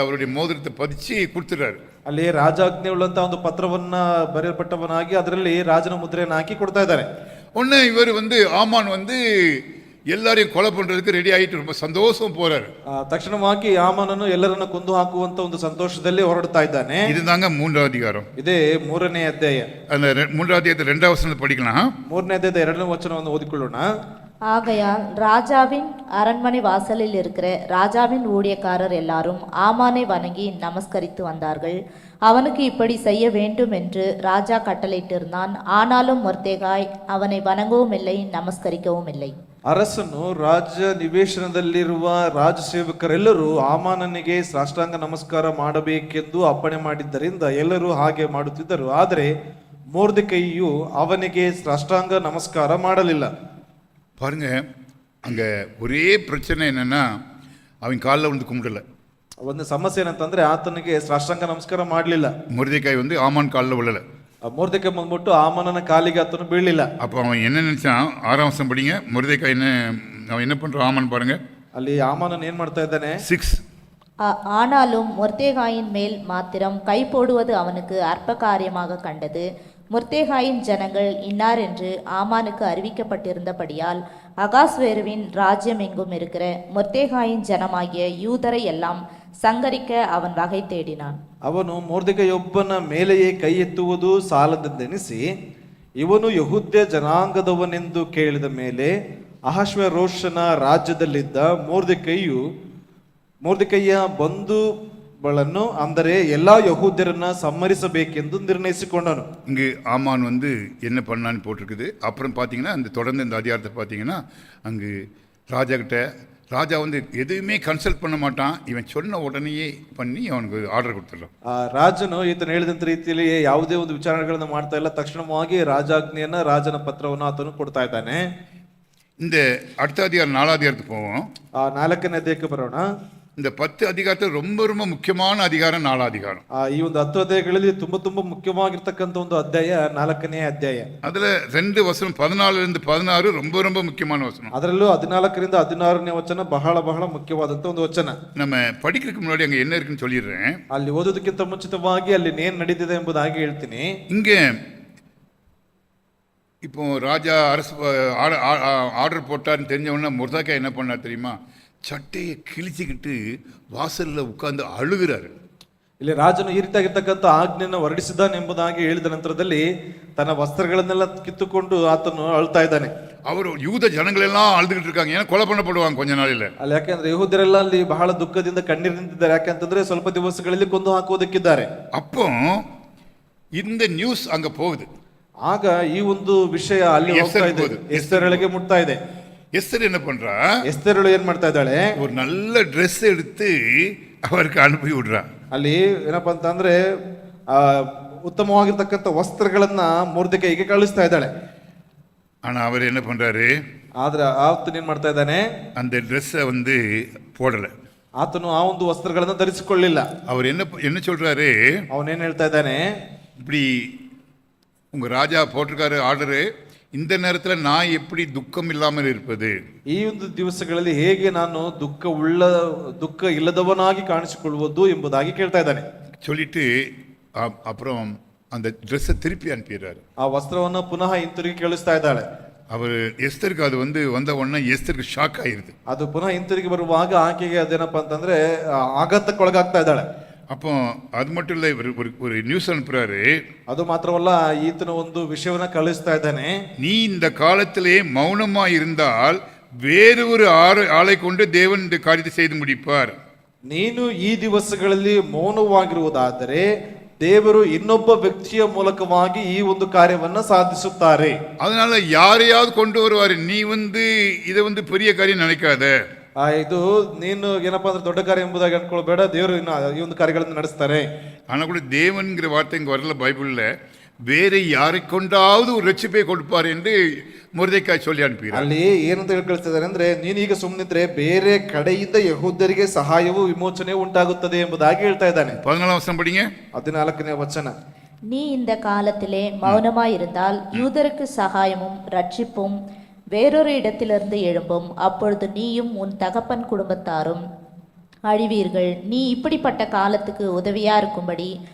அவருடைய மோதிரத்தை பதிச்சு கொடுத்துறாரு. ಅಲ್ಲಿ ರಾಜಾಜ್ಞೆ ಉಳ್ಳಂತ ಒಂದು ಪತ್ರವನ್ನ ಬರೆಯಲ್ಪಟ್ಟವನಾಗಿ ಅದರಲ್ಲಿ ರಾಜನ ಮುದ್ರೆಯನ್ನು ಹಾಕಿ ಕೊಡ್ತಾ ಇದ್ದಾರೆ. ஒன்னு இவர் ஆமான் எல்லாரையும் கொலை பண்றதுக்கு ரெடி ஆகிட்டு ரொம்ப சந்தோஷம் போறாரு. ತಕ್ಷಣವಾಗಿ ಹಾಮಾನನು ಎಲ್ಲರನ್ನ ಕೊಂದು ಹಾಕುವಂತ ಒಂದು ಸಂತೋಷದಲ್ಲಿ ಹೊರಡ್ತಾ ಇದ್ದಾನೆ. இதுதாங்க மூன்றாம் அதிகாரம். ಇದೇ ಮೂರನೇ ಅಧ್ಯಾಯ. அந்த மூன்றாம் அத்தியாயத்தை 2வது வசனத்தை படிக்கலாம். ಮೂರನೇ ಅಧ್ಯಾಯದ 2ನೇ ವಚನವನ್ನು ಓದಿಕೊಳ್ಳೋಣ. ஆகையால் ராஜாவின் அரண்மனை வாசலில் இருக்கிற ராஜாவின் ஊழியக்காரர் எல்லாரும் ஆமானை வணங்கி நமஸ்கரித்து வந்தார்கள். அவனுக்கு இப்படி செய்ய வேண்டும் என்று ராஜா கட்டளையிட்டிருந்தான். ஆனாலும் மொர்தெகாய் அவனை வணங்கவும் இல்லை, நமஸ்கரிக்கவும் இல்லை. ಅರಸನು ರಾಜ ನಿವೇಶನದಲ್ಲಿರುವ ರಾಜ ಸೇವಕರೆಲ್ಲರೂ ಹಾಮಾನನಿಗೆ ಸಾಷ್ಟಾಂಗ ನಮಸ್ಕಾರ ಮಾಡಬೇಕೆಂದು ಅಪ್ಪಣೆ ಮಾಡಿದ್ದರಿಂದ ಎಲ್ಲರೂ ಹಾಗೆ ಮಾಡುತ್ತಿದ್ದರು. ಆದರೆ ಮೊರ್ದೆಕೈಯು ಅವನಿಗೆ ಸಾಷ್ಟಾಂಗ ನಮಸ್ಕಾರ ಮಾಡಲಿಲ್ಲ. பாருங்க அங்கே ஒரே பிரச்சனை என்னன்னா அவன் காலில் வந்து கும்பிடல. ಒಂದು ಸಮಸ್ಯೆ ಏನಂತಂದ್ರೆ ಆತನಿಗೆ ಸಾಷ್ಟಾಂಗ ನಮಸ್ಕಾರ ಮಾಡಲಿಲ್ಲ. முருதைக்காய் வந்து ஆமான் காலில் விழலை. ಮೊರ್ದೆಕೈ ಬಂದ್ಬಿಟ್ಟು ಹಾಮಾನನ ಕಾಲಿಗೆ ಆತನು ಬೀಳಲಿಲ್ಲ. அப்போ அவன் என்ன நினைச்சான்? 6ஆம் வசனம் படிங்க. முருதைக்காய் என்ன அவன் என்ன பண்றான்? ஆமான் பாருங்க ಅಲ್ಲಿ ಹಾಮಾನನ್ ಏನ್ ಮಾಡ್ತಾ ಇದ್ದಾನೆ? 6. ஆனாலும் மொர்தேகாயின் மேல் மாத்திரம் கை போடுவது அவனுக்கு அற்ப காரியமாக கண்டது. மொர்தேகாயின் ஜனங்கள் இன்னார் என்று ஆமானுக்கு அறிவிக்கப்பட்டிருந்தபடியால் அகாஸ்வேருவின் ராஜ்யம் எங்கும் இருக்கிற மொர்தேகாயின் ஜனமாகிய யூதரை எல்லாம் ಸಂಗರಿಕ ಅವನ್ ವಗೈ ತೇಡಿನಾನ್. ಅವನು ಮೊರ್ದೆಕೈಯೊಬ್ಬನ ಮೇಲೆಯೇ ಕೈ ಎತ್ತುವುದು ಸಾಲದೆಂದೆನಿಸಿ ಇವನು ಯಹೂದ್ಯ ಜನಾಂಗದವನೆಂದು ಕೇಳಿದ ಮೇಲೆ ಅಹಷ್ವೇರೋಷನ ರಾಜ್ಯದಲ್ಲಿದ್ದ ಮೊರ್ದೆಕೈಯ ಬಂಧುಗಳನ್ನು ಅಂದರೆ ಎಲ್ಲಾ ಯಹೂದ್ಯರನ್ನ ಸಮ್ಮರಿಸಬೇಕೆಂದು ನಿರ್ಣಯಿಸಿಕೊಂಡನು. இங்கு ஆமான் வந்து என்ன பண்ணான்னு போட்டிருக்குது. அப்புறம் பார்த்தீங்கன்னா அந்த தொடர்ந்து இந்த அதிகாரத்தை பார்த்தீங்கன்னா அங்கு ராஜா கிட்ட ராஜா வந்து எதுவுமே கன்சல்ட் பண்ண மாட்டான். இவன் சொன்ன உடனேயே பண்ணி அவனுக்கு ஆர்டர் கொடுத்துட்றான். ರಾಜನು ಈತನು ಹೇಳಿದಂತ ರೀತಿಯಲ್ಲಿ ಯಾವುದೇ ಒಂದು ವಿಚಾರಣೆಗಳನ್ನು ಮಾಡ್ತಾ ಇಲ್ಲ. ತಕ್ಷಣವಾಗಿ ರಾಜಾಜ್ಞೆಯನ್ನ ರಾಜನ ಪತ್ರವನ್ನು ಆತನು ಕೊಡ್ತಾ ಇದ್ದಾನೆ. இந்த அடுத்த அதிகாரம் 4ஆம் அதிகாரத்துக்கு போவோம். 4ನೇ ಅಧ್ಯಾಯಕ್ಕೆ ಬರೋಣ. இந்த 10 அதிகாரத்தில் ரொம்ப ரொம்ப முக்கியமான அதிகாரம் 4ஆம் அதிகாரம். ಈ ಒಂದು 10 ಅಧ್ಯಾಯಗಳಲ್ಲಿ ತುಂಬಾ ಮುಖ್ಯವಾಗಿರ್ತಕ್ಕಂಥ ಒಂದು ಅಧ್ಯಾಯ 4ನೇ ಅಧ್ಯಾಯ. அதுல 2 வசனம் 14 16 ரொம்ப ரொம்ப முக்கியமான வசனம். ಅದರಲ್ಲೂ 14ರಿಂದ 16ನೇ ವಚನ ಬಹಳ ಮುಖ್ಯವಾದಂತ ಒಂದು ವಚನ. நம்ம படிக்கிறதுக்கு முன்னாடி அங்க என்ன இருக்குன்னு சொல்லிடுறேன். ಅಲ್ಲಿ ಓದೋದಕ್ಕಿಂತ ಮುಂಚಿತವಾಗಿ ಅಲ್ಲಿ ಏನ್ ನಡೀತಿದೆ ಎಂಬುದಾಗಿ ಹೇಳ್ತೀನಿ. இங்க இப்போ ராஜா அரசு ஆர்டர் போட்டார்னு தெரிஞ்ச உடனே முர்தேகாய் என்ன பண்ணார் தெரியுமா? சட்டையை கிழிச்சிக்கிட்டு வாசல்ல உட்கார்ந்து அழுகிறாரு. ಇಲ್ಲಿ ರಾಜನು ಈ ರೀತಿಯಾಗಿರ್ತಕ್ಕಂಥ ಆಜ್ಞೆಯನ್ನು ಹೊರಡಿಸಿದ್ದಾನೆ ಎಂಬುದಾಗಿ ಹೇಳಿದ ನಂತರದಲ್ಲಿ ತನ್ನ ವಸ್ತ್ರಗಳನ್ನೆಲ್ಲ ಕಿತ್ತುಕೊಂಡು ಆತನು ಅಳ್ತಾ ಇದ್ದಾನೆ. அவர் யூத ஜனங்களெல்லாம் அழுதுகிட்டு இருக்காங்க. ஏன்னா கொலை பண்ணப்படுவாங்க கொஞ்ச நாளில். ಅಲ್ಲಿ ಯಾಕೆಂದ್ರೆ ಯಹೂದ್ಯರೆಲ್ಲ ಅಲ್ಲಿ ಬಹಳ ದುಃಖದಿಂದ ಕಣ್ಣೀರು ನಿಂತಿದ್ದಾರೆ. ಯಾಕೆಂತಂದ್ರೆ ಸ್ವಲ್ಪ ದಿವಸಗಳಲ್ಲಿ ಕೊಂದು ಹಾಕುವುದಕ್ಕಿದ್ದಾರೆ. அப்போ இந்த நியூஸ் அங்க போகுது. ಆಗ ಈ ಒಂದು ವಿಷಯ ಅಲ್ಲಿ ಹೋಗ್ತಾ ಇದೆ, ಎಸ್ತೇರಳಿಗೆ ಮುಟ್ತಾ ಇದೆ. எஸ்தர் என்ன பண்றா? ಎಸ್ತೇರಳು ಏನ್ ಮಾಡ್ತಾ ಇದ್ದಾಳೆ? ஒரு நல்ல ட்ரெஸ் எடுத்து அவருக்கு அனுப்பி விடுறா. ಅಲ್ಲಿ ಏನಪ್ಪಾ ಅಂತಂದ್ರೆ ಉತ್ತಮವಾಗಿರ್ತಕ್ಕಂಥ ವಸ್ತ್ರಗಳನ್ನ ಮೊರ್ದೆಕೈಗೆ ಕಳಿಸ್ತಾ ಇದ್ದಾಳೆ. ஆனா அவர் என்ன பண்றாரு? ಆದ್ರೆ ಆತನು ಏನ್ ಮಾಡ್ತಾ ಇದ್ದಾನೆ? அந்த ட்ரெஸ்ஸை வந்து போடல. ಆತನು ಆ ಒಂದು ವಸ್ತ್ರಗಳನ್ನ ಧರಿಸಿಕೊಳ್ಳಿಲ್ಲ. அவர் என்ன சொல்றாரு? ಅವನೇನ್ ಹೇಳ್ತಾ ಇದ್ದಾನೆ? இப்படி உங்க ராஜா போட்டிருக்காரு ஆர்டரு. இந்த நேரத்தில் நான் எப்படி துக்கம் இல்லாமல் இருப்பது? ಈ ಒಂದು ದಿವಸಗಳಲ್ಲಿ ಹೇಗೆ ನಾನು ದುಃಖ ಇಲ್ಲದವನಾಗಿ ಕಾಣಿಸಿಕೊಳ್ಳುವುದು ಎಂಬುದಾಗಿ ಕೇಳ್ತಾ ಇದ್ದಾನೆ. சொல்லிட்டு அப்புறம் அந்த ட்ரெஸ்ஸை திருப்பி அனுப்பிடுறாரு. ಆ ವಸ್ತ್ರವನ್ನ ಪುನಃ ಹಿಂತಿರುಗಿ ಕಳಿಸ್ತಾ ಇದ್ದಾಳೆ. அவர் எஸ்தருக்கு அது வந்து வந்த உடனே எஸ்தருக்கு ஷாக் ஆயிருது. ಅದು ಪುನಃ ಹಿಂತಿರುಗಿ ಬರುವಾಗ ಆಕೆಗೆ ಅದೇನಪ್ಪ ಅಂತಂದ್ರೆ ಆಘಾತಕ್ಕೊಳಗಾಗ್ತಾ ಇದ್ದಾಳೆ. அப்போ அது மட்டும் இல்லை, ஒரு நியூஸ் அனுப்புறாரு. ಅದು ಮಾತ್ರವಲ್ಲ, ಈತನ ಒಂದು ವಿಷಯವನ್ನ ಕಳಿಸ್ತಾ ಇದ್ದಾನೆ. நீ இந்த காலத்திலே மௌனமா இருந்தால் வேறு ஒரு ஆளை கொண்டு தேவன் இந்த காரியத்தை செய்து முடிப்பார். ನೀನು ಈ ದಿವಸಗಳಲ್ಲಿ ಮೌನವಾಗಿರುವುದಾದರೆ ದೇವರು ಇನ್ನೊಬ್ಬ ವ್ಯಕ್ತಿಯ ಮೂಲಕವಾಗಿ ಈ ಒಂದು ಕಾರ್ಯವನ್ನ ಸಾಧಿಸುತ್ತಾರೆ. அதனால யாரையாவது கொண்டு வருவாரு. நீ வந்து இதை வந்து பெரிய காரியம் நினைக்காத. ಇದು ನೀನು ಏನಪ್ಪಾ ಅಂದ್ರೆ ದೊಡ್ಡ ಕಾರ್ಯ ಎಂಬುದಾಗಿ ಅನ್ಕೊಳ್ಬೇಡ. ದೇವರು ಈ ಒಂದು ಕಾರ್ಯಗಳನ್ನು ನಡೆಸ್ತಾರೆ. ஆனா கூட தேவன்கிற வார்த்தை இங்க வரல பைபிள்ல. வேற யாரை கொண்டாவது ஒரு ரட்சிப்பை கொடுப்பார் என்று ಮೊರ್ದೆಕಾಯ್ சொல்லி ಅನುಪಿರ. ಅಲ್ಲಿ ಏನಂತ ಹೇಳ್ಕೊಳ್ತಿದ್ದಾರೆ ಅಂದ್ರೆ, ನೀನೀಗ ಸುಮ್ಮನಿದ್ರೆ ಬೇರೆ ಕಡೆಯಿಂದ ಯಹೂದ್ಯರಿಗೆ ಸಹಾಯವೂ ವಿಮೋಚನೆ ಉಂಟಾಗುತ್ತದೆ ಎಂಬುದಾಗಿ ಹೇಳ್ತಾ ಇದ್ದಾನೆ. 14ಆம் வசனம் படிங்க. 14ನೇ ವಚನ. நீ இந்த காலத்திலே மௌனமாயிருந்தால் யூதருக்கு சகாயமும் ரட்சிப்பும் வேறொரு இடத்திலிருந்து எழும்பும். அப்பொழுது நீயும் உன் தகப்பன் குடும்பத்தாரும் அழிவீர்கள். நீ இப்படிப்பட்ட காலத்துக்கு உதவியா இருக்கும்படி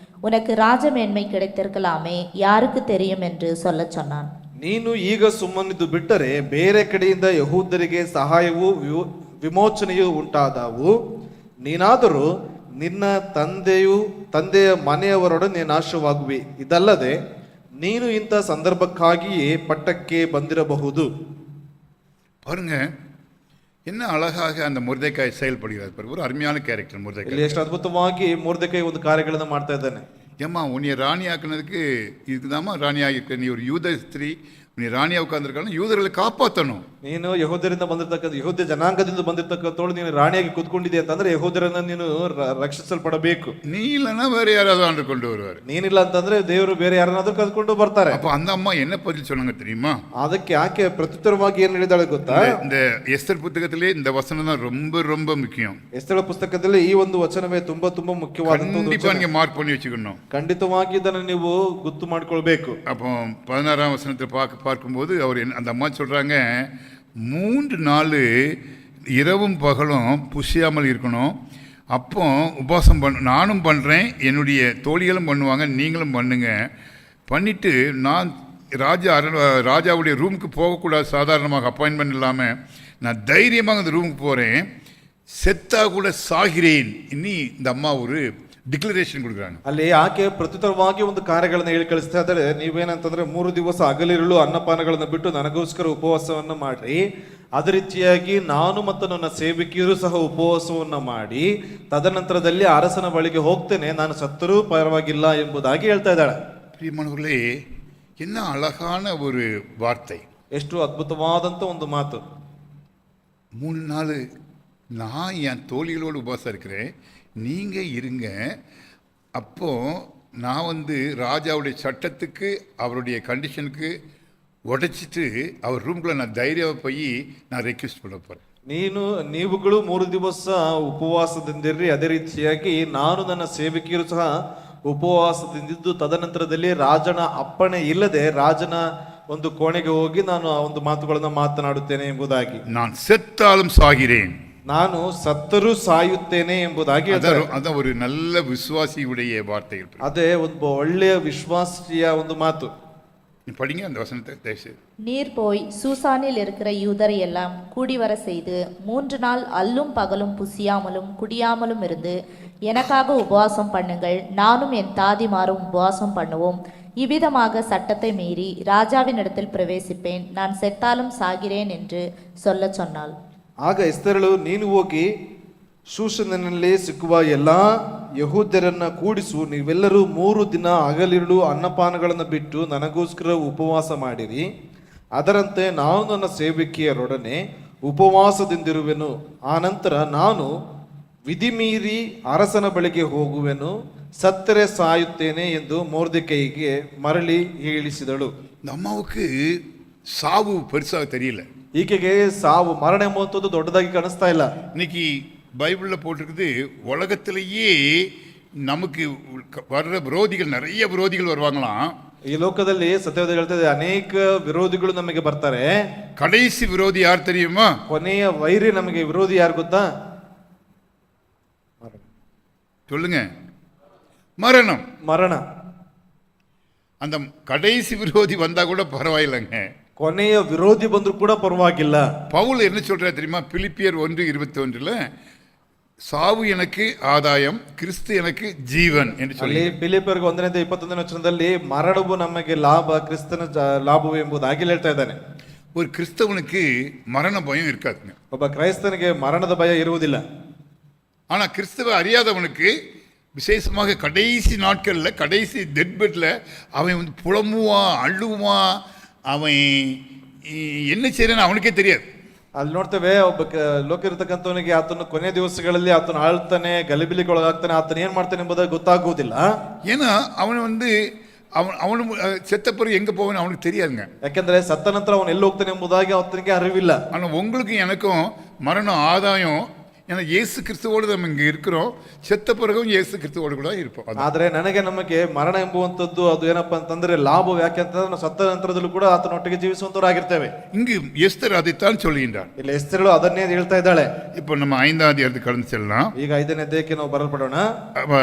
உனக்கு ராஜமேன்மை கிடைத்திருக்கலாமே, யாருக்கு தெரியும் என்று சொல்ல சொன்னான். ನೀನು ಈಗ ಸುಮ್ಮನಿದ್ದು ಬಿಟ್ಟರೆ ಬೇರೆ ಕಡೆಯಿಂದ ಯಹೂದ್ಯರಿಗೆ ಸಹಾಯವೂ ವಿಮೋಚನೆಯೂ ಉಂಟಾದವು. ನೀನಾದರೂ ನಿನ್ನ ತಂದೆಯ ಮನೆಯವರೊಡನೆ ನಾಶವಾಗುವೆ. ಇದಲ್ಲದೆ ನೀನು ಇಂಥ ಸಂದರ್ಭಕ್ಕಾಗಿಯೇ ಪಟ್ಟಕ್ಕೆ ಬಂದಿರಬಹುದು. பாருங்க என்ன அழகாக அந்த ಮೊರ್ದೆಕಾಯ್ செயல்படுகிறார். ஒரு அருமையான கேரக்டர் ಮೊರ್ದೆಕಾಯ್. ಇಲ್ಲಿ ಎಷ್ಟು ಅದ್ಭುತವಾಗಿ ಮೊರ್ದೆಕೈ ಒಂದು ಕಾರ್ಯಗಳನ್ನು ಮಾಡ್ತಾ ಇದ್ದಾನೆ. ஏம்மா உன்னை ராணி ஆக்குனதுக்கு இதுதாம்மா ராணி ஆகியிருக்க. நீ ஒரு யூத ஸ்திரீ, நீ ராணியா உட்கார்ந்துருக்காலும் யூதர்களை காப்பாற்றணும். ನೀನು ಯಹೂದ್ಯರಿಂದ ಬಂದಿರತಕ್ಕಂಥ ಯಹೂದ್ಯ ಜನಾಂಗದಿಂದ ಬಂದಿರತಕ್ಕಂಥವಳು ನೀನು ರಾಣಿಯಾಗಿ ಕೂತ್ಕೊಂಡಿದೆ ಅಂತಂದ್ರೆ ಯಹೂದ್ಯರನ್ನ ನೀನು ರಕ್ಷಿಸಲ್ಪಡಬೇಕು. நீ இல்லைன்னா வேற யாராவது ஆண்டு கொண்டு வருவார். ನೀನಿಲ್ಲ ಅಂತಂದ್ರೆ ದೇವರು ಬೇರೆ ಯಾರನ್ನಾದ್ರೂ ಕದ್ಕೊಂಡು ಬರ್ತಾರೆ. அப்போ அந்த அம்மா என்ன பதில் சொன்னாங்க தெரியுமா? ಅದಕ್ಕೆ ಆಕೆ ಪ್ರತ್ಯುತ್ತರವಾಗಿ ಏನ್ ಹೇಳಿದಾಳೆ ಗೊತ್ತಾ? இந்த எஸ்தர் புத்தகத்திலே இந்த வசனம் தான் ரொம்ப ரொம்ப முக்கியம். ಎಸ್ತೇರ ಪುಸ್ತಕದಲ್ಲಿ ಈ ಒಂದು ವಚನವೇ ತುಂಬಾ ತುಂಬಾ ಮುಖ್ಯವಾದಂತ ಒಂದು கண்டிப்பா ವಚನ. நீங்க மார்க் பண்ணி வச்சுக்கணும். ಖಂಡಿತವಾಗಿ ಇದನ್ನು ನೀವು ಗುರ್ತು ಮಾಡ್ಕೊಳ್ಬೇಕು. அப்போ 16ஆம் வசனத்தை பார்க்கும்போது அவர் அந்த அம்மா சொல்றாங்க, 3 நாள் இரவும் பகலும் புசியாமல் இருக்கணும். அப்போ உபவாசம் நானும் பண்ணுறேன், என்னுடைய தோழிகளும் பண்ணுவாங்க, நீங்களும் பண்ணுங்க. பண்ணிவிட்டு நான் ராஜாவுடைய ரூமுக்கு போகக்கூடாது, சாதாரணமாக அப்பாயின்மெண்ட் இல்லாமல் நான் தைரியமாக அந்த ரூமுக்கு போகிறேன், செத்தா கூட சாகிறேன். இனி இந்த அம்மா ஒரு ಡಿಕ್ಲರೇಷನ್ ಕೊಡ್றாங்க. ಅಲ್ಲಿ ಆಕೆ ಪ್ರತ್ಯುತ್ತರವಾಗಿ ಒಂದು ಕಾರ್ಯಗಳನ್ನ ಹೇಳಿ ಕಳಿಸ್ತಾ ಇದ್ದಾರೆ. ನೀವೇನಂತಂದ್ರೆ 3 ದಿವಸ ಹಗಲಿರುಳು ಅನ್ನಪಾನಗಳನ್ನ ಬಿಟ್ಟು ನನಗೋಸ್ಕರ ಉಪವಾಸವನ್ನ ಮಾಡ್ರಿ. ಅದೇ ರೀತಿಯಾಗಿ ನಾನು ಮತ್ತು ನನ್ನ ಸೇವಕಿಯರು ಸಹ ಉಪವಾಸವನ್ನ ಮಾಡಿ ತದನಂತರದಲ್ಲಿ ಅರಸನ ಬಳಿಗೆ ಹೋಗ್ತೇನೆ, ನಾನು ಸತ್ತರೂ ಪರವಾಗಿಲ್ಲ ಎಂಬುದಾಗಿ ಹೇಳ್ತಾ ಇದ್ದಾಳೆ. ಪ್ರಿಯಮನವர்களே, என்ன அழகான ஒரு வார்த்தை, ಎಷ್ಟು ಅದ್ಭುತವಾದಂತ ಒಂದು ಮಾತು. 3 நாள் நான் என் தோழிகளோடு உபவாசம் இருக்கிறேன், நீங்கள் இருங்க. அப்போ நான் ராஜாவுடைய சட்டத்துக்கு அவருடைய கண்டிஷனுக்கு உடைச்சிட்டு அவர் ரூம்குள்ளே நான் தைரியம் போய் நான் ரெக்வெஸ்ட் பண்ண போகிறேன். ನೀವುಗಳು 3 ದಿವಸ ಉಪವಾಸದಿಂದಿರ್ರಿ. ಅದೇ ರೀತಿಯಾಗಿ ನಾನು ನನ್ನ ಸೇವಕಿಯರು ಸಹ ಉಪವಾಸದಿಂದಿದ್ದು ತದನಂತರದಲ್ಲಿ ರಾಜನ ಅಪ್ಪಣೆ ಇಲ್ಲದೆ ರಾಜನ ಒಂದು ಕೋಣೆಗೆ ಹೋಗಿ ನಾನು ಆ ಒಂದು ಮಾತುಗಳನ್ನ ಮಾತನಾಡುತ್ತೇನೆ ಎಂಬುದಾಗಿ. நான் செத்தாலும் சாகிறேன், ನಾನು ಸತ್ತರೂ ಸಾಯುತ್ತೇನೆ ಎಂಬುದಾಗಿ. ಅದ ஒரு நல்ல விசுவாசியுடைய வார்த்தைகள். ಅದೇ ಒಂದು ಒಳ್ಳೆಯ ವಿಶ್ವಾಸಿಯ ಒಂದು ಮಾತು. படிங்க அந்த வசனத்தை தயவுசெய்து. நீர் போய் சூசானில் இருக்கிற யூதரை எல்லாம் கூடி வர செய்து 3 நாள் அல்லும் பகலும் புசியாமலும் குடியாமலும் இருந்து எனக்காக உபவாசம் பண்ணுங்கள், நானும் என் தாதிமாரும் உபவாசம் பண்ணுவோம். இவ்விதமாக சட்டத்தை மீறி ராஜாவின் இடத்தில் பிரவேசிப்பேன், நான் செத்தாலும் சாகிறேன் என்று சொல்ல சொன்னாள். ಆಗ ಎಸ್ತೇರಳು, ನೀನು ಹೋಗಿ ಶೂಷನಿನಲ್ಲಿ ಸಿಕ್ಕುವ ಎಲ್ಲ ಯಹೂದ್ಯರನ್ನ ಕೂಡಿಸು, ನೀವೆಲ್ಲರೂ 3 ದಿನ ಹಗಲಿರುಳು ಅನ್ನಪಾನಗಳನ್ನು ಬಿಟ್ಟು ನನಗೋಸ್ಕರ ಉಪವಾಸ ಮಾಡಿರಿ. ಅದರಂತೆ ನಾನು ನನ್ನ ಸೇವಕಿಯರೊಡನೆ ಉಪವಾಸದಿಂದಿರುವೆನು. ಆನಂತರ ನಾನು ವಿಧಿಮೀರಿ ಅರಸನ ಬಳಿಗೆ ಹೋಗುವೆನು, ಸತ್ತರೆ ಸಾಯುತ್ತೇನೆ ಎಂದು ಮೊರ್ದೆಕೈಗೆ ಮರಳಿ ಹೇಳಿಸಿದಳು. இந்த அம்மாவுக்கு சாவு பெருசாக தெரியல. ಈಕೆಗೆ ಸಾವು ಮರಣ ಎಂಬುವಂಥದ್ದು ದೊಡ್ಡದಾಗಿ ಕಾಣಿಸ್ತಾ ಇಲ್ಲ. இன்னைக்கு பைபிளில் போட்டிருக்குது, உலகத்திலேயே நமக்கு வர்ற விரோதிகள், நிறைய விரோதிகள் வருவாங்களாம். ಈ ಲೋಕದಲ್ಲಿ ಸತ್ಯವಾದ ಹೇಳ್ತದೆ, ಅನೇಕ ವಿರೋಧಿಗಳು ನಮಗೆ ಬರ್ತಾರೆ. கடைசி விரோதி யார் தெரியுமா? ಕೊನೆಯ ವೈರಿ ನಮಗೆ ವಿರೋಧಿ ಯಾರು ಗೊತ್ತಾ? சொல்லுங்க, மரணம். ಮರಣ. அந்த கடைசி விரோதி வந்தா கூட பரவாயில்லைங்க. ಕೊನೆಯ ವಿರೋಧಿ ಬಂದ್ರು ಕೂಡ ಪರವಾಗಿಲ್ಲ. பவுல் என்ன சொல்றாரு தெரியுமா? பிலிப்பியர் 1:21 சாவு எனக்கு ஆதாயம், கிறிஸ்து எனக்கு ஜீவன் என்று சொல்லி. ಫಿಲಿಪಿಯರಿಗೆ 1:21 ವಚನದಲ್ಲಿ ಮರಣವು ನಮಗೆ ಲಾಭ, ಕ್ರಿಸ್ತನ ಲಾಭವು ಎಂಬುದಾಗಿ ಹೇಳ್ತಾ ಇದ್ದಾನೆ. ஒரு கிறிஸ்தவனுக்கு மரண பயம் இருக்காதுங்க. ಒಬ್ಬ ಕ್ರೈಸ್ತನಿಗೆ ಮರಣದ ಭಯ ಇರುವುದಿಲ್ಲ. ஆனா கிறிஸ்தவ அறியாதவனுக்கு விசேஷமாக கடைசி நாட்களில், கடைசி டெட் பெட்டில் அவன் புலம்புவான், அழுவான், அவன் என்ன செய்யறான்னு அவனுக்கே தெரியாது. ಅಲ್ಲಿ ನೋಡ್ತೇವೆ, ಒಬ್ಬ ಲೋಕ ಇರತಕ್ಕಂಥವನಿಗೆ ಆತನು ಕೊನೆ ದಿವಸಗಳಲ್ಲಿ ಆತನು ಆಳ್ತಾನೆ, ಗಲಿಬಿಲಿಗೊಳಗಾಗ್ತಾನೆ, ಆತನ ಏನ್ ಮಾಡ್ತಾನೆ ಎಂಬುದಾಗಿ ಗೊತ್ತಾಗುವುದಿಲ್ಲ. ஏன்னா அவன் அவனு செத்த பிறகு எங்க போவான்னு அவனுக்கு தெரியாதுங்க. ಯಾಕೆಂದ್ರೆ ಸತ್ತ ನಂತರ ಅವನು ಎಲ್ಲಿ ಹೋಗ್ತಾನೆ ಎಂಬುದಾಗಿ ಆತನಿಗೆ ಅರಿವಿಲ್ಲ. ஆனா உங்களுக்கும் எனக்கும் மரணம் ஆதாயம். ஏன்னா இயேசு கிறிஸ்துவோடு நம்ம இங்கே இருக்கிறோம், செத்த பிறகும் இயேசு கிறிஸ்துவோடு கூட இருப்போம். ಆದ್ರೆ ನಮಗೆ ಮರಣ ಎಂಬುವಂಥದ್ದು ಅದು ಏನಪ್ಪಾ ಅಂತಂದ್ರೆ ಲಾಭ. ಯಾಕೆ ಅಂತಂದ್ರೆ ನಾವು ಸತ್ತ ನಂತರದಲ್ಲೂ ಕೂಡ ಆತನೊಟ್ಟಿಗೆ ಜೀವಿಸುವಂತವರಾಗಿರ್ತೇವೆ. இங்கு எஸ்தர் அதைத்தான் சொல்லுகின்றார். ಇಲ್ಲಿ ಎಸ್ತೇರಳು ಅದನ್ನೇ ಹೇಳ್ತಾ ಇದ್ದಾಳೆ. இப்போ நம்ம 5ஆம் அதிகாரத்துக்கு கடந்து செல்லலாம். ಈಗ 5ನೇ ಅಧ್ಯಾಯಕ್ಕೆ ನಾವು ಬರಲ್ಪಡೋಣ.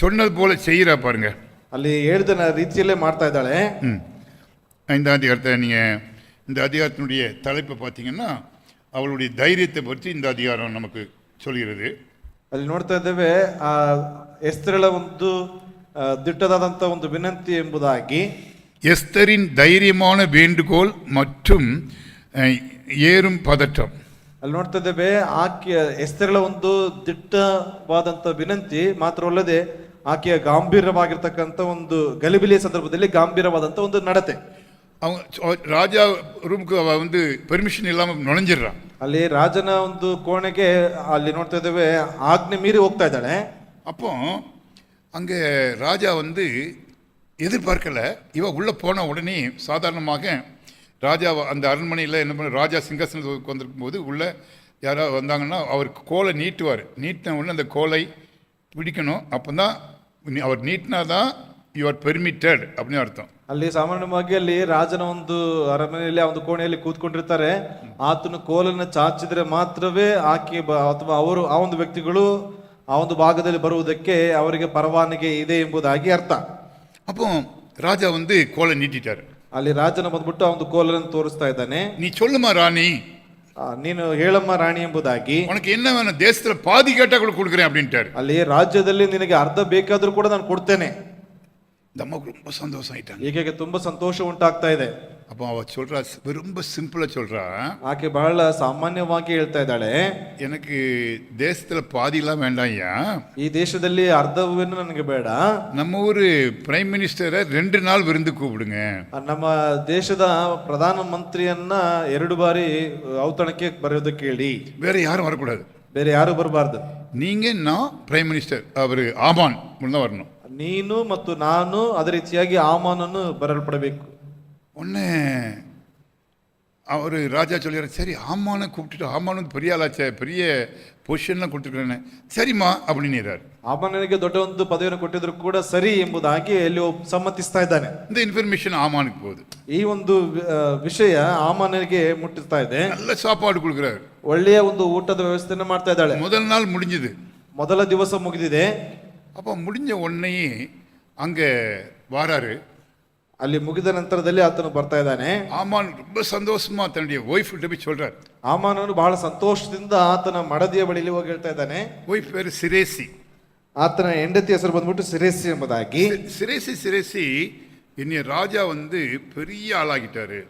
சொன்னது போல செய்யறா பாருங்க. ಅಲ್ಲಿ ಹೇಳಿದ ರೀತಿಯಲ್ಲೇ ಮಾಡ್ತಾ ಇದ್ದಾಳೆ. 5ஆம் அதிகாரத்தை நீங்க இந்த அதிகாரத்தினுடைய தலைப்பை பார்த்தீங்கன்னா அவளுடைய தைரியத்தை பற்றி இந்த அதிகாரம் நமக்கு சொல்கிறது. ಅಲ್ಲಿ ನೋಡ್ತಾ ಇದ್ದೇವೆ, ಆ ಎಸ್ತೇರಳ ಒಂದು ದಿಟ್ಟದಾದಂತ ಒಂದು ವಿನಂತಿ ಎಂಬುದಾಗಿ. எஸ்தரின் தைரியமான வேண்டுகோள் மற்றும் ஏறும் பதற்றம். ಅಲ್ಲಿ ನೋಡ್ತಾ ಇದ್ದೇವೆ, ಆಕೆಯ ಎಸ್ತೇರಳ ಒಂದು ದಿಟ್ಟವಾದಂತ ವಿನಂತಿ ಮಾತ್ರವಲ್ಲದೆ ಆಕೆಯ ಗಾಂಭೀರ್ಯವಾಗಿರ್ತಕ್ಕಂಥ ಒಂದು ಗಲಿಬಿಲಿಯ ಸಂದರ್ಭದಲ್ಲಿ ಗಾಂಭೀರ್ಯವಾದಂತ ಒಂದು ನಡತೆ. ராஜா ரூமுக்கு அவ வந்து பெர்மிஷன் இல்லாமல் நுழைஞ்சிடுறான். ಅಲ್ಲಿ ರಾಜನ ಒಂದು ಕೋಣೆಗೆ ಅಲ್ಲಿ ನೋಡ್ತಾ ಇದ್ದೇವೆ ಆಜ್ಞೆ ಮೀರಿ ಹೋಗ್ತಾ ಇದ್ದಾಳೆ. அப்போ அங்கே ராஜா வந்து எதிர்பார்க்கல. இவ உள்ளே போன உடனே சாதாரணமாக ராஜா அந்த அரண்மனையில் என்ன பண்ண, ராஜா சிங்காசனத்தில் உட்காந்துருக்கும் போது உள்ளே யாராவது வந்தாங்கன்னா அவர் கோலை நீட்டுவார். நீட்டின உடனே அந்த கோலை பிடிக்கணும். அப்போ தான் அவர் நீட்டினா தான் யூ ஆர் பெர்மிட்டட் அப்படின்னு அர்த்தம். ಅಲ್ಲಿ ಸಾಮಾನ್ಯವಾಗಿ ಅಲ್ಲಿ ರಾಜನ ಒಂದು ಅರಮನೆಯಲ್ಲಿ ಆ ಒಂದು ಕೋಣೆಯಲ್ಲಿ ಕೂತ್ಕೊಂಡಿರ್ತಾರೆ. ಆತನು ಕೋಲನ್ನು ಚಾಚಿದ್ರೆ ಮಾತ್ರವೇ ಆಕೆ ಅಥವಾ ಅವರು ಆ ಒಂದು ವ್ಯಕ್ತಿಗಳು ಆ ಒಂದು ಭಾಗದಲ್ಲಿ ಬರುವುದಕ್ಕೆ ಅವರಿಗೆ ಪರವಾನಗಿ ಇದೆ ಎಂಬುದಾಗಿ ಅರ್ಥ. அப்போ ராஜா வந்து கோலை நீட்டிட்டார். ಅಲ್ಲಿ ರಾಜನ ಬಂದ್ಬಿಟ್ಟು ಆ ಒಂದು ಕೋಲನ್ನು ತೋರಿಸ್ತಾ ಇದ್ದಾನೆ. நீ சொல்லுமா ராணி, ನೀನು ಹೇಳಮ್ಮ ರಾಣಿ ಎಂಬುದಾಗಿ, உனக்கு என்ன வேணும், தேசத்துல பாதி கேட்டா கூட கொடுக்குறேன் அப்படின்ட்டாரு. ಅಲ್ಲಿ ರಾಜ್ಯದಲ್ಲಿ ನಿನಗೆ ಅರ್ಧ ಬೇಕಾದ್ರೂ ಕೂಡ ನಾನು ಕೊಡ್ತೇನೆ. இந்த அம்மாவுக்கு ரொம்ப சந்தோஷம் ஆயிட்டாங்க. ಈಕೆಗೆ ತುಂಬಾ ಸಂತೋಷ ಉಂಟಾಗ್ತಾ ಇದೆ. அப்போ அவ சொல்றா, ரொம்ப சிம்பிளா சொல்றா, ಆಕೆ ಬಹಳ ಸಾಮಾನ್ಯವಾಗಿ ಹೇಳ್ತಾ ಇದ್ದಾಳೆ, எனக்கு தேசத்துல பாதிலாம் வேண்டாம் ஐயா, ಈ ದೇಶದಲ್ಲಿ ಅರ್ಧವೇನು ನನಗೆ ಬೇಡ, நம்ம ஊரு பிரைம் மினிஸ்டரை 2 நாள் விருந்து கூப்பிடுங்க, ನಮ್ಮ ದೇಶದ ಪ್ರಧಾನ ಮಂತ್ರಿಯನ್ನ 2 ಬಾರಿ ಔತಣಕ್ಕೆ ಬರೆಯೋದಕ್ಕೆ ಹೇಳಿ, வேற யாரும் வரக்கூடாது, ಬೇರೆ ಯಾರು ಬರಬಾರ್ದು, நீங்க நான் பிரைம் மினிஸ்டர் அவரு ஆமான் தான் வரணும், ನೀನು ಮತ್ತು ನಾನು ಅದೇ ರೀತಿಯಾಗಿ ಆಮಾನನ್ನು ಬರಲ್ಪಡಬೇಕು. ஒன்று அவர் ராஜா சொல்லிடுறாரு, சரி ஆமானை கூப்பிட்டுட்டு, ஆமானு பெரிய ஆளாச்சே, பெரிய பொசிஷன்லாம் கொடுத்துருக்குறேன்னு, சரிம்மா அப்படின்னுறாரு. ಆಮಾನನಿಗೆ ದೊಡ್ಡ ಒಂದು ಪದವಿಯನ್ನು ಕೊಟ್ಟಿದ್ರು ಕೂಡ ಸರಿ ಎಂಬುದಾಗಿ ಅಲ್ಲಿ ಸಮ್ಮತಿಸ್ತಾ ಇದ್ದಾನೆ. இந்த இன்ஃபர்மேஷன் ஆமானுக்கு போகுது. ಈ ಒಂದು ವಿಷಯ ಆಮಾನನಿಗೆ ಮುಟ್ಟಿಸ್ತಾ ಇದೆ. நல்ல சாப்பாடு கொடுக்குறாரு, ಒಳ್ಳೆಯ ಒಂದು ಊಟದ ವ್ಯವಸ್ಥೆಯನ್ನು ಮಾಡ್ತಾ ಇದ್ದಾಳೆ. முதல் நாள் முடிஞ்சது, ಮೊದಲ ದಿವಸ ಮುಗಿದಿದೆ. அப்போ முடிஞ்ச உடனே அங்கே வாராரு. ಅಲ್ಲಿ ಮುಗಿದ ನಂತರದಲ್ಲಿ ಆತನು ಬರ್ತಾ ಇದ್ದಾನೆ. ஆமான் ரொம்ப சந்தோஷமா தன்னுடைய ஒய்ஃப் கிட்ட போய் சொல்றாரு. ಆಮಾನನು ಬಹಳ ಸಂತೋಷದಿಂದ ಆತನ ಮಡದಿಯ ಬಳಿಲಿ ಹೋಗಿ ಹೇಳ್ತಾ ಇದ್ದಾನೆ. ஒய்ஃப் பேரு சிரேசி. ಆತನ ಹೆಂಡತಿ ಹೆಸರು ಬಂದ್ಬಿಟ್ಟು ಸಿರೇಸಿ ಎಂಬುದಾಗಿ. சிரேசி என்னைய ராஜா வந்து பெரிய ஆளாகிட்டாரு,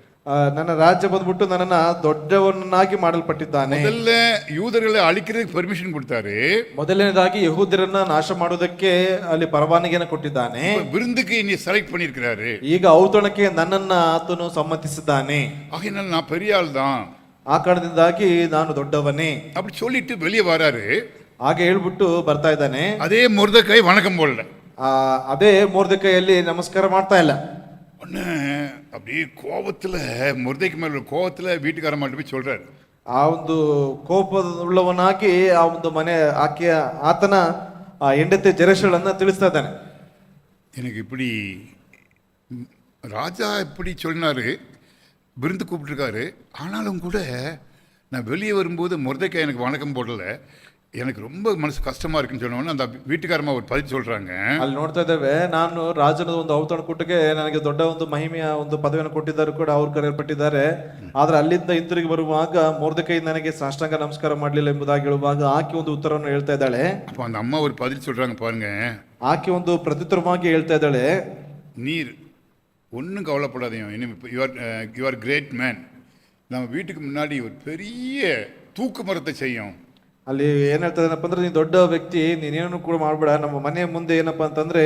ನನ್ನ ರಾಜ್ಯ ಬಂದ್ಬಿಟ್ಟು ನನ್ನನ್ನ ದೊಡ್ಡವನ್ನಾಗಿ ಮಾಡಲ್ಪಟ್ಟಿದ್ದಾನೆ. முதல்ல யூதர்களை அழிக்கிறதுக்கு பெர்மிஷன் கொடுத்தாரு, ಮೊದಲನೇದಾಗಿ ಯಹೂದ್ಯರನ್ನ ನಾಶ ಮಾಡುವುದಕ್ಕೆ ಅಲ್ಲಿ ಪರವಾನಗಿಯನ್ನು ಕೊಟ್ಟಿದ್ದಾನೆ. விருந்துக்கு என்னைய செலக்ட் பண்ணியிருக்கிறாரு, ಈಗ ಔತಣಕ್ಕೆ ನನ್ನನ್ನ ಆತನು ಸಮ್ಮತಿಸಿದ್ದಾನೆ. ஆகையினால நான் பெரிய ஆள் தான், ಆ ಕಾರಣದಿಂದಾಗಿ ನಾನು ದೊಡ್ಡವನೇ அப்படி சொல்லிட்டு வெளியே வராரு. ಹಾಗೆ ಹೇಳ್ಬಿಟ್ಟು ಬರ್ತಾ ಇದ್ದಾನೆ. அதே முருதக்காய் வணக்கம் போடல, ಅದೇ ಮೊರ್ದೆಕೈಯಲ್ಲಿ ನಮಸ್ಕಾರ ಮಾಡ್ತಾ ಇಲ್ಲ. ஒன்று அப்படியே கோபத்தில், முருதைக்கு மேல கோபத்தில் வீட்டுக்கார மாட்டு போய் சொல்றாரு. ಆ ಒಂದು ಕೋಪವುಳ್ಳವನಾಗಿ ಆ ಒಂದು ಮನೆ ಆಕೆಯ ಆತನ ಹೆಂಡತಿ ಜೆರೆಷಳನ್ನ ತಿಳಿಸ್ತಾ ಇದ್ದಾನೆ. எனக்கு இப்படி ராஜா இப்படி சொன்னாரு, விருந்து கூப்பிட்டுருக்காரு, ஆனாலும் கூட நான் வெளியே வரும்போது முருதைக்காய் எனக்கு வணக்கம் போடல, எனக்கு ரொம்ப மனசு கஷ்டமா இருக்குன்னு சொன்னோன்னு அந்த வீட்டுக்காரமா ஒரு பதில் சொல்றாங்க. ಅಲ್ಲಿ ನೋಡ್ತಾ ಇದ್ದೇವೆ, ನಾನು ರಾಜನ ಒಂದು ಔತಣಕೂಟಕ್ಕೆ ನನಗೆ ದೊಡ್ಡ ಒಂದು ಮಹಿಮೆಯ ಒಂದು ಪದವಿಯನ್ನು ಕೊಟ್ಟಿದ್ದಾರೆ ಕೂಡ, ಅವ್ರು ಕರೆಯಲ್ಪಟ್ಟಿದ್ದಾರೆ. ಆದ್ರೆ ಅಲ್ಲಿಂದ ಹಿಂತಿರುಗಿ ಬರುವಾಗ ಮೊರ್ದೆಕೈ ನನಗೆ ಸಾಷ್ಟಾಂಗ ನಮಸ್ಕಾರ ಮಾಡಲಿಲ್ಲ ಎಂಬುದಾಗಿ ಹೇಳುವಾಗ ಆಕೆ ಒಂದು ಉತ್ತರವನ್ನು ಹೇಳ್ತಾ ಇದ್ದಾಳೆ. அப்போ அந்த அம்மா ஒரு பதில் சொல்றாங்க பாருங்க, ಆಕೆ ಒಂದು ಪ್ರತ್ಯುತ್ತರವಾಗಿ ಹೇಳ್ತಾ ಇದ್ದಾಳೆ, நீர் ஒன்றும் கவலைப்படாதீங்க, யூ ஆர் கிரேட் மேன், நம்ம வீட்டுக்கு முன்னாடி ஒரு பெரிய தூக்கு மரத்தை செய்யும். ಅಲ್ಲಿ ಏನ್ ಹೇಳ್ತದನಪ್ಪ ಅಂದ್ರೆ, ನೀನ್ ದೊಡ್ಡ ವ್ಯಕ್ತಿ, ನೀನೇನು ಕೂಡ ಮಾಡ್ಬೇಡ, ನಮ್ಮ ಮನೆಯ ಮುಂದೆ ಏನಪ್ಪಾ ಅಂತಂದ್ರೆ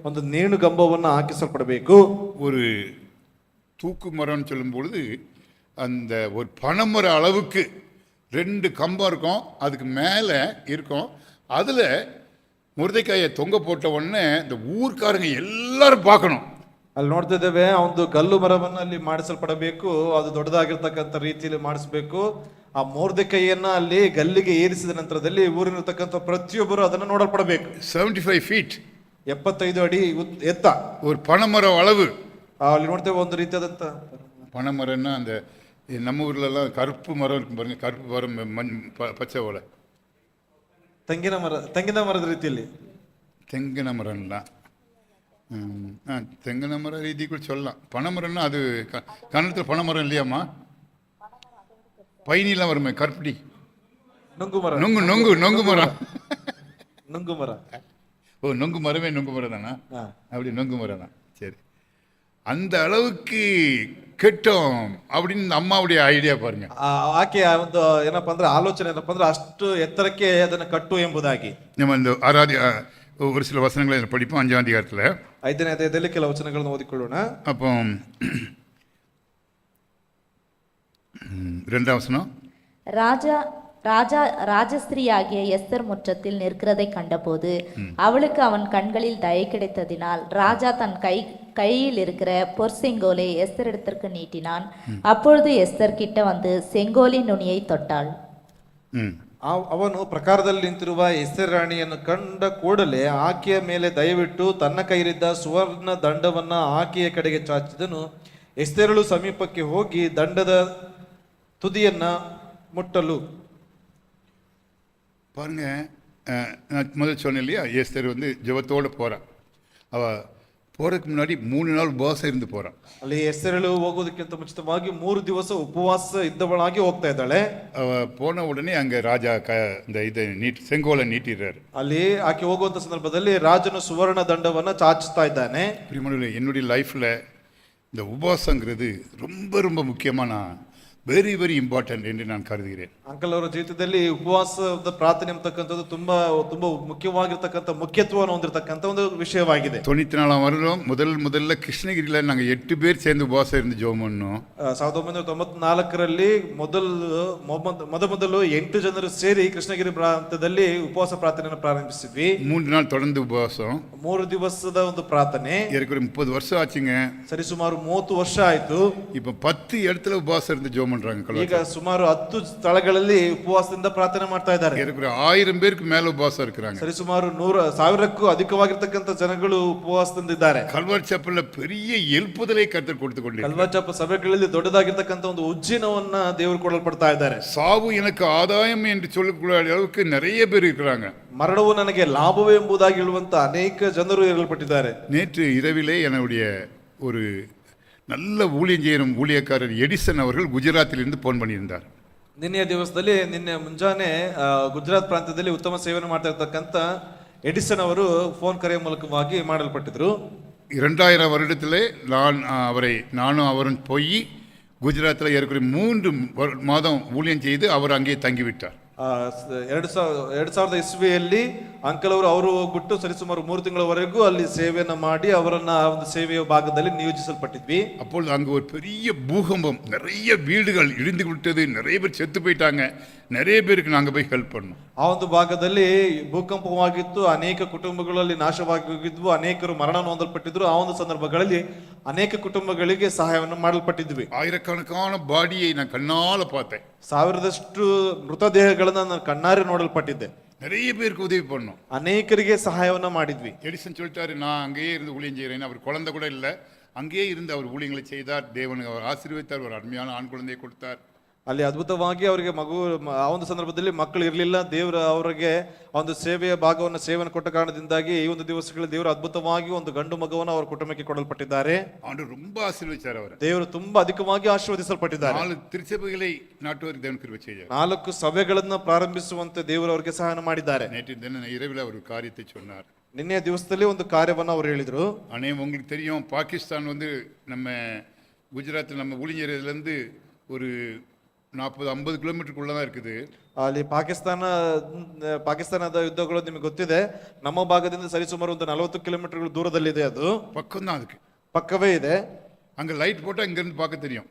ಒಂದು ನೇಣು ಗಂಬವನ್ನ ಹಾಕಿಸಲ್ಪಡಬೇಕು. ஒரு தூக்கு மரம்னு சொல்லும் பொழுது அந்த ஒரு பனைமர அளவுக்கு 2 கம்பம் இருக்கும், அதுக்கு மேலே இருக்கும். அதில் முருதைக்காயை தொங்க போட்ட உடனே இந்த ஊர்க்காரங்க எல்லாரும் பார்க்கணும். ಅಲ್ಲಿ ನೋಡ್ತಾ ಇದ್ದೇವೆ, ಆ ಒಂದು ಗಲ್ಲು ಮರವನ್ನ ಅಲ್ಲಿ ಮಾಡಿಸಲ್ಪಡಬೇಕು, ಅದು ದೊಡ್ಡದಾಗಿರ್ತಕ್ಕಂಥ ರೀತಿಯಲ್ಲಿ ಮಾಡಿಸ್ಬೇಕು. ಆ ಮೊರ್ದೆಕೈಯನ್ನ ಅಲ್ಲಿ ಗಲ್ಲಿಗೆ ಏರಿಸಿದ ನಂತರದಲ್ಲಿ ಊರಿನಿರ್ತಕ್ಕಂಥ ಪ್ರತಿಯೊಬ್ಬರು ಅದನ್ನು ನೋಡಲ್ಪಡಬೇಕು. 75 ಫೀಟ್, 75 ಅಡಿ ಎತ್ತ ஒரு பனைமரம் அளவு. ಅಲ್ಲಿ ನೋಡ್ತೇವೆ ಒಂದು ರೀತಿಯಾದಂತ பனைமரம்னா அந்த நம்ம ஊர்லலாம் கருப்பு மரம் இருக்கும் பாருங்க, கருப்பு மரம் பச்சை ஓலை, ತೆಂಗಿನ ಮರದ ರೀತಿಯಲ್ಲಿ. தெங்கின மரம்லாம் தெங்கின மர ரீதி கூட சொல்லலாம். பனைமரம்னா அது கன்னடத்தில் பனைமரம் இல்லையாம்மா, பைனிலாம் வருமே கருப்படி, நுங்கு மரம். நொங்கு மரம். நுங்கு மரம். ஓ, நொங்கு மரமே நொங்கு மரம் தானா? அப்படி நொங்கு மரம் தான். சரி, அந்த அளவுக்கு ಕೆಟ್ಟೋಂ அப்படின்னு இந்த அம்மாவுடைய ஐடியா பாருங்க. ಆಕೆ ಒಂದು ಏನಪ್ಪಾ ಅಂದ್ರೆ ಆಲೋಚನೆ ಏನಪ್ಪಾ ಅಂದ್ರೆ ಅಷ್ಟು ಎತ್ತರಕ್ಕೆ ಅದನ್ನ ಕಟ್ಟು ಎಂಬುದಾಗಿ. நம்ம இந்த ஒரு சில வசனங்களை படிப்போம் 5ஆம் அதிகாரத்தில். 5ನೇ ಅಧ್ಯಾಯದಲ್ಲಿ ಕೆಲವು ವಚನಗಳನ್ನು ಓದಿಕೊಳ್ಳೋಣ. அப்போ ரெண்டாம் வசனம். ராஜா ராஜா ராஜஸ்திரியாகிய எஸ்தர் முற்றத்தில் நிற்கிறதை கண்டபோது அவளுக்கு அவன் கண்களில் தயை கிடைத்ததினால் ராஜா தன் கையில் இருக்கிற பொற்செங்கோலை எஸ்தர் இடத்திற்கு நீட்டினான். அப்பொழுது எஸ்தர் கிட்ட வந்து செங்கோலின் நுனியை தொட்டாள். ம். ಅವನು ಪ್ರಕಾರದಲ್ಲಿ ನಿಂತಿರುವ ಎಸ್ತೇರ್ ರಾಣಿಯನ್ನು ಕಂಡ ಕೂಡಲೇ ಆಕೆಯ ಮೇಲೆ ದಯವಿಟ್ಟು ತನ್ನ ಕೈಲಿದ್ದ ಸುವರ್ಣ ದಂಡವನ್ನ ಆಕೆಯ ಕಡೆಗೆ ಚಾಚಿದನು. ಎಸ್ತೇರಳು ಸಮೀಪಕ್ಕೆ ಹೋಗಿ ದಂಡದ ತುದಿಯನ್ನ ಮುಟ್ಟಲು. பாருங்க, நான் முதல் சொன்னேன் இல்லையா, எஸ்தர் வந்து ஜெபத்தோடு போகிறான். அவள் போகிறதுக்கு முன்னாடி 3 நாள் உபவாசம் இருந்து போகிறான். ಅಲ್ಲಿ ಎಸ್ತೇರಳು ಹೋಗೋದಕ್ಕಿಂತ ಮುಂಚಿತವಾಗಿ 3 ದಿವಸ ಉಪವಾಸ ಇದ್ದವಳಾಗಿ ಹೋಗ್ತಾ ಇದ್ದಾಳೆ. அவள் போன உடனே அங்கே ராஜா இந்த இதை செங்கோலை நீட்டிடுறாரு. ಅಲ್ಲಿ ಆಕೆ ಹೋಗುವಂತ ಸಂದರ್ಭದಲ್ಲಿ ರಾಜನು ಸುವರ್ಣ ದಂಡವನ್ನ ಚಾಚುತ್ತಾ ಇದ್ದಾನೆ. பிரியமானவர்களே, என்னுடைய லைஃப்பில் இந்த உபவாசங்கிறது ரொம்ப ரொம்ப முக்கியமான வெரி வெரி இம்பார்ட்டன்ட் என்று நான் கருதுகிறேன். ಅಂಕಲ್ ಅವರ ಜೀವಿತದಲ್ಲಿ ಉಪವಾಸದ ಪ್ರಾರ್ಥನೆ ಅಂತಕ್ಕಂಥದ್ದು ತುಂಬಾ ತುಂಬಾ ಮುಖ್ಯವಾಗಿರ್ತಕ್ಕಂಥ ಮುಖ್ಯತ್ವವನ್ನು ಹೊಂದಿರತಕ್ಕಂಥ ಒಂದು ವಿಷಯವಾಗಿದೆ. 94ஆம் வருடம் முதல்ல கிருஷ்ணகிரியில் நாங்கள் 8 பேர் சேர்ந்து உபவாசம் இருந்து ஜெபம் பண்ணோம். 1994ರಲ್ಲಿ ಮೊದಲು 8 ಜನರು ಸೇರಿ ಕೃಷ್ಣಗಿರಿ ಪ್ರಾಂತದಲ್ಲಿ ಉಪವಾಸ ಪ್ರಾರ್ಥನೆಯನ್ನು ಪ್ರಾರಂಭಿಸಿದ್ವಿ. 3 ನಾள் தொடர்ந்து உபவாசம். 3 ದಿವಸದ ಒಂದು ಪ್ರಾರ್ಥನೆ. ஏற்கனவே 30 வருஷம் ஆச்சுங்க. ಸರಿಸುಮಾರು 30 ವರ್ಷ ಆಯ್ತು. இப்போ 10 இடத்துல உபவாசம் இருந்து ஜெபம் பண்றாங்க. ಈಗ ಸುಮಾರು 10 ಸ್ಥಳಗಳಲ್ಲಿ ಉಪವಾಸದಿಂದ ಪ್ರಾರ್ಥನೆ ಮಾಡ್ತಾ ಇದ್ದಾರೆ. ஏற்கனவே 1000 பேருக்கு மேல உபவாசம் இருக்கிறாங்க. ಸರಿಸುಮಾರು 1000ಕ್ಕೂ ಅಧಿಕವಾಗಿರ್ತಕ್ಕಂಥ ಜನಗಳು ಉಪವಾಸದಿಂದ ಇದ್ದಾರೆ. கல்வாரி சப்பல்ல பெரிய எழுப்புதலை கர்த்தர் கொடுத்து கொண்டிருக்கிறார். ಕಲ್ವಾರಿ ಚಪ್ಪ ಸಭೆಗಳಲ್ಲಿ ದೊಡ್ಡದಾಗಿರ್ತಕ್ಕಂಥ ಒಂದು ಉಜ್ಜೀನವನ್ನ ದೇವರು ಕೊಡಲ್ಪಡ್ತಾ ಇದ್ದಾರೆ. சாவு எனக்கு ஆதாயம் என்று சொல்லக்கூடிய அளவுக்கு நிறைய பேர் இருக்கிறாங்க. ಮರಣವು ನನಗೆ ಲಾಭವೇ ಎಂಬುದಾಗಿ ಹೇಳುವಂತ ಅನೇಕ ಜನರು ಇರಲ್ಪಟ್ಟಿದ್ದಾರೆ. நேற்று இரவிலே என்னுடைய ஒரு நல்ல ஊழியம் செய்யும் ஊழியக்காரர் எடிசன் அவர்கள் குஜராத்திலிருந்து போன் பண்ணியிருந்தார். ನಿನ್ನೆಯ ದಿವಸದಲ್ಲಿ ನಿನ್ನೆ ಮುಂಜಾನೆ ಗುಜರಾತ್ ಪ್ರಾಂತ್ಯದಲ್ಲಿ ಉತ್ತಮ ಸೇವೆಯನ್ನು ಮಾಡ್ತಾ ಇರ್ತಕ್ಕಂಥ ಎಡಿಸನ್ ಅವರು ಫೋನ್ ಕರೆಯ ಮೂಲಕವಾಗಿ ಮಾಡಲ್ಪಟ್ಟಿದ್ರು. 2000 வருடத்திலே நானும் அவரும் போய் குஜராத்தில் ஏற்கனவே 3 மாதம் ஊழியம் செய்து அவர் அங்கே தங்கிவிட்டார். 2000 ಇಸ್ವಿಯಲ್ಲಿ ಅಂಕಲ್ ಅವರು ಹೋಗ್ಬಿಟ್ಟು ಸರಿಸುಮಾರು 3 ತಿಂಗಳವರೆಗೂ ಅಲ್ಲಿ ಸೇವೆಯನ್ನ ಮಾಡಿ ಅವರನ್ನ ಆ ಒಂದು ಸೇವೆಯ ಭಾಗದಲ್ಲಿ ನಿಯೋಜಿಸಲ್ಪಟ್ಟಿದ್ವಿ. அப்பொழுது அங்கே ஒரு பெரிய பூகம்பம், நிறைய வீடுகள் இடிந்து விட்டது, நிறைய பேர் செத்து போயிட்டாங்க, நிறைய பேருக்கு நாங்கள் போய் ஹெல்ப் பண்ணோம். ಆ ಒಂದು ಭಾಗದಲ್ಲಿ ಭೂಕಂಪವಾಗಿತ್ತು, ಅನೇಕ ಕುಟುಂಬಗಳಲ್ಲಿ ನಾಶವಾಗಿ ಹೋಗಿದ್ವು, ಅನೇಕರು ಮರಣ ಹೊಂದಲ್ಪಟ್ಟಿದ್ರು. ಆ ಒಂದು ಸಂದರ್ಭಗಳಲ್ಲಿ ಅನೇಕ ಕುಟುಂಬಗಳಿಗೆ ಸಹಾಯವನ್ನು ಮಾಡಲ್ಪಟ್ಟಿದ್ವಿ. ஆயிரக்கணக்கான பாடியை நான் கண்ணால பார்த்தேன். 1000ದಷ್ಟು ಮೃತದೇಹಗಳನ್ನ ನಾನು ಕಣ್ಣಾರೆ ನೋಡಲ್ಪಟ್ಟಿದ್ದೆ. நிறைய பேருக்கு உதவி பண்ணோம். ಅನೇಕರಿಗೆ ಸಹಾಯವನ್ನ ಮಾಡಿದ್ವಿ. எடிசன் சொல்லிட்டாரு, நான் அங்கேயே இருந்து ஊழியம் செய்கிறேன். அவர் குழந்தை கூட இல்லை, அங்கேயே இருந்து அவர் ஊழியங்களை செய்தார். தேவன் அவர் ஆசீர்வதித்தார், ஒரு அருமையான ஆண் குழந்தையை கொடுத்தார். ಅಲ್ಲಿ ಅದ್ಭುತವಾಗಿ ಅವರಿಗೆ ಆ ಒಂದು ಸಂದರ್ಭದಲ್ಲಿ ಮಕ್ಕಳು ಇರಲಿಲ್ಲ. ದೇವರು ಅವರಿಗೆ ಒಂದು ಸೇವೆಯನ್ನು ಕೊಟ್ಟ ಕಾರಣದಿಂದಾಗಿ ಈ ಒಂದು ದಿವಸಗಳಲ್ಲಿ ದೇವರು ಅದ್ಭುತವಾಗಿ ಒಂದು ಗಂಡು ಮಗುವನ್ನು ಅವರ ಕುಟುಂಬಕ್ಕೆ ಕೊಡಲ್ಪಟ್ಟಿದ್ದಾರೆ. ஆண்டவர் ரொம்ப ஆசீர்வதிச்சார் அவர். ದೇವರು ತುಂಬಾ ಅಧಿಕವಾಗಿ ಆಶೀರ್ವದಿಸಲ್ಪಟ್ಟಿದ್ದಾರೆ. 4 திருச்சபைகளை நாட்டுவருக்கு தேவன் கிருபை செய்தார். 4 ಸಭೆಗಳನ್ನು ಪ್ರಾರಂಭಿಸುವಂತೆ ದೇವರು ಅವರಿಗೆ ಸಹಾಯ ಮಾಡಿದ್ದಾರೆ. நேற்று தின இரவில் அவர் காரியத்தை சொன்னார். ನಿನ್ನೆಯ ದಿವಸದಲ್ಲಿ ಒಂದು ಕಾರ್ಯವನ್ನು ಅವರು ಹೇಳಿದ್ರು. உங்களுக்கு தெரியும், பாகிஸ்தான் வந்து நம்ம குஜராத்தில் நம்ம ஊழியர்லேருந்து ஒரு 40-50 கிலோமீட்டருக்குள்ள தான் இருக்குது. ಅಲ್ಲಿ ಪಾಕಿಸ್ತಾನದ ಯುದ್ಧಗಳು ನಿಮಗೆ ಗೊತ್ತಿದೆ. ನಮ್ಮ ಭಾಗದಿಂದ ಸರಿಸುಮಾರು ಒಂದು 40 ಕಿಲೋಮೀಟರ್ಗಳು ದೂರದಲ್ಲಿದೆ. ಅದು பக்கம் தான், அதுக்கு ಪಕ್ಕವೇ ಇದೆ. அங்கே லைட் போட்டால் இங்கேருந்து பார்க்க தெரியும்.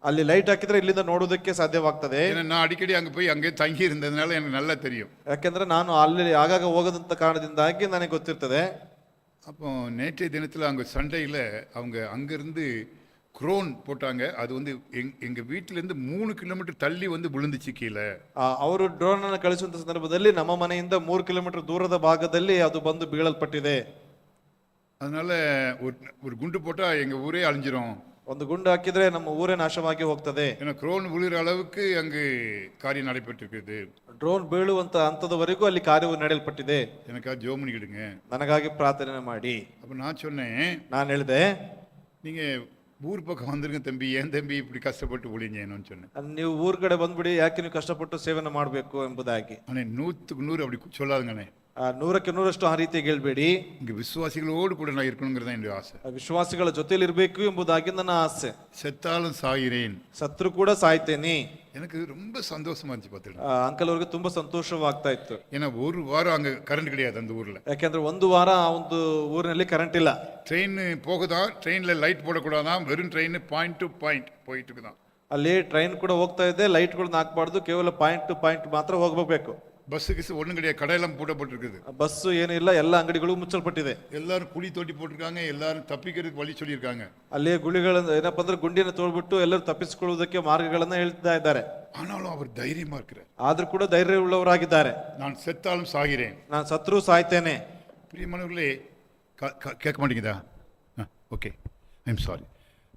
ಅಲ್ಲಿ ಲೈಟ್ ಹಾಕಿದ್ರೆ ಇಲ್ಲಿಂದ ನೋಡೋದಕ್ಕೆ ಸಾಧ್ಯವಾಗ್ತದೆ. நான் அடிக்கடி அங்கே போய் அங்கே தங்கி இருந்ததுனால எனக்கு நல்லா தெரியும். ಯಾಕೆಂದ್ರೆ ನಾನು ಅಲ್ಲಿ ಆಗಾಗ ಹೋಗೋದಂತ ಕಾರಣದಿಂದಾಗಿ ನನಗೆ ಗೊತ್ತಿರ್ತದೆ. அப்போ நேற்றைய தினத்தில் அங்கே சண்டையில் அவங்க அங்கேருந்து குரோன் போட்டாங்க. அது வந்து எங்கள் வீட்டிலேருந்து 3 கிலோமீட்டர் தள்ளி வந்து விழுந்துச்சு கீழே. ಅವರು ಡ್ರೋನ್ ಅನ್ನು ಕಳಿಸುವಂತ ಸಂದರ್ಭದಲ್ಲಿ ನಮ್ಮ ಮನೆಯಿಂದ 3 ಕಿಲೋಮೀಟರ್ ದೂರದ ಭಾಗದಲ್ಲಿ ಅದು ಬಂದು ಬೀಳಲ್ಪಟ್ಟಿದೆ. அதனால ஒரு குண்டு போட்டால் எங்கள் ஊரே அழிஞ்சிரும். ಒಂದು ಗುಂಡು ಹಾಕಿದ್ರೆ ನಮ್ಮ ಊರೇ ನಾಶವಾಗಿ ಹೋಗ್ತದೆ. ஏன்னா குரோன் விழுகிற அளவுக்கு அங்கு காரியம் நடைபெற்றிருக்குது. ಡ್ರೋನ್ ಬೀಳುವಂತ ಹಂತದವರೆಗೂ ಅಲ್ಲಿ ಕಾರ್ಯವು ನಡೆಯಲ್ಪಟ್ಟಿದೆ. எனக்காக ஜெபம் பண்ணிக்கிடுங்க, ನನಗಾಗಿ ಪ್ರಾರ್ಥನೆ ಮಾಡಿ. அப்போ நான் சொன்னேன், ನಾನು ಹೇಳಿದೆ, நீங்கள் ஊர் பக்கம் வந்துருங்க தம்பி, ஏன் தம்பி இப்படி கஷ்டப்பட்டு ஊழியம் செய்யணும்னு சொன்னேன். ನೀವು ಊರ್ ಕಡೆ ಬಂದ್ಬಿಡಿ, ಯಾಕೆ ನೀವು ಕಷ್ಟಪಟ್ಟು ಸೇವೆನ ಮಾಡಬೇಕು ಎಂಬುದಾಗಿ. ஆனால் 100க்கு 100 அப்படி சொல்லாதுங்கண்ணே. 100ಕ್ಕೆ 100 ಆ ರೀತಿಯಾಗಿ ಹೇಳ್ಬೇಡಿ. இங்கே விசுவாசிகளோடு கூட நான் இருக்கணுங்கிறது தான் என்னுடைய ஆசை. ವಿಶ್ವಾಸಿಗಳ ಜೊತೆಲಿ ಇರಬೇಕು ಎಂಬುದಾಗಿ ನನ್ನ ಆಸೆ. செத்தாலும் சாகிறேன், ಸತ್ರು ಕೂಡ ಸಾಯ್ತೇನೆ. எனக்கு ரொம்ப சந்தோஷமா இருந்துச்சு பார்த்துட்டு. ಅಂಕಲ್ ಅವ್ರಿಗೆ ತುಂಬಾ ಸಂತೋಷವಾಗ್ತಾ ಇತ್ತು. ஏன்னா ஒரு வாரம் அங்கே கரண்ட் கிடையாது அந்த ஊரில். ಯಾಕೆಂದ್ರೆ ಒಂದು ವಾರ ಆ ಒಂದು ಊರಿನಲ್ಲಿ ಕರೆಂಟ್ ಇಲ್ಲ. ட்ரெயின் போகுதான், ட்ரெயினில் லைட் போடக்கூடாதான், வெறும் ட்ரெயின் பாயிண்ட் டு பாயிண்ட் போயிட்டு இருக்குதான். ಅಲ್ಲಿ ಟ್ರೈನ್ ಕೂಡ ಹೋಗ್ತಾ ಇದೆ, ಲೈಟ್ಗಳನ್ನ ಹಾಕ್ಬಾರ್ದು, ಕೇವಲ ಪಾಯಿಂಟ್ ಟು ಪಾಯಿಂಟ್ ಮಾತ್ರ ಹೋಗ್ಬೇಕು. பஸ்ஸு கிசு ஒன்றும் கிடையாது, கடையெல்லாம் பூட்டப்பட்டிருக்குது. ಬಸ್ಸು ಏನು ಇಲ್ಲ, ಎಲ್ಲ ಅಂಗಡಿಗಳು ಮುಚ್ಚಲ್ಪಟ್ಟಿದೆ. எல்லாரும் குழி தோண்டி போட்டிருக்காங்க, எல்லாரும் தப்பிக்கிறதுக்கு வழி சொல்லியிருக்காங்க. ಅಲ್ಲಿ ಗುಳಿಗಳನ್ನ ಏನಪ್ಪಾ ಅಂದ್ರೆ ಗುಂಡಿಯನ್ನು ತೋಡ್ಬಿಟ್ಟು ಎಲ್ಲರೂ ತಪ್ಪಿಸಿಕೊಳ್ಳುವುದಕ್ಕೆ ಮಾರ್ಗಗಳನ್ನ ಹೇಳ್ತಾ ಇದ್ದಾರೆ. ஆனாலும் அவர் தைரியமா இருக்கிறார். ಆದ್ರೂ ಕೂಡ ಧೈರ್ಯ ಉಳ್ಳವರಾಗಿದ್ದಾರೆ. நான் செத்தாலும் சாகிறேன். ನಾನು ಸತ್ರು ಸಾಯ್ತೇನೆ. பிரியமானவர்களே, கேட்க மாட்டேங்குதா? Okay, I'm sorry.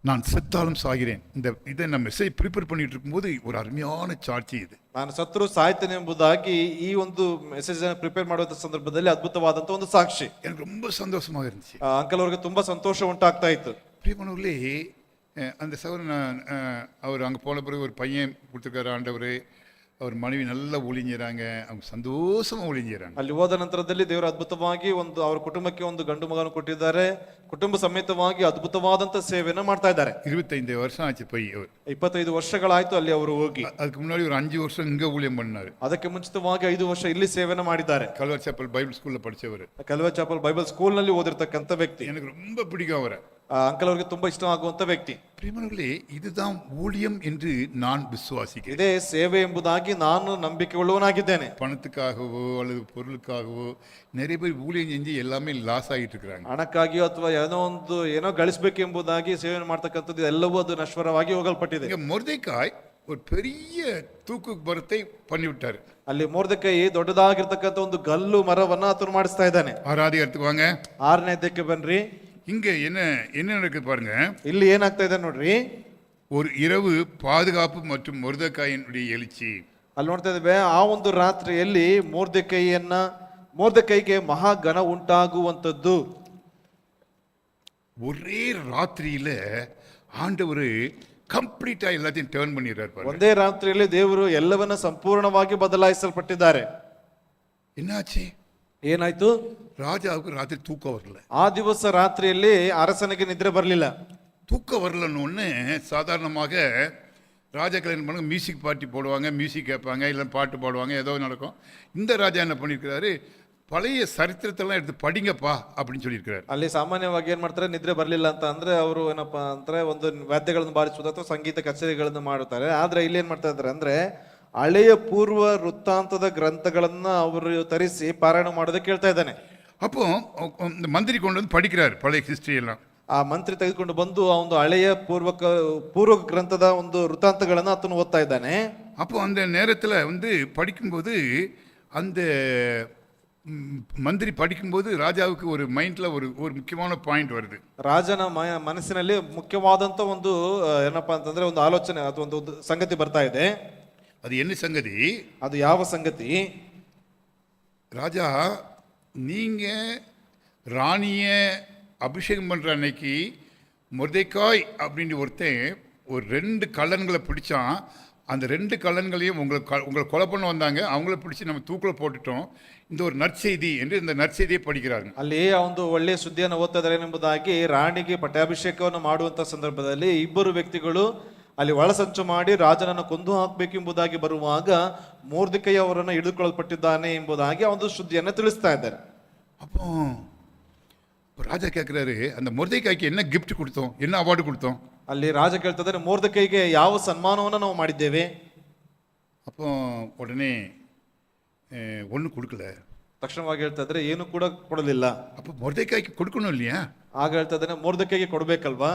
நான் செத்தாலும் சாகிறேன். இதை நம்ம மெசேஜ் ப்ரிப்பேர் பண்ணிட்டு இருக்கும்போது ஒரு அருமையான சாட்சி இது. ನಾನು ಸತ್ರು ಸಾಯ್ತೇನೆ ಎಂಬುದಾಗಿ ಈ ಒಂದು ಮೆಸೇಜ್ ಅನ್ನು ಪ್ರಿಪೇರ್ ಮಾಡುವಂತ ಸಂದರ್ಭದಲ್ಲಿ ಅದ್ಭುತವಾದಂತ ಒಂದು ಸಾಕ್ಷಿ. எனக்கு ரொம்ப சந்தோஷமாக இருந்துச்சு. ಅಂಕಲ್ ಅವರಿಗೆ ತುಂಬಾ ಸಂತೋಷ ಉಂಟಾಗ್ತಾ ಇತ್ತು. பிரியமானவர்களே, அந்த சகோதரன் அவர் அங்கே போன பிறகு ஒரு பையன் கொடுத்துருக்காரு ஆண்டவர். அவர் மனைவி நல்லா ஒளிஞ்சுறாங்க, அவங்க சந்தோஷமா ஒளிஞ்சுறாங்க. ಅಲ್ಲಿ ಹೋದ ನಂತರದಲ್ಲಿ ದೇವರು ಅದ್ಭುತವಾಗಿ ಒಂದು ಅವರ ಕುಟುಂಬಕ್ಕೆ ಒಂದು ಗಂಡು ಮಗನ ಕೊಟ್ಟಿದ್ದಾರೆ. ಕುಟುಂಬ ಸಮೇತವಾಗಿ ಅದ್ಭುತವಾದಂತ ಸೇವೆಯನ್ನ ಮಾಡ್ತಾ ಇದ್ದಾರೆ. 25 வருஷம் ஆச்சு போய். அவர் 25 ವರ್ಷಗಳಾಯ್ತು ಅಲ್ಲಿ ಅವರು ಹೋಗಿ. அதுக்கு முன்னாடி ஒரு 5 வருஷம் இங்கே ஊழியம் பண்ணாரு. ಅದಕ್ಕೆ ಮುಂಚಿತವಾಗಿ 5 ವರ್ಷ ಇಲ್ಲಿ ಸೇವೆನ ಮಾಡಿದ್ದಾರೆ. கல்வர் சாப்பல் பைபிள் ஸ்கூல்ல படிச்சவர். ಕಲ್ವ ಚಾಪಲ್ ಬೈಬಲ್ ಸ್ಕೂಲ್ ನಲ್ಲಿ ಓದಿರ್ತಕ್ಕಂಥ ವ್ಯಕ್ತಿ. எனக்கு ரொம்ப பிடிக்கும் அவரை. ಅಂಕಲ್ ಅವರಿಗೆ ತುಂಬಾ ಇಷ್ಟ ಆಗುವಂತ ವ್ಯಕ್ತಿ. பிரியமானவர்களே, இதுதான் ஊழியம் என்று நான் விசுவாசிக்கிறேன். ಇದೇ ಸೇವೆ ಎಂಬುದಾಗಿ ನಾನು ನಂಬಿಕೆ ಉಳ್ಳವನಾಗಿದ್ದೇನೆ. பணத்துக்காகவோ அல்லது பொருளுக்காகவோ நிறைய பேர் ஊழியம் செஞ்சு எல்லாமே லாஸ் ஆகிட்டு இருக்கிறாங்க. ಹಣಕ್ಕಾಗಿಯೋ ಅಥವಾ ಏನೋ ಗಳಿಸಬೇಕು ಎಂಬುದಾಗಿ ಸೇವೆ ಮಾಡ್ತಕ್ಕಂಥದ್ದು ಎಲ್ಲವೂ ಅದು ನಶ್ವರವಾಗಿ ಹೋಗಲ್ಪಟ್ಟಿದೆ. இங்க மொர்தெகாய் ஒரு பெரிய தூக்கு மரத்தை பண்ணிவிட்டாரு. ಅಲ್ಲಿ ಮೊರ್ದೆಕೈ ದೊಡ್ಡದಾಗಿರ್ತಕ್ಕಂಥ ಒಂದು ಗಲ್ಲು ಮರವನ್ನ ಆತನು ಮಾಡಿಸ್ತಾ ಇದ್ದಾನೆ. ஆறாவது இடத்துக்கு வாங்க. 6ನೇ ಅಧ್ಯಾಯಕ್ಕೆ ಬನ್ರಿ. இங்க என்ன நடக்குது பாருங்க. ಇಲ್ಲಿ ಏನಾಗ್ತಾ ಇದೆ ನೋಡ್ರಿ. ஒரு இரவு பாதுகாப்பு மற்றும் மொர்தெகாயினுடைய எழுச்சி. ಅಲ್ಲಿ ನೋಡ್ತಾ ಇದ್ದೇವೆ, ಆ ಒಂದು ರಾತ್ರಿಯಲ್ಲಿ ಮೋರ್ದೆಕೈಗೆ ಮಹಾಗಣ ಉಂಟಾಗುವಂತದ್ದು. ஒரே ராத்திரியில ஆண்டவர் கம்ப்ளீட்டா எல்லாத்தையும் டர்ன் பண்ணிடுறாரு பாருங்க. ಒಂದೇ ರಾತ್ರಿಯಲ್ಲಿ ದೇವರು ಎಲ್ಲವನ್ನ ಸಂಪೂರ್ಣವಾಗಿ ಬದಲಾಯಿಸಲ್ಪಟ್ಟಿದ್ದಾರೆ. என்னாச்சு? ಏನಾಯ್ತು? ராஜாவுக்கு ராத்திரி தூக்கம் வரல. ಆ ದಿವಸ ರಾತ್ರಿಯಲ್ಲಿ ಅರಸನಿಗೆ ನಿದ್ರೆ ಬರಲಿಲ್ಲ. தூக்கம் வரலன்னு ஒன்று சாதாரணமாக ராஜாக்கள் என்ன பண்ணுவாங்க, மியூசிக் பார்ட்டி போடுவாங்க, மியூசிக் கேட்பாங்க, இல்லை பாட்டு பாடுவாங்க, ஏதோ நடக்கும். இந்த ராஜா என்ன பண்ணியிருக்கிறாரு, பழைய சரித்திரத்தெல்லாம் எடுத்து படிங்கப்பா அப்படின்னு சொல்லியிருக்கிறாரு. ಅಲ್ಲಿ ಸಾಮಾನ್ಯವಾಗಿ ಏನ್ ಮಾಡ್ತಾರೆ, ನಿದ್ರೆ ಬರ್ಲಿಲ್ಲ ಅಂತ ಅಂದ್ರೆ ಅವರು ಏನಪ್ಪಾ ಅಂದ್ರೆ ಒಂದು ವಾದ್ಯಗಳನ್ನು ಬಾರಿಸುವುದು ಅಥವಾ ಸಂಗೀತ ಕಚೇರಿಗಳನ್ನು ಮಾಡುತ್ತಾರೆ. ಆದ್ರೆ ಇಲ್ಲಿ ಏನ್ ಮಾಡ್ತಾ ಇದ್ದಾರೆ ಅಂದ್ರೆ ಹಳೆಯ ಪೂರ್ವ ವೃತ್ತಾಂತದ ಗ್ರಂಥಗಳನ್ನ ಅವರು ತರಿಸಿ ಪಾರಾಯಣ ಮಾಡೋದಕ್ಕೆ ಹೇಳ್ತಾ ಇದ್ದಾನೆ. அப்போ இந்த மந்திரி கொண்டு வந்து படிக்கிறார் பழைய ஹிஸ்டரி எல்லாம். ಆ ಮಂತ್ರಿ ತೆಗೆದುಕೊಂಡು ಬಂದು ಆ ಒಂದು ಹಳೆಯ ಪೂರ್ವ ಗ್ರಂಥದ ಒಂದು ವೃತ್ತಾಂತಗಳನ್ನ ಆತನು ಓದ್ತಾ ಇದ್ದಾನೆ. அப்போ அந்த நேரத்தில் வந்து படிக்கும்போது அந்த மந்திரி படிக்கும்போது ராஜாவுக்கு ஒரு மைண்டில் ஒரு முக்கியமான பாயிண்ட் வருது. ರಾಜನ ಮನಸ್ಸಿನಲ್ಲಿ ಮುಖ್ಯವಾದಂತ ಒಂದು ಏನಪ್ಪಾ ಅಂತಂದ್ರೆ ಒಂದು ಆಲೋಚನೆ ಅಥವಾ ಒಂದು ಸಂಗತಿ ಬರ್ತಾ ಇದೆ. அது என்ன சங்கதி? ಅದು ಯಾವ ಸಂಗತಿ? ராஜா, நீங்க ராணிய அபிஷேகம் பண்ற அன்னைக்கு மொர்தெகாய் அப்படின்னு ஒருத்தன் ஒரு 2 கள்ளன்களை பிடிச்சான். அந்த 2 கள்ளன்களையும் உங்களை கொலை பண்ண வந்தாங்க, அவங்கள பிடிச்சி நம்ம தூக்கில் போட்டுட்டோம். இந்த ஒரு நற்செய்தி என்று இந்த நற்செய்தியை படிக்கிறாங்க. ಅಲ್ಲಿ ಆ ಒಂದು ಒಳ್ಳೆಯ ಸುದ್ದಿಯನ್ನು ಓದ್ತಾ ಇದ್ದಾರೆ ಎಂಬುದಾಗಿ ರಾಣಿಗೆ ಪಟ್ಟಾಭಿಷೇಕವನ್ನು ಮಾಡುವಂತ ಸಂದರ್ಭದಲ್ಲಿ ಇಬ್ಬರು ವ್ಯಕ್ತಿಗಳು ಅಲ್ಲಿ ಒಳಸಂಚು ಮಾಡಿ ರಾಜನನ್ನು ಕೊಂದು ಹಾಕಬೇಕೆಂಬುದಾಗಿ ಬರುವಾಗ ಮೊರ್ದೆಕೈ ಅವರನ್ನು ಹಿಡಿದುಕೊಳ್ಳಲ್ಪಟ್ಟಿದ್ದಾನೆ ಎಂಬುದಾಗಿ ಆ ಒಂದು ಸುದ್ದಿಯನ್ನು ತಿಳಿಸ್ತಾ ಇದ್ದಾರೆ. அப்போ ராஜா கேட்குறாரு, அந்த மொர்தெகாய்க்கு என்ன கிஃப்ட் கொடுத்தோம், என்ன அவார்டு கொடுத்தோம்? ಅಲ್ಲಿ ರಾಜ ಕೇಳ್ತಾ ಇದ್ದಾರೆ, ಮೊರ್ದೆಕೈಗೆ ಯಾವ ಸನ್ಮಾನವನ್ನು ನಾವು ಮಾಡಿದ್ದೇವೆ? அப்போ உடனே ஒன்றும் கொடுக்கல. ತಕ್ಷಣವಾಗಿ ಹೇಳ್ತಾ ಇದ್ರೆ ಏನು ಕೂಡ ಕೊಡಲಿಲ್ಲ. அப்போ மொர்தெகாய்க்கு கொடுக்கணும் இல்லையா? ಆಗ ಹೇಳ್ತಾ ಇದ್ದಾನೆ, ಮೊರ್ದೆಕೈಗೆ ಕೊಡ್ಬೇಕಲ್ವಾ?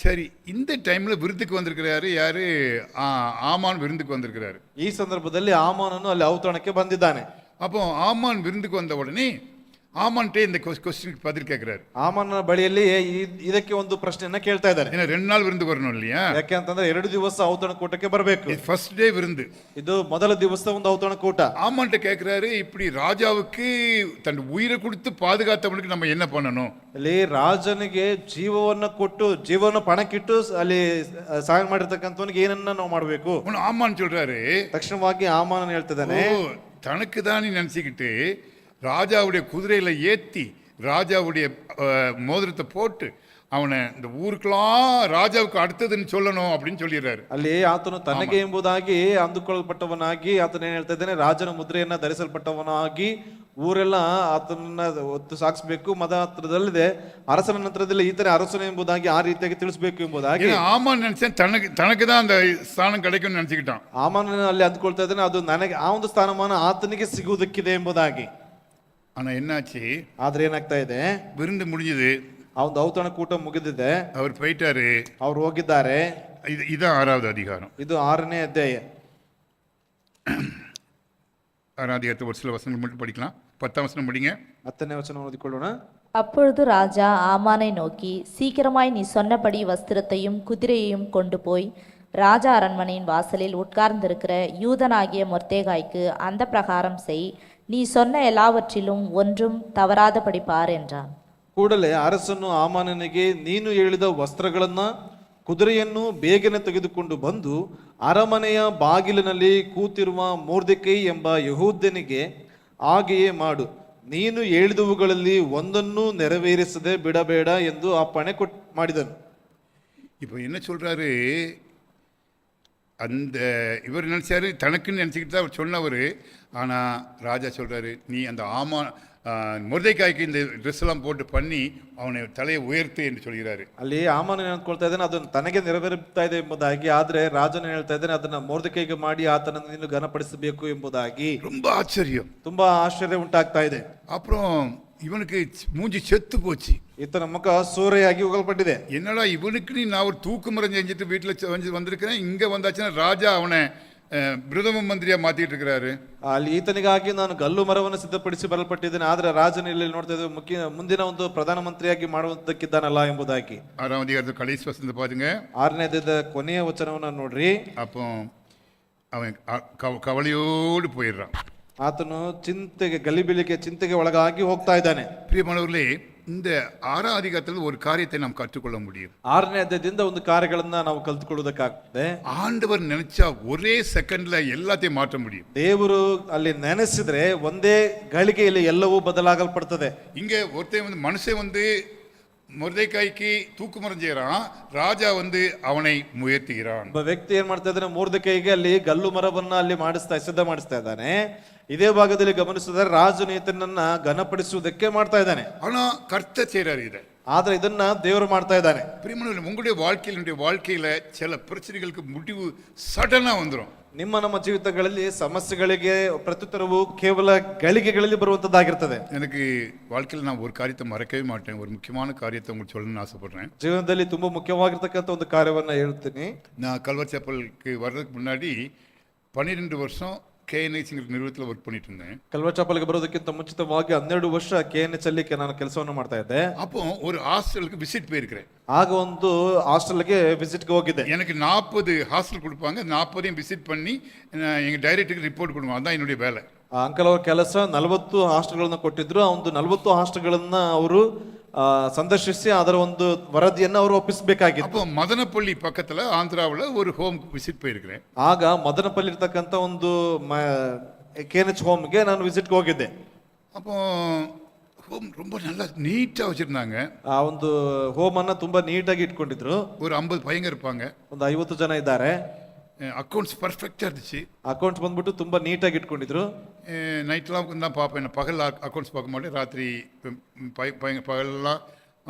சரி, இந்த டைம்ல விருந்துக்கு வந்திருக்கிறாரு யாரு? ஆமான் விருந்துக்கு வந்திருக்கிறாரு. ಈ ಸಂದರ್ಭದಲ್ಲಿ ಆಮಾನನು ಅಲ್ಲಿ ಔತಣಕ್ಕೆ ಬಂದಿದ್ದಾನೆ. அப்போ ஆமான் விருந்துக்கு வந்த உடனே ஆமான்ட்டே இந்த கொஸ்டினுக்கு பதில் கேட்கிறாரு. ಆಮಾನನ ಬಳಿಯಲ್ಲಿ ಇದಕ್ಕೆ ಒಂದು ಪ್ರಶ್ನೆಯನ್ನ ಕೇಳ್ತಾ ಇದ್ದಾರೆ. ஏன்னா 2 நாள் விருந்துக்கு வரணும் இல்லையா? ಯಾಕೆ ಅಂತಂದ್ರೆ 2 ದಿವಸ ಔತಣಕೂಟಕ್ಕೆ ಬರಬೇಕು. ஃபர்ஸ்ட் டே விருந்து, ಇದು ಮೊದಲ ದಿವಸ ಒಂದು ಔತಣಕೂಟ. ஆமான்ட்ட கேட்கிறாரு, இப்படி ராஜாவுக்கு தன் உயிரை கொடுத்து பாதுகாத்தவனுக்கு நம்ம என்ன பண்ணணும்? ಅಲ್ಲಿ ರಾಜನಿಗೆ ಜೀವವನ್ನು ಕೊಟ್ಟು ಜೀವವನ್ನು ಪಣಕ್ಕಿಟ್ಟು ಅಲ್ಲಿ ಸಹಾಯ ಮಾಡಿರ್ತಕ್ಕಂಥವನಿಗೆ ಏನನ್ನ ನಾವು ಮಾಡಬೇಕು? ஆமான் சொல்றாரு. ತಕ್ಷಣವಾಗಿ ಆಮಾನನ ಹೇಳ್ತಿದ್ದಾನೆ, தனக்கு தான் நினைச்சுக்கிட்டு ராஜாவுடைய குதிரையில ஏத்தி ராஜாவுடைய மோதிரத்தை போட்டு அவனை இந்த ஊருக்கெல்லாம் ராஜாவுக்கு அடுத்ததுன்னு சொல்லணும் அப்படின்னு சொல்லிடுறாரு. ಅಲ್ಲಿ ಆತನು ತನಗೆ ಎಂಬುದಾಗಿ ಅಂದುಕೊಳ್ಳಲ್ಪಟ್ಟವನಾಗಿ ಆತನ ಏನ್ ಹೇಳ್ತಾ ಇದ್ದಾನೆ, ರಾಜನ ಮುದ್ರೆಯನ್ನ ಧರಿಸಲ್ಪಟ್ಟವನಾಗಿ ಊರೆಲ್ಲ ಆತನನ್ನ ಒತ್ತು ಸಾಗಿಸ್ಬೇಕು, ಮದತ್ರದಲ್ಲಿದೆ ಅರಸನ ನಂತರದಲ್ಲಿ ಈತನೇ ಅರಸನ ಎಂಬುದಾಗಿ ಆ ರೀತಿಯಾಗಿ ತಿಳಿಸ್ಬೇಕು ಎಂಬುದಾಗಿ ஆமான்னு நினைச்சேன். தனக்கு தான் அந்த ஸ்தானம் கிடைக்கும்னு நினைச்சுக்கிட்டான். ಆಮನ ಅಲ್ಲಿ ಅಂದ್ಕೊಳ್ತಾ ಇದ್ದಾನೆ ಅದು ನನಗೆ ಆ ಒಂದು ಸ್ಥಾನಮಾನ ಆತನಿಗೆ ಸಿಗುವುದಕ್ಕಿದೆ ಎಂಬುದಾಗಿ. ஆனா என்னாச்சு, ಆದ್ರೆ ಏನಾಗ್ತಾ ಇದೆ, விருந்து முடிஞ்சது, ಆ ಒಂದು ಔತಣಕೂಟ ಮುಗಿದಿದೆ, அவர் போயிட்டாரு. ಅವ್ರು ಹೋಗಿದ್ದಾರೆ. இதான் 6வது அதிகாரம். ಇದು 6ನೇ ಅಧ್ಯಾಯ. 6வது அதிகாரத்தை ஒரு சில வசனங்கள் மட்டும் படிக்கலாம். 10ஆம் வசனம் படிங்க. 10ನೇ ವಚನ ಓದಿಕೊಳ್ಳೋಣ. அப்பொழுது ராஜா ஆமானை நோக்கி, சீக்கிரமாய் நீ சொன்னபடி வஸ்திரத்தையும் குதிரையையும் கொண்டு போய் ராஜா அரண்மனையின் வாசலில் உட்கார்ந்திருக்கிற யூதனாகிய மொர்தேகாய்க்கு அந்த பிரகாரம் செய், நீ சொன்ன எல்லாவற்றிலும் ஒன்றும் தவறாதபடி பார் என்றான். ಕೂಡಲೇ ಅರಸನು ಆಮಾನನಿಗೆ, ನೀನು ಹೇಳಿದ ವಸ್ತ್ರಗಳನ್ನ ಕುದುರೆಯನ್ನು ಬೇಗನೆ ತೆಗೆದುಕೊಂಡು ಬಂದು ಅರಮನೆಯ ಬಾಗಿಲಿನಲ್ಲಿ ಕೂತಿರುವ ಮೊರ್ದೆಕೈ ಎಂಬ ಯಹೂದ್ಯನಿಗೆ ಹಾಗೆಯೇ ಮಾಡು, ನೀನು ಹೇಳಿದವುಗಳಲ್ಲಿ ಒಂದನ್ನೂ ನೆರವೇರಿಸದೆ ಬಿಡಬೇಡ ಎಂದು ಅಪ್ಪಣೆ ಮಾಡಿದನು. இப்போ என்ன சொல்றாரு, அந்த இவர் நினைச்சாரு தனக்குன்னு நினச்சிக்கிட்டு தான் அவர் சொன்னவர். ஆனால் ராஜா சொல்றாரு, நீ அந்த மொர்தெகாய்க்கு இந்த ட்ரெஸ் எல்லாம் போட்டு பண்ணி அவனை தலையை உயர்த்து என்று சொல்கிறாரு. ಅಲ್ಲಿ ಆಮಾನ ಅಂದ್ಕೊಳ್ತಾ ಇದ್ದಾನೆ ಅದನ್ನು ತನಗೆ ನೆರವೇರುತ್ತಾ ಇದೆ ಎಂಬುದಾಗಿ, ಆದ್ರೆ ರಾಜನ ಹೇಳ್ತಾ ಇದ್ದಾನೆ ಅದನ್ನ ಮೊರ್ದೆಕೈಗೆ ಮಾಡಿ ಆತನನ್ನು ನೀನು ಘನಪಡಿಸಬೇಕು ಎಂಬುದಾಗಿ. ரொம்ப ஆச்சரியம். ತುಂಬಾ ಆಶ್ಚರ್ಯ ಉಂಟಾಗ್ತಾ ಇದೆ. அப்புறம் இவனுக்கு மூஞ்சி செத்து போச்சு. ಈತನ ಮುಖ ಸೂರೆಯಾಗಿ ಹೋಗಲ್ಪಟ್ಟಿದೆ. என்னடா இவனுக்கு நான் ஒரு தூக்கு மரம் செஞ்சுட்டு வீட்டில் வந்திருக்கிறேன், இங்கே வந்தாச்சுன்னா ராஜா அவனை பிரதம மந்திரியா மாத்திட்டு இருக்கிறாரு. ಅಲ್ಲಿ ಈತನಿಗಾಗಿ ನಾನು ಗಲ್ಲು ಮರವನ್ನು ಸಿದ್ಧಪಡಿಸಿ ಬರಲ್ಪಟ್ಟಿದ್ದೇನೆ, ಆದ್ರೆ ರಾಜನ ಇಲ್ಲಿ ನೋಡ್ತಾ ಇದ್ದೇವೆ ಮುಂದಿನ ಒಂದು ಪ್ರಧಾನಮಂತ್ರಿಯಾಗಿ ಮಾಡುವುದಕ್ಕಿದ್ದಾನಲ್ಲ ಎಂಬುದಾಗಿ. 6வது அதிகாரத்து கடைசி வசனத்தை பாருங்க. 6ನೇ ಅಧ್ಯಾಯದ ಕೊನೆಯ ವಚನವನ್ನ ನೋಡ್ರಿ. அப்போ அவன் கவலையோடு போயிடுறான். ಆತನು ಚಿಂತೆಗೆ ಒಳಗಾಗಿ ಹೋಗ್ತಾ ಇದ್ದಾನೆ. பிரியமானவர்களே, இந்த 6ஆம் அதிகாரத்தில் ஒரு காரியத்தை நாம் கற்றுக்கொள்ள முடியும். 6ನೇ ಅಧ್ಯಾಯದಿಂದ ಒಂದು ಕಾರ್ಯಗಳನ್ನ ನಾವು ಕಲ್ತುಕೊಳ್ಳುವುದಕ್ಕಾಗ್ತದೆ. ஆண்டவர் நினைச்சா ஒரே செகண்ட்ல எல்லாத்தையும் மாற்ற முடியும். ದೇವರು ಅಲ್ಲಿ ನೆನೆಸಿದ್ರೆ ಒಂದೇ ಗಳಿಗೆಯಲ್ಲಿ ಎಲ್ಲವೂ ಬದಲಾಗಲ್ಪಡ್ತದೆ. இங்க ஒருத்தன் மனுஷன் மொர்தெகாய்க்கு தூக்கு மரம் செய்யறான், ராஜா அவனை முயர்த்துகிறான். ಒಬ್ಬ ವ್ಯಕ್ತಿ ಏನ್ ಮಾಡ್ತಾ ಇದ್ದಾನೆ, ಮೊರ್ದೆಕೈಗೆ ಅಲ್ಲಿ ಗಲ್ಲು ಮರವನ್ನ ಅಲ್ಲಿ ಸಿದ್ಧ ಮಾಡಿಸ್ತಾ ಇದ್ದಾನೆ. ಇದೇ ಭಾಗದಲ್ಲಿ ಗಮನಿಸಿದರೆ ರಾಜನು ಈತನನ್ನ ಘನಪಡಿಸುವುದಕ್ಕೆ ಮಾಡ್ತಾ ಇದ್ದಾನೆ. ஆனா கர்த்தர் செய்றாரு இதை. ಆದ್ರೆ ಇದನ್ನ ದೇವರು ಮಾಡ್ತಾ ಇದ್ದಾನೆ. பிரியமானவர்களே, உங்களுடைய வாழ்க்கையில சில பிரச்சனைகளுக்கு முடிவு சடனா வந்துடும். ನಮ್ಮ ಜೀವಿತಗಳಲ್ಲಿ ಸಮಸ್ಯೆಗಳಿಗೆ ಪ್ರತ್ಯುತ್ತರವು ಕೇವಲ ಗಳಿಗೆಗಳಲ್ಲಿ ಬರುವಂತದ್ದಾಗಿರ್ತದೆ. எனக்கு வாழ்க்கையில் நான் ஒரு காரியத்தை மறக்கவே மாட்டேன். ஒரு முக்கியமான காரியத்தை உங்களுக்கு சொல்லணும்னு ஆசைப்படுறேன். ಜೀವನದಲ್ಲಿ ತುಂಬಾ ಮುಖ್ಯವಾಗಿರ್ತಕ್ಕಂಥ ಒಂದು ಕಾರ್ಯವನ್ನ ಹೇಳ್ತೀನಿ. நான் கல்வர் சேப்பலுக்கு வர்றதுக்கு முன்னாடி 12 வருஷம் KNH நிறுவனத்தில் ஒர்க் பண்ணிட்டு இருந்தேன். ಕಲ್ವರ್ ಚಾಪಲ್ಗೆ ಬರೋದಕ್ಕಿಂತ ಮುಂಚಿತವಾಗಿ 12 ವರ್ಷ KNH ಅಲ್ಲಿ ನಾನು ಕೆಲಸವನ್ನು ಮಾಡ್ತಾ ಇದ್ದೆ. அப்போ ஒரு ஹாஸ்டலுக்கு விசிட் போயிருக்கிறேன். ಆಗ ಒಂದು ಹಾಸ್ಟೆಲ್ಗೆ ವಿಸಿಟ್ಗೆ ಹೋಗಿದ್ದೆ. எனக்கு 40 ஹாஸ்டல் கொடுப்பாங்க. 40ஐயும் விசிட் பண்ணி எங்க டைரக்டருக்கு ರಿಪೋರ್ಟ್ ಕೊಡುವ. ಅதான் என்னுடைய வேலை. ಅಂಕಲ್ ಅವ್ರ ಕೆಲಸ 40 ಹಾಸ್ಟೆಲ್ಗಳನ್ನ ಕೊಟ್ಟಿದ್ರು. ಆ ಒಂದು 40 ಹಾಸ್ಟೆಲ್ಗಳನ್ನ ಅವರು ಸಂದರ್ಶಿಸಿ ಅದರ ಒಂದು ವರದಿಯನ್ನು ಅವರು ಒಪ್ಪಿಸಬೇಕಾಗಿತ್ತು. அப்போ மதனப்பள்ளி பக்கத்துல ஆந்திராவில் ஒரு ஹோம் விசிட் போயிருக்கிறேன். ಆಗ ಮದನಪಲ್ಲಿ ಇರ್ತಕ್ಕಂಥ ಒಂದು KNH ಹೋಮ್ಗೆ ನಾನು ವಿಸಿಟ್ಗೆ ಹೋಗಿದ್ದೆ. அப்போ ஹோம் ரொம்ப நல்லா நீட்டா வச்சிருந்தாங்க. ಆ ಒಂದು ಹೋಮ್ ಅನ್ನ ತುಂಬಾ ನೀಟಾಗಿ ಇಟ್ಕೊಂಡಿದ್ರು. ஒரு 50 பையங்க இருப்பாங்க. ಒಂದು 50 ಜನ ಇದ್ದಾರೆ. அக்கௌண்ட்ஸ் பர்ஃபெக்டா இருந்துச்சு. ಅಕೌಂಟ್ಸ್ ಬಂದ್ಬಿಟ್ಟು ತುಂಬಾ ನೀಟಾಗಿ ಇಟ್ಕೊಂಡಿದ್ರು. நைட்லாம் தான் பார்ப்பேன். பகல் அக்கௌண்ட்ஸ் பார்க்க மாட்டேன். ராத்திரி பகல்லாம்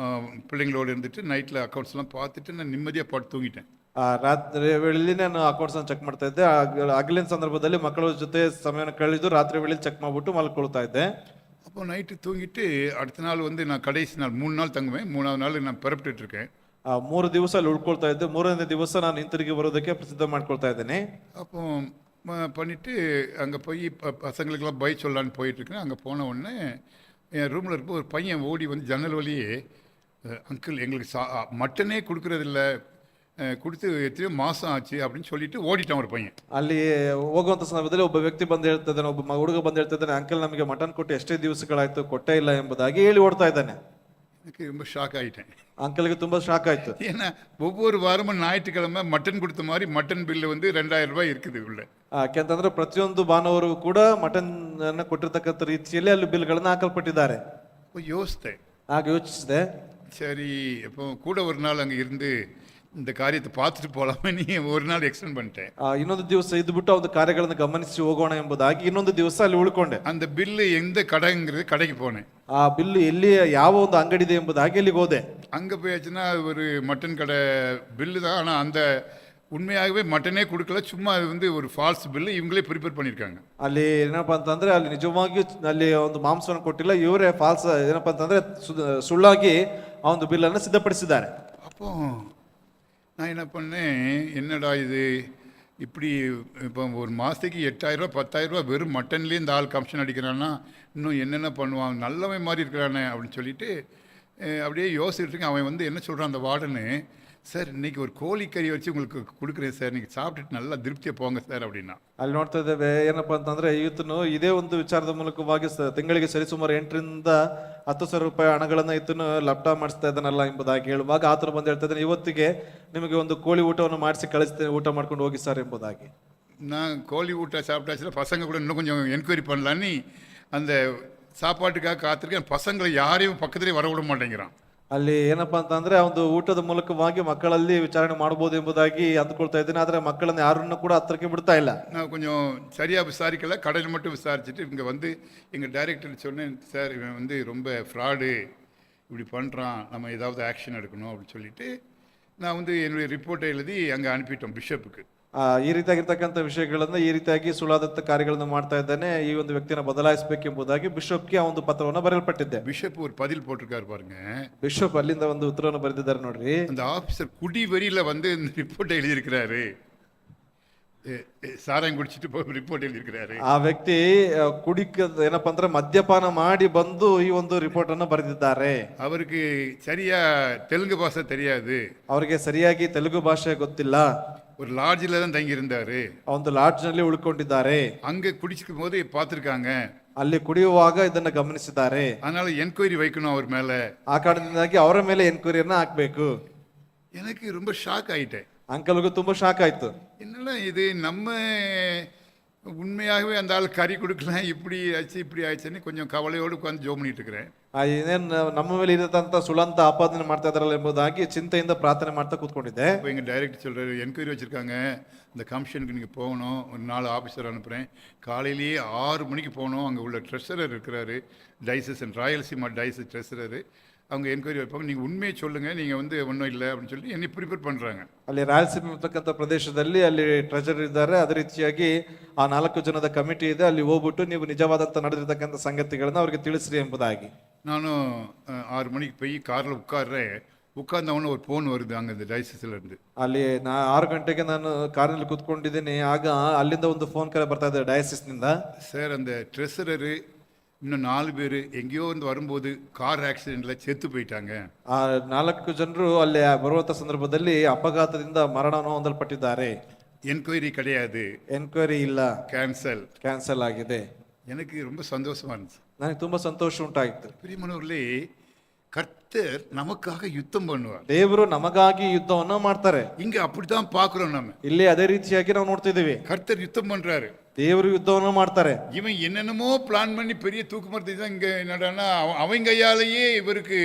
பிள்ளைங்களோடு இருந்துட்டு நைட்டில் அக்கௌண்ட்ஸ்லாம் பார்த்துட்டு நான் நிம்மதியாக படுத்து தூங்கிட்டேன். ರಾತ್ರಿ ವೇಳೆಯಲ್ಲಿ ನಾನು ಅಕೌಂಟ್ಸ್ ಅನ್ನು ಚೆಕ್ ಮಾಡ್ತಾ ಇದ್ದೆ. ಹಗಲಿನ ಸಂದರ್ಭದಲ್ಲಿ ಮಕ್ಕಳ ಜೊತೆ ಸಮಯವನ್ನು ಕಳೆದು ರಾತ್ರಿ ವೇಳೆಯಲ್ಲಿ ಚೆಕ್ ಮಾಡ್ಬಿಟ್ಟು ಮಲ್ಕೊಳ್ತಾ ಇದ್ದೆ. அப்போ நைட்டு தூங்கிட்டு அடுத்த நாள் நான் கடைசி நாள் 3 நாள் தங்குவேன். 3வது நாள் நான் புறப்பட்டு இருக்கேன். 3 ದಿವಸ ಅಲ್ಲಿ ಉಳ್ಕೊಳ್ತಾ ಇದ್ದೆ. 3ನೇ ದಿವಸ ನಾನು ಹಿಂತಿರುಗಿ ಬರೋದಕ್ಕೆ ಸಿದ್ಧ ಮಾಡ್ಕೊಳ್ತಾ ಇದ್ದೇನೆ. அப்போ பண்ணிட்டு அங்கே போய் பசங்களுக்கெல்லாம் பை சொல்லலான்னு போயிட்டுருக்கேன். அங்கே போன உடனே என் ரூமில் இருப்போம் ஒரு பையன் ஓடி ஜன்னல் வழியே, அங்கிள் எங்களுக்கு மட்டனே கொடுக்குறதில்ல, கொடுத்து எத்தனையோ மாதம் ஆச்சு அப்படின்னு சொல்லிட்டு ஓடிட்டான் ஒரு பையன். ಅಲ್ಲಿ ಹೋಗುವಂತ ಸಂದರ್ಭದಲ್ಲಿ ಒಬ್ಬ ವ್ಯಕ್ತಿ ಬಂದು ಹೇಳ್ತಾ ಇದ್ದಾನೆ, ಒಬ್ಬ ಹುಡುಗ ಬಂದು ಹೇಳ್ತಾ ಇದ್ದಾನೆ, ಅಂಕಲ್ ನಮಗೆ ಮಟನ್ ಕೊಟ್ಟು ಎಷ್ಟೇ ದಿವಸಗಳಾಯ್ತು, ಕೊಟ್ಟೇ ಇಲ್ಲ ಎಂಬುದಾಗಿ ಹೇಳಿ ಓಡ್ತಾ ಇದ್ದಾನೆ. எனக்கு ரொம்ப ஷாக் ஆகிட்டேன். ಅಂಕಲ್ಗೆ ತುಂಬಾ ಶಾಕ್ ಆಯ್ತು. ஏன்னா ஒவ்வொரு வாரமும் ஞாயிற்றுக்கிழமை மட்டன் கொடுத்த மாதிரி மட்டன் பில்லு 2000 ரூபாய் இருக்குது உள்ள. ಯಾಕೆಂತಂದ್ರೆ ಪ್ರತಿಯೊಂದು ಭಾನುವಾರ ಕೂಡ ಮಟನ್ ಅನ್ನ ಕೊಟ್ಟಿರ್ತಕ್ಕಂಥ ರೀತಿಯಲ್ಲಿ ಅಲ್ಲಿ ಬಿಲ್ಗಳನ್ನ ಹಾಕಲ್ಪಟ್ಟಿದ್ದಾರೆ. யோசித்தேன். ಆಗ ಯೋಚಿಸಿದೆ, சரி இப்போ கூட ஒரு நாள் அங்கே இருந்து இந்த காரியத்தை பார்த்துட்டு போகலாமே நீ ஒரு ನಾள் ಎಕ್ಸ್ಟೆಂಡ್ பண்ணிட்டேன். ಇನ್ನೊಂದು ದಿವಸ ಇದ್ಬಿಟ್ಟು ಒಂದು ಕಾರ್ಯಗಳನ್ನು ಗಮನಿಸಿ ಹೋಗೋಣ ಎಂಬುದಾಗಿ ಇನ್ನೊಂದು ದಿವಸ ಅಲ್ಲಿ ಉಳ್ಕೊಂಡೆ. அந்த பில்லு எந்த கடைங்கிறது கடைக்கு போனேன். ಆ ಬಿಲ್ ಎಲ್ಲಿ ಯಾವ ಒಂದು ಅಂಗಡಿ ಇದೆ ಎಂಬುದಾಗಿ ಅಲ್ಲಿಗೆ ಹೋದೆ. அங்கே போயாச்சுன்னா ஒரு மட்டன் கடை பில்லு தான், ஆனால் அந்த உண்மையாகவே மட்டனே கொடுக்கல, சும்மா அது வந்து ஒரு ஃபால்ஸ் பில்லு இவங்களே ப்ரிப்பேர் பண்ணியிருக்காங்க. ಅಲ್ಲಿ ಏನಪ್ಪಾ ಅಂತಂದ್ರೆ ಅಲ್ಲಿ ನಿಜವಾಗಿಯೂ ಅಲ್ಲಿ ಒಂದು ಮಾಂಸವನ್ನು ಕೊಟ್ಟಿಲ್ಲ, ಇವರೇ ಫಾಲ್ಸ್ ಏನಪ್ಪಾ ಅಂತಂದ್ರೆ ಸುಳ್ಳಾಗಿ ಆ ಒಂದು ಬಿಲ್ ಅನ್ನು ಸಿದ್ಧಪಡಿಸಿದ್ದಾರೆ. அப்போ நான் என்ன பண்ணேன், என்னடா இது இப்படி இப்போ ஒரு மாதத்துக்கு 8,000 10,000 வெறும் மட்டன்லேயே இந்த ஆள் கமிஷன் அடிக்கிறான்னா இன்னும் என்னென்ன பண்ணுவான், நல்லவன் மாதிரி இருக்கிறானே அப்படின்னு சொல்லிட்டு அப்படியே யோசிச்சுட்டு இருக்கேன். அவன் வந்து என்ன சொல்கிறான் அந்த வார்டனு, சார் இன்னைக்கு ஒரு கோழிக்கறி வச்சு உங்களுக்கு கொடுக்குறேன் சார், நீங்கள் சாப்பிட்டுட்டு நல்லா திருப்தியாக போங்க சார் அப்படின்னா. ಅಲ್ಲಿ ನೋಡ್ತಾ ಇದ್ದೇವೆ ಏನಪ್ಪಾ ಅಂತಂದ್ರೆ ಇವತ್ತು ಇದೇ ಒಂದು ವಿಚಾರದ ಮೂಲಕವಾಗಿ ತಿಂಗಳಿಗೆ ಸರಿಸುಮಾರು 8,000 to 10,000 ರೂಪಾಯಿ ಹಣಗಳನ್ನ ಇತ್ತನು ಲಪ್ಟಾ ಮಾಡಿಸ್ತಾ ಇದ್ದಾನಲ್ಲ ಎಂಬುದಾಗಿ ಹೇಳುವಾಗ ಆತನು ಬಂದು ಹೇಳ್ತಾ ಇದ್ದಾನೆ, ಇವತ್ತಿಗೆ ನಿಮಗೆ ಒಂದು ಕೋಳಿ ಊಟವನ್ನು ಮಾಡಿಸಿ ಕಳಿಸ್ತೇನೆ, ಊಟ ಮಾಡ್ಕೊಂಡು ಹೋಗಿ ಸರ್ ಎಂಬುದಾಗಿ. நான் கோழி ஊட்ட சாப்பிட்டாச்சுன்னா பசங்க கூட இன்னும் கொஞ்சம் என்கொயரி பண்ணலான்னு அந்த சாப்பாட்டுக்காக காத்திருக்கேன். பசங்களை யாரையும் பக்கத்துலேயே வர விட மாட்டேங்கிறான். ಅಲ್ಲಿ ಏನಪ್ಪಾ ಅಂತಂದ್ರೆ ಒಂದು ಊಟದ ಮೂಲಕವಾಗಿ ಮಕ್ಕಳಲ್ಲಿ ವಿಚಾರಣೆ ಮಾಡಬಹುದು ಎಂಬುದಾಗಿ ಅಂದ್ಕೊಳ್ತಾ ಇದ್ದೇನೆ, ಆದ್ರೆ ಮಕ್ಕಳನ್ನ ಯಾರನ್ನು ಕೂಡ ಹತ್ರಕ್ಕೆ ಬಿಡ್ತಾ ಇಲ್ಲ. நான் கொஞ்சம் சரியாக விசாரிக்கல, கடையில் மட்டும் விசாரிச்சுட்டு இங்கே வந்து எங்கள் டைரக்டர் சொன்னேன், சார் இவன் வந்து ரொம்ப ஃப்ராடு, இப்படி பண்ணுறான், நம்ம ஏதாவது ஆக்ஷன் எடுக்கணும் அப்படின்னு சொல்லிட்டு நான் வந்து என்னுடைய ரிப்போர்ட்டை எழுதி அங்கே அனுப்பிட்டோம் பிஷப்புக்கு. ಈ ರೀತಿಯಾಗಿರ್ತಕ್ಕಂಥ ವಿಷಯಗಳನ್ನ ಈ ರೀತಿಯಾಗಿ ಸುಳ್ಳಾದಂತ ಕಾರ್ಯಗಳನ್ನು ಮಾಡ್ತಾ ಇದ್ದಾನೆ, ಈ ಒಂದು ವ್ಯಕ್ತಿಯನ್ನು ಬದಲಾಯಿಸಬೇಕೆಂಬುದಾಗಿ ಬಿಷಪ್ಗೆ ಆ ಒಂದು ಪತ್ರವನ್ನು ಬರೆಯಲ್ಪಟ್ಟಿದ್ದೆ. பிஷப் ஒரு பதில் போட்டிருக்காரு பாருங்க. ಬಿಷಪ್ ಅಲ್ಲಿಂದ ಒಂದು ಉತ್ತರವನ್ನು ಬರೆದಿದ್ದಾರೆ ನೋಡ್ರಿ. அந்த ஆஃபீஸர் குடி வெறியில் வந்து இந்த ரிப்போர்ட்டை எழுதியிருக்கிறாரு, சாராயம் குடிச்சிட்டு போய் ரிப்போர்ட் எழுதியிருக்கிறாரு. ಆ ವ್ಯಕ್ತಿ ಕುಡಿಕ ಏನಪ್ಪಾ ಅಂದ್ರೆ ಮದ್ಯಪಾನ ಮಾಡಿ ಬಂದು ಈ ಒಂದು ರಿಪೋರ್ಟ್ ಅನ್ನು ಬರೆದಿದ್ದಾರೆ. அவருக்கு சரியா தெலுங்கு பாஷை தெரியாது, ಅವರಿಗೆ ಸರಿಯಾಗಿ ತೆಲುಗು ಭಾಷೆ ಗೊತ್ತಿಲ್ಲ, ஒரு லாட்ஜில் தான் தங்கி இருந்தாரு, ಆ ಒಂದು ಲಾಡ್ಜ್ ನಲ್ಲಿ ಉಳ್ಕೊಂಡಿದ್ದಾರೆ, அங்கே குடிச்சிக்கும் போது பார்த்துருக்காங்க, ಅಲ್ಲಿ ಕುಡಿಯುವಾಗ ಇದನ್ನ ಗಮನಿಸಿದ್ದಾರೆ, அதனால என்கொயரி வைக்கணும் அவர் மேலே. ಆ ಕಾರಣದಿಂದಾಗಿ ಅವರ ಮೇಲೆ ಎನ್ಕ್ವೈರಿಯನ್ನ ಹಾಕ್ಬೇಕು. எனக்கு ரொம்ப ஷாக் ஆயிட்டேன். ಅಂಕಲ್ಗೂ ತುಂಬಾ ಶಾಕ್ ಆಯ್ತು. என்னடா இது, நம்ம உண்மையாகவே அந்த ஆள் கறி கொடுக்கலாம், இப்படி ஆச்சு இப்படி ஆச்சுன்னு கொஞ்சம் கவலையோடு உட்காந்து ஜோம் பண்ணிட்டு இருக்கிறேன். ಏನೇನ್ ನಮ್ಮ ಮೇಲೆ ಇರತಂತ ಸುಳ್ಳಂತ ಆಪಾದನೆ ಮಾಡ್ತಾ ಇದಾರಲ್ಲ ಎಂಬುದಾಗಿ ಚಿಂತೆಯಿಂದ ಪ್ರಾರ್ಥನೆ ಮಾಡ್ತಾ ಕೂತ್ಕೊಂಡಿದ್ದೆ. இப்போ எங்கள் டைரக்டர் சொல்கிறாரு, என்கொயரி வச்சுருக்காங்க, இந்த கமிஷனுக்கு நீங்கள் போகணும், ஒரு 4 ஆஃபீஸர் அனுப்புகிறேன், காலையிலேயே 6 மணிக்கு போகணும், அங்கே உள்ள ட்ரெஷரர் இருக்கிறாரு, டைசஸ் ராயல்சீமா டைசஸ் ட்ரெஷரரு, அவங்க என்கொயரி வைப்பாங்க, நீங்கள் உண்மையை சொல்லுங்கள், நீங்கள் வந்து ஒன்றும் இல்லை அப்படின்னு சொல்லி என்னை ப்ரிப்பேர் பண்ணுறாங்க. ಅಲ್ಲಿ ರಾಯಲಸೀಮೆ ಇರ್ತಕ್ಕಂಥ ಪ್ರದೇಶದಲ್ಲಿ ಅಲ್ಲಿ ಟ್ರೆಜರ್ ಇದ್ದಾರೆ, ಅದೇ ರೀತಿಯಾಗಿ ಆ 4 ಜನದ ಕಮಿಟಿ ಇದೆ, ಅಲ್ಲಿ ಹೋಗ್ಬಿಟ್ಟು ನೀವು ನಿಜವಾದಂತ ನಡೆದಿರ್ತಕ್ಕಂಥ ಸಂಗತಿಗಳನ್ನ ಅವ್ರಿಗೆ ತಿಳಿಸ್ರಿ ಎಂಬುದಾಗಿ. நானும் 6 மணிக்கு போய் காரில் உட்கார்றேன், உட்கார்ந்தவொன்னே ஒரு ஃபோன் வருது அங்கே இந்த டைசஸ்ல இருந்து. ಅಲ್ಲಿ 6 ಗಂಟೆಗೆ ನಾನು ಕಾರಿನಲ್ಲಿ ಕೂತ್ಕೊಂಡಿದ್ದೀನಿ, ಆಗ ಅಲ್ಲಿಂದ ಒಂದು ಫೋನ್ ಕರೆ ಬರ್ತಾ ಇದೆ ಡಯಾಸಿಸ್ ನಿಂದ. சார் அந்த ட்ரெஷரரு இன்னும் 4 பேர் எங்கேயோ வந்து வரும்போது கார் ஆக்சிடென்ட்ல செத்து போயிட்டாங்க. ಆ 4 ಜನರು ಅಲ್ಲಿ ಬರುವಂತ ಸಂದರ್ಭದಲ್ಲಿ ಅಪಘಾತದಿಂದ ಮರಣವನ್ನು ಹೊಂದಲ್ಪಟ್ಟಿದ್ದಾರೆ. என்கொயரி கிடையாது, ಎನ್ಕ್ವೈರಿ ಇಲ್ಲ, ಕ್ಯಾನ್ಸಲ್ ಆಗಿದೆ. எனக்கு ரொம்ப சந்தோஷமா இருந்துச்சு. ನನಗೆ ತುಂಬಾ ಸಂತೋಷ ಉಂಟಾಯಿತು. பிரியமானவர்களே, கர்த்தர் நமக்காக யுத்தம் பண்ணுவார். ದೇವರು ನಮಗಾಗಿ ಯುದ್ಧವನ್ನು ಮಾಡ್ತಾರೆ. இங்க அப்படித்தான் பார்க்கிறோம் நம்ம. ಇಲ್ಲಿ ಅದೇ ರೀತಿಯಾಗಿ ನಾವು ನೋಡ್ತಿದ್ದೀವಿ, கர்த்தர் யுத்தம் பண்றாரு, ದೇವರು ಯುದ್ಧವನ್ನು ಮಾಡ್ತಾರೆ. இவன் என்னென்னமோ பிளான் பண்ணி பெரிய தூக்கு மரத்தை தான் இங்க என்னடான்னா அவங்க கையாலேயே இவருக்கு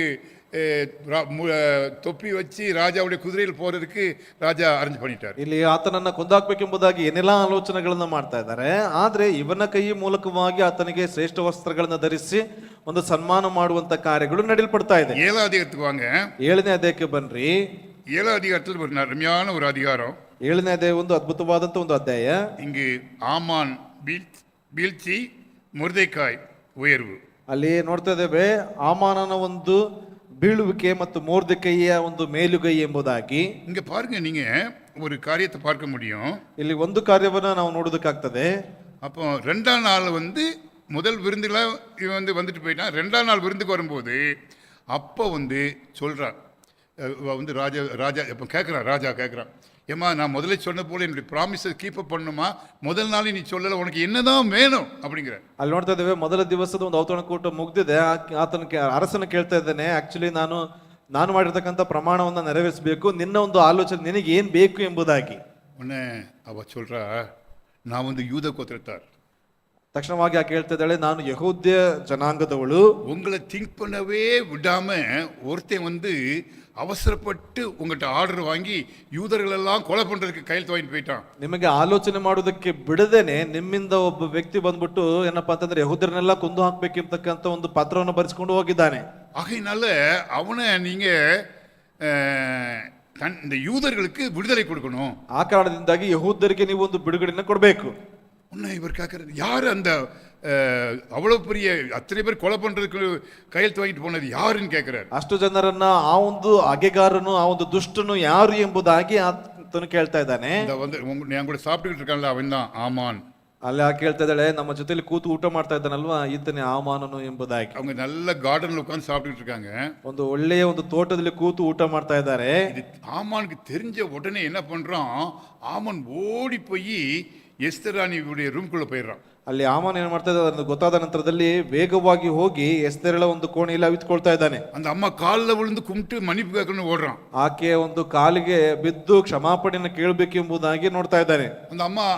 தொப்பி வச்சு ರಾಜಾவுடைய குதிரையில் போறதுக்கு ராஜா அரேಂಜ್ பண்ணிட்டார். ಇಲ್ಲಿ ಆತನನ್ನ ಕೊಂದಾಕ್ಬೇಕೆಂಬುದಾಗಿ ಏನೆಲ್ಲಾ ಆಲೋಚನೆಗಳನ್ನ ಮಾಡ್ತಾ ಇದ್ದಾರೆ, ಆದ್ರೆ ಇವನ ಕೈ ಮೂಲಕವಾಗಿ ಆತನಿಗೆ ಶ್ರೇಷ್ಠ ವಸ್ತ್ರಗಳನ್ನ ಧರಿಸಿ ಒಂದು ಸನ್ಮಾನ ಮಾಡುವಂತ ಕಾರ್ಯಗಳು ನಡೆಯಲ್ಪಡ್ತಾ ಇದೆ. 7th அதிகாரத்துக்கு வாங்க. 7ನೇ ಅಧ್ಯಾಯಕ್ಕೆ ಬನ್ರಿ. 7th அதிகாரத்தில் ஒரு அருமையான ஒரு அதிகாரம். 7ನೇ ಅಧ್ಯಾಯ ಒಂದು ಅದ್ಭುತವಾದಂತ ಒಂದು ಅಧ್ಯಾಯ. இங்கு ஆமான் வீழ்ச்சி, ಮೊರ್ದೆಕಾಯ್ ಉಯರ್ವು. ಅಲ್ಲಿ ನೋಡ್ತಾ ಇದ್ದೇವೆ ಆಮಾನನ ಒಂದು ಬೀಳುವಿಕೆ ಮತ್ತು ಮೊರ್ದೆಕೈಯ ಒಂದು ಮೇಲುಗೈ ಎಂಬುದಾಗಿ. இங்க பாருங்க, நீங்க ஒரு காரியத்தை பார்க்க முடியும். ಇಲ್ಲಿ ಒಂದು ಕಾರ್ಯವನ್ನ ನಾವು ನೋಡೋದಕ್ಕಾಗ್ತದೆ. அப்போ 2ஆம் நாள் வந்து முதல் விருந்துல இவன் வந்து வந்துட்டு போயிட்டான். 2ஆம் நாள் விருந்துக்கு வரும்போது அப்போ வந்து சொல்றான், வந்து ராஜா இப்போ கேட்குறான், ராஜா கேட்குறான், ஏம்மா நான் முதல்ல சொன்ன போல என்னுடைய ப்ராமிஸை கீப் அப் பண்ணுமா, முதல் நாள் நீ சொல்லலை, உனக்கு என்னதான் வேணும் அப்படிங்கிற. ಅಲ್ಲಿ ನೋಡ್ತಾ ಇದ್ದೇವೆ, ಮೊದಲ ದಿವಸದ ಒಂದು ಔತಣಕೂಟ ಮುಗ್ದಿದೆ, ಆತನ ಅರಸನ ಕೇಳ್ತಾ ಇದ್ದಾನೆ, ಆಕ್ಚುಲಿ ನಾನು ಮಾಡಿರ್ತಕ್ಕಂಥ ಪ್ರಮಾಣವನ್ನು ನೆರವೇರಿಸಬೇಕು, ನಿನ್ನ ಒಂದು ಆಲೋಚನೆ ನಿನಗೆ ಏನ್ ಬೇಕು ಎಂಬುದಾಗಿ. உடனே அவ சொல்றா, நான் வந்து யூத கோத்திரத்தார். ತಕ್ಷಣವಾಗಿ ಆಕೆ ಹೇಳ್ತಾ ಇದ್ದಾಳೆ, ನಾನು ಯಹೂದ್ಯ ಜನಾಂಗದವಳು. உங்களை திங்க் பண்ணவே விடாம ஒருத்தன் வந்து அவசரப்பட்டு உங்கள்கிட்ட ஆர்டர் வாங்கி யூதர்கள் எல்லாம் கொலை பண்றதுக்கு கையெழுத்து வாங்கிட்டு போயிட்டான். ನಿಮಗೆ ಆಲೋಚನೆ ಮಾಡೋದಕ್ಕೆ ಬಿಡದೇನೆ ನಿಮ್ಮಿಂದ ಒಬ್ಬ ವ್ಯಕ್ತಿ ಬಂದ್ಬಿಟ್ಟು ಏನಪ್ಪಾ ಅಂತಂದ್ರೆ ಯಹೂದ್ಯರನ್ನೆಲ್ಲ ಕೊಂದು ಹಾಕ್ಬೇಕಿರ್ತಕ್ಕಂಥ ಒಂದು ಪತ್ರವನ್ನು ಬರೆಸ್ಕೊಂಡು ಹೋಗಿದ್ದಾನೆ. ஆகையினால அவனை நீங்க இந்த யூதர்களுக்கு விடுதலை கொடுக்கணும். ಆ ಕಾರಣದಿಂದಾಗಿ ಯಹೂದ್ಯರಿಗೆ ನೀವು ಒಂದು ಬಿಡುಗಡೆನ ಕೊಡಬೇಕು. உன்னை இவர் கேட்கறது யாரு அந்த அவ்வளவு பெரிய அத்தனை பேர் கொலை பண்றதுக்கு கையெழுத்து வாங்கிட்டு போனது யாருன்னு கேட்கிறாரு. ಅಷ್ಟು ಜನರನ್ನ ಆ ಒಂದು ಅಗೆಗಾರನು ಆ ಒಂದು ದುಷ್ಟನು ಯಾರು ಎಂಬುದಾಗಿ ಆತನು ಕೇಳ್ತಾ ಇದ್ದಾನೆ. இந்த வந்து நான் கூட சாப்பிட்டுக்கிட்டு இருக்கான்ல அவன் தான் ஆமான். ಅಲ್ಲಿ ಆಕೆ ಹೇಳ್ತಾ ಇದ್ದಾಳೆ, ನಮ್ಮ ಜೊತೆಲಿ ಕೂತು ಊಟ ಮಾಡ್ತಾ ಇದ್ದಾನಲ್ವಾ ಈತನೇ ಆಮಾನನು ಎಂಬುದಾಗಿ. அவங்க நல்ல கார்டன்ல உட்கார்ந்து சாப்பிட்டுக்கிட்டு இருக்காங்க. ಒಂದು ಒಳ್ಳೆಯ ಒಂದು ತೋಟದಲ್ಲಿ ಕೂತು ಊಟ ಮಾಡ್ತಾ ಇದ್ದಾರೆ. இது ஆமானுக்கு தெரிஞ்ச உடனே என்ன பண்றான், ஆமான் ஓடி போய் எஸ்தர் ராணியுடைய ரூம்குள்ள போயிடுறான். ಅಲ್ಲಿ ಆಮಾನ್ ಏನ್ ಮಾಡ್ತಾ ಇದ್ದಾರೆ ಗೊತ್ತಾದ ನಂತರದಲ್ಲಿ ವೇಗವಾಗಿ ಹೋಗಿ ಎಸ್ತೇರಳ ಒಂದು ಕೋಣೆಯಲ್ಲಿ ಅವಿತ್ಕೊಳ್ತಾ ಇದ್ದಾನೆ. அந்த அம்மா காலில் விழுந்து கும்பிட்டு மன்னிப்பு கேட்கணும்னு ஓடுறான். ಆಕೆ ಒಂದು ಕಾಲಿಗೆ ಬಿದ್ದು ಕ್ಷಮಾಪಣೆಯನ್ನು ಕೇಳಬೇಕೆಂಬುದಾಗಿ ನೋಡ್ತಾ ಇದ್ದಾನೆ. அந்த அம்மா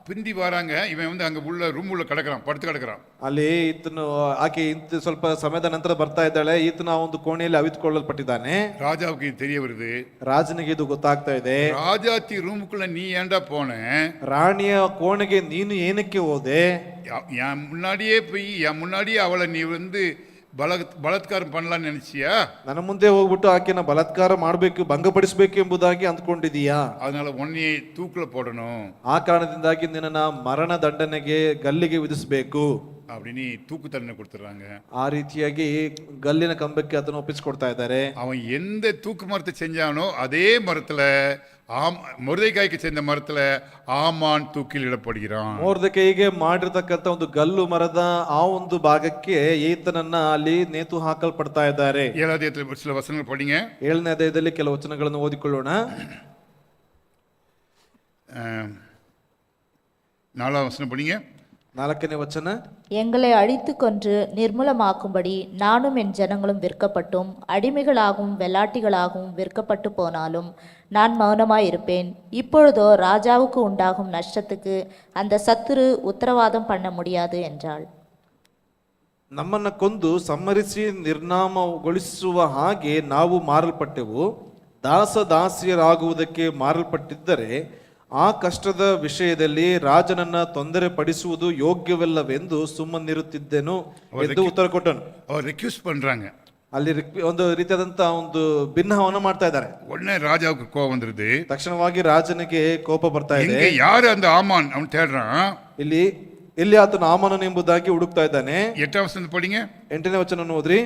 பிந்தி வராங்க, இவன் வந்து அங்க உள்ள ரூம் உள்ள கிடக்குறான், படுத்து கிடக்குறான். ಅಲ್ಲಿ ಈತನು ಆಕೆ ಇಂತ ಸ್ವಲ್ಪ ಸಮಯದ ನಂತರ ಬರ್ತಾ ಇದ್ದಾಳೆ. ಈತನ ಆ ಒಂದು ಕೋಣೆಯಲ್ಲಿ ಅವಿತ್ಕೊಳ್ಳಲ್ಪಟ್ಟಿದ್ದಾನೆ. ராஜாவுக்கு இது தெரிய வருது. ರಾಜನಿಗೆ ಇದು ಗೊತ್ತಾಗ್ತಾ ಇದೆ. ராஜாத்தி ரூமுக்குள்ள நீ ஏன்டா போன, ರಾಣಿಯ ಕೋಣೆಗೆ ನೀನು ಏನಕ್ಕೆ ಹೋದೆ, என் முன்னாடியே போய் என் முன்னாடியே அவளை நீ வந்து பலாத்காரம் பண்ணலாம்னு நினைச்சியா, ನನ್ನ ಮುಂದೆ ಹೋಗ್ಬಿಟ್ಟು ಆಕೆನ ಬಲಾತ್ಕಾರ ಮಾಡಬೇಕು ಭಂಗಪಡಿಸಬೇಕು ಎಂಬುದಾಗಿ ಅಂದ್ಕೊಂಡಿದೀಯಾ, அதனால உன்னையே தூக்குல போடணும், ಆ ಕಾರಣದಿಂದಾಗಿ ನಿನ್ನ ಮರಣ ದಂಡನೆಗೆ ಗಲ್ಲಿಗೆ ವಿಧಿಸಬೇಕು அப்படின்னு தூக்கு தண்டனை கொடுத்துறாங்க. ಆ ರೀತಿಯಾಗಿ ಗಲ್ಲಿನ ಕಂಬಕ್ಕೆ ಅದನ್ನು ಒಪ್ಪಿಸಿಕೊಡ್ತಾ ಇದ್ದಾರೆ. அவன் எந்த தூக்கு மரத்தை செஞ்சானோ அதே மரத்துல ಮೊರ್ದೆಕಾಯಿಗೆ ಚೆಂದ ಮರத்துல ಆಮಾನ್ ತೂಕಿಲಿಡப்படுகிறான். ಮೊರ್ದೆಕೈಗೆ ಮಾಡಿರ್ತಕ್ಕಂಥ ಒಂದು ಗಲ್ಲು ಮರದ ಆ ಒಂದು ಭಾಗಕ್ಕೆ ಈತನನ್ನ ಅಲ್ಲಿ ನೇತು ಹಾಕಲ್ಪಡ್ತಾ ಇದ್ದಾರೆ. 7ನೇ சில வசனங்கள் படிங்க. 7ನೇ ಅಧ್ಯಾಯದಲ್ಲಿ ಕೆಲವು ವಚನಗಳನ್ನು ಓದಿಕೊಳ್ಳೋಣ. 4வது வசனம் படிங்க. 4ನೇ ವಚನ. எங்களை அழித்து கொன்று நிர்மூலமாக்கும்படி நானும் என் ஜனங்களும் விற்கப்பட்டும் அடிமைகளாகவும் வெள்ளாட்டிகளாகவும் விற்கப்பட்டு போனாலும் நான் மௌனமாயிருப்பேன். இப்பொழுதோ ராஜாவுக்கு உண்டாகும் நஷ்டத்துக்கு அந்த சத்துரு உத்தரவாதம் பண்ண முடியாது என்றாள். ನಮ್ಮನ್ನ ಕೊಂದು ಸಂಹರಿಸಿ ನಿರ್ನಾಮಗೊಳಿಸುವ ಹಾಗೆ ನಾವು ಮಾರಲ್ಪಟ್ಟೆವು. ದಾಸದಾಸಿಯರಾಗುವುದಕ್ಕೆ ಮಾರಲ್ಪಟ್ಟಿದ್ದರೆ ಆ ಕಷ್ಟದ ವಿಷಯದಲ್ಲಿ ರಾಜನನ್ನ ತೊಂದರೆ ಪಡಿಸುವುದು ಯೋಗ್ಯವಿಲ್ಲವೆಂದು ಸುಮ್ಮನಿರುತ್ತಿದ್ದೆನು ಎಂದು ಉತ್ತರ ಕೊಟ್ಟನು. அவர் ரெக்யூஸ் பண்றாங்க. ಅಲ್ಲಿ ಒಂದು ರೀತಿಯಾದಂತ ಒಂದು ಭಿನ್ನವನ್ನ ಮಾಡ್ತಾ ಇದ್ದಾರೆ. உடனே ராஜாவுக்கு கோபம் வந்துருது. ತಕ್ಷಣವಾಗಿ ರಾಜನಿಗೆ ಕೋಪ ಬರ್ತಾ ಇದೆ. இங்க யாரு அந்த ஆமான் அவன் தேடுறான். ಇಲ್ಲಿ ಎಲ್ಲಿ ಆತನು ಆಮನನು ಎಂಬುದಾಗಿ ಹುಡುಕ್ತಾ ಇದ್ದಾನೆ. 8வது வசனம் படிங்க. 8ನೇ ವಚನ ಓದ್ರಿ.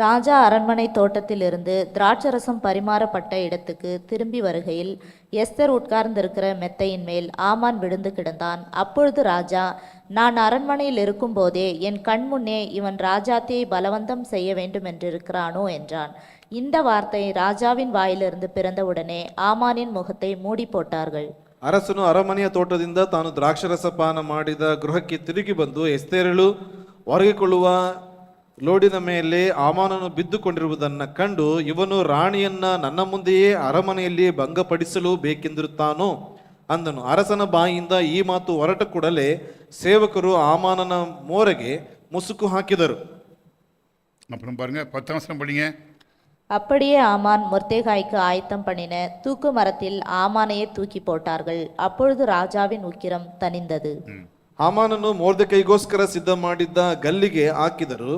ராஜா அரண்மனை தோட்டத்திலிருந்து திராட்சரசம் பரிமாறப்பட்ட இடத்துக்கு திரும்பி வருகையில் எஸ்தர் உட்கார்ந்திருக்கிற மெத்தையின் மேல் ஆமான் விழுந்து கிடந்தான். அப்பொழுது ராஜா, நான் அரண்மனையில் இருக்கும்போதே என் கண் முன்னே இவன் ராஜாத்தியை பலவந்தம் செய்ய வேண்டும் என்றிருக்கிறானோ என்றான். இந்த வார்த்தை ராஜாவின் வாயிலிருந்து பிறந்தவுடனே ஆமானின் முகத்தை மூடி போட்டார்கள். ಅರಸನು ಅರಮನೆಯ ತೋಟದಿಂದ ತಾನು ದ್ರಾಕ್ಷರಸ ಪಾನ ಮಾಡಿದ ಗೃಹಕ್ಕೆ ತಿರುಗಿ ಬಂದು ಎಸ್ತೇರಳು ಒರಗಿಕೊಳ್ಳುವ ಲೋಡಿನ ಮೇಲೆ ಆಮಾನನು ಬಿದ್ದುಕೊಂಡಿರುವುದನ್ನು ಕಂಡು, ಇವನು ರಾಣಿಯನ್ನ ನನ್ನ ಮುಂದೆಯೇ ಅರಮನೆಯಲ್ಲಿ ಭಂಗಪಡಿಸಲು ಬೇಕೆಂದಿರುತ್ತಾನೋ ಅಂದನು. ಅರಸನ ಬಾಯಿಯಿಂದ ಈ ಮಾತು ಹೊರಟ ಕೂಡಲೇ ಸೇವಕರು ಆಮಾನನ ಮೋರೆಗೆ ಮುಸುಕು ಹಾಕಿದರು. அப்புறம் பாருங்க 10வது வசனம் படிங்க. அப்படியே ஆமான் மொர்தெகாய்க்கு ஆயத்தம் பண்ணின தூக்கு மரத்தில் ஆமானையே தூக்கி போட்டார்கள். அப்பொழுது ராஜாவின் உக்கிரம் தணிந்தது. ಆಮಾನನು ಮೊರ್ದೆಕೈಗೋಸ್ಕರ ಸಿದ್ಧ ಮಾಡಿದ್ದ ಗಲ್ಲಿಗೆ ಹಾಕಿದರು.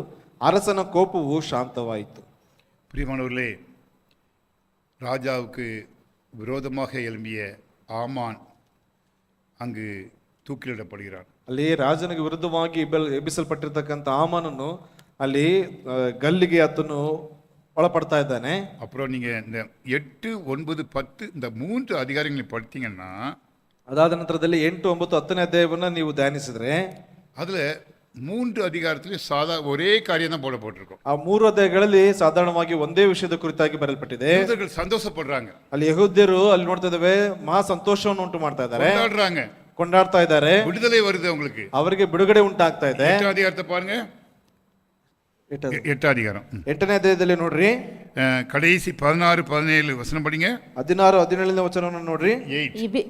ಅರಸನ ಕೋಪವು ಶಾಂತವಾಯಿತು. பிரியமானவர்களே, ராஜாவுக்கு விரோதமாக எழும்பிய ஆமான் அங்கு தூக்கிலிடப்படுகிறான். ಅಲ್ಲಿ ರಾಜನಿಗೆ ವಿರುದ್ಧವಾಗಿ ಎಬ್ಬಿಸಲ್ಪಟ್ಟಿರ್ತಕ್ಕಂಥ ಆಮಾನನು ಅಲ್ಲಿ ಗಲ್ಲಿಗೆ ಆತನು ಒಳಪಡ್ತಾ ಇದ್ದಾನೆ. அப்புறம் நீங்க இந்த 8, 9, 10 இந்த 3 அதிகாரங்களை படித்தீங்கன்னா, ಅದಾದ ನಂತರದಲ್ಲಿ 8, 9, 10ನೇ ಅಧ್ಯಾಯವನ್ನ ನೀವು ಧ್ಯಾನಿಸಿದ್ರೆ அதுல 3 அதிகாரத்திலும் ஒரே காரியம் தான் போடப்பட்டிருக்கும். ಆ 3 ಅಧ್ಯಾಯಗಳಲ್ಲಿ ಸಾಧಾರಣವಾಗಿ ಒಂದೇ ವಿಷಯದ ಕುರಿತಾಗಿ ಬರೆಯಲ್ಪಟ್ಟಿದೆ. யூதர்கள் சந்தோஷப்படுறாங்க, ಅಲ್ಲಿ ಯಹೂದ್ಯರು ಅಲ್ಲಿ ನೋಡ್ತಾ ಇದ್ದೇವೆ ಮಹಾ ಸಂತೋಷವನ್ನು ಉಂಟು ಮಾಡ್ತಾ ಇದ್ದಾರೆ, கொண்டாடுறாங்க, ಕೊಂಡಾಡ್ತಾ ಇದ್ದಾರೆ. விடுதலை வருது அவங்களுக்கு. ಅವರಿಗೆ ಬಿಡುಗಡೆ ಉಂಟಾಗ್ತಾ ಇದೆ. 8வது அதிகாரத்தை பாருங்க. எட்டாம் அதிகாரம் 8ನೇ ಅಧ್ಯಾಯದಲ್ಲಿ ನೋಡ್ರಿ கடைசி 16-17 வசனம் படிங்க. 16-17ನೇ ವಚನವನ್ನು ನೋಡ್ರಿ. 8.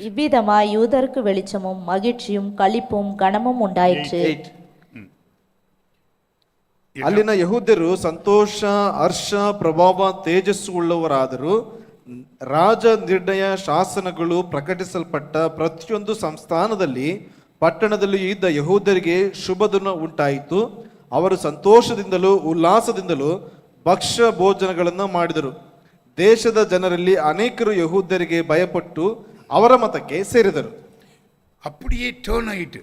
இவ்விதமாய் யூதருக்கு வெளிச்சமும் மகிழ்ச்சியும் களிப்பும் கனமும் உண்டாயிற்று. 8. ಅಲ್ಲಿನ ಯಹೂದ್ಯರು ಸಂತೋಷ, ಹರ್ಷ, ಪ್ರಭಾವ, ತೇಜಸ್ಸು ಉಳ್ಳವರಾದರು. ರಾಜ ನಿರ್ಣಯ ಶಾಸನಗಳು ಪ್ರಕಟಿಸಲ್ಪಟ್ಟ ಪ್ರತಿಯೊಂದು ಸಂಸ್ಥಾನದಲ್ಲಿ ಪಟ್ಟಣದಲ್ಲಿ ಇದ್ದ ಯಹೂದ್ಯರಿಗೆ ಶುಭದಿನ ಉಂಟಾಯಿತು. ಅವರು ಸಂತೋಷದಿಂದಲೂ ಉಲ್ಲಾಸದಿಂದಲೂ ಭಕ್ಷ್ಯ ಭೋಜನಗಳನ್ನು ಮಾಡಿದರು. ದೇಶದ ಜನರಲ್ಲಿ ಅನೇಕರು ಯಹೂದ್ಯರಿಗೆ ಭಯಪಟ್ಟು ಅವರ ಮತಕ್ಕೆ ಸೇರಿದರು. அப்படியே டேர்ன் ஆயிட்டு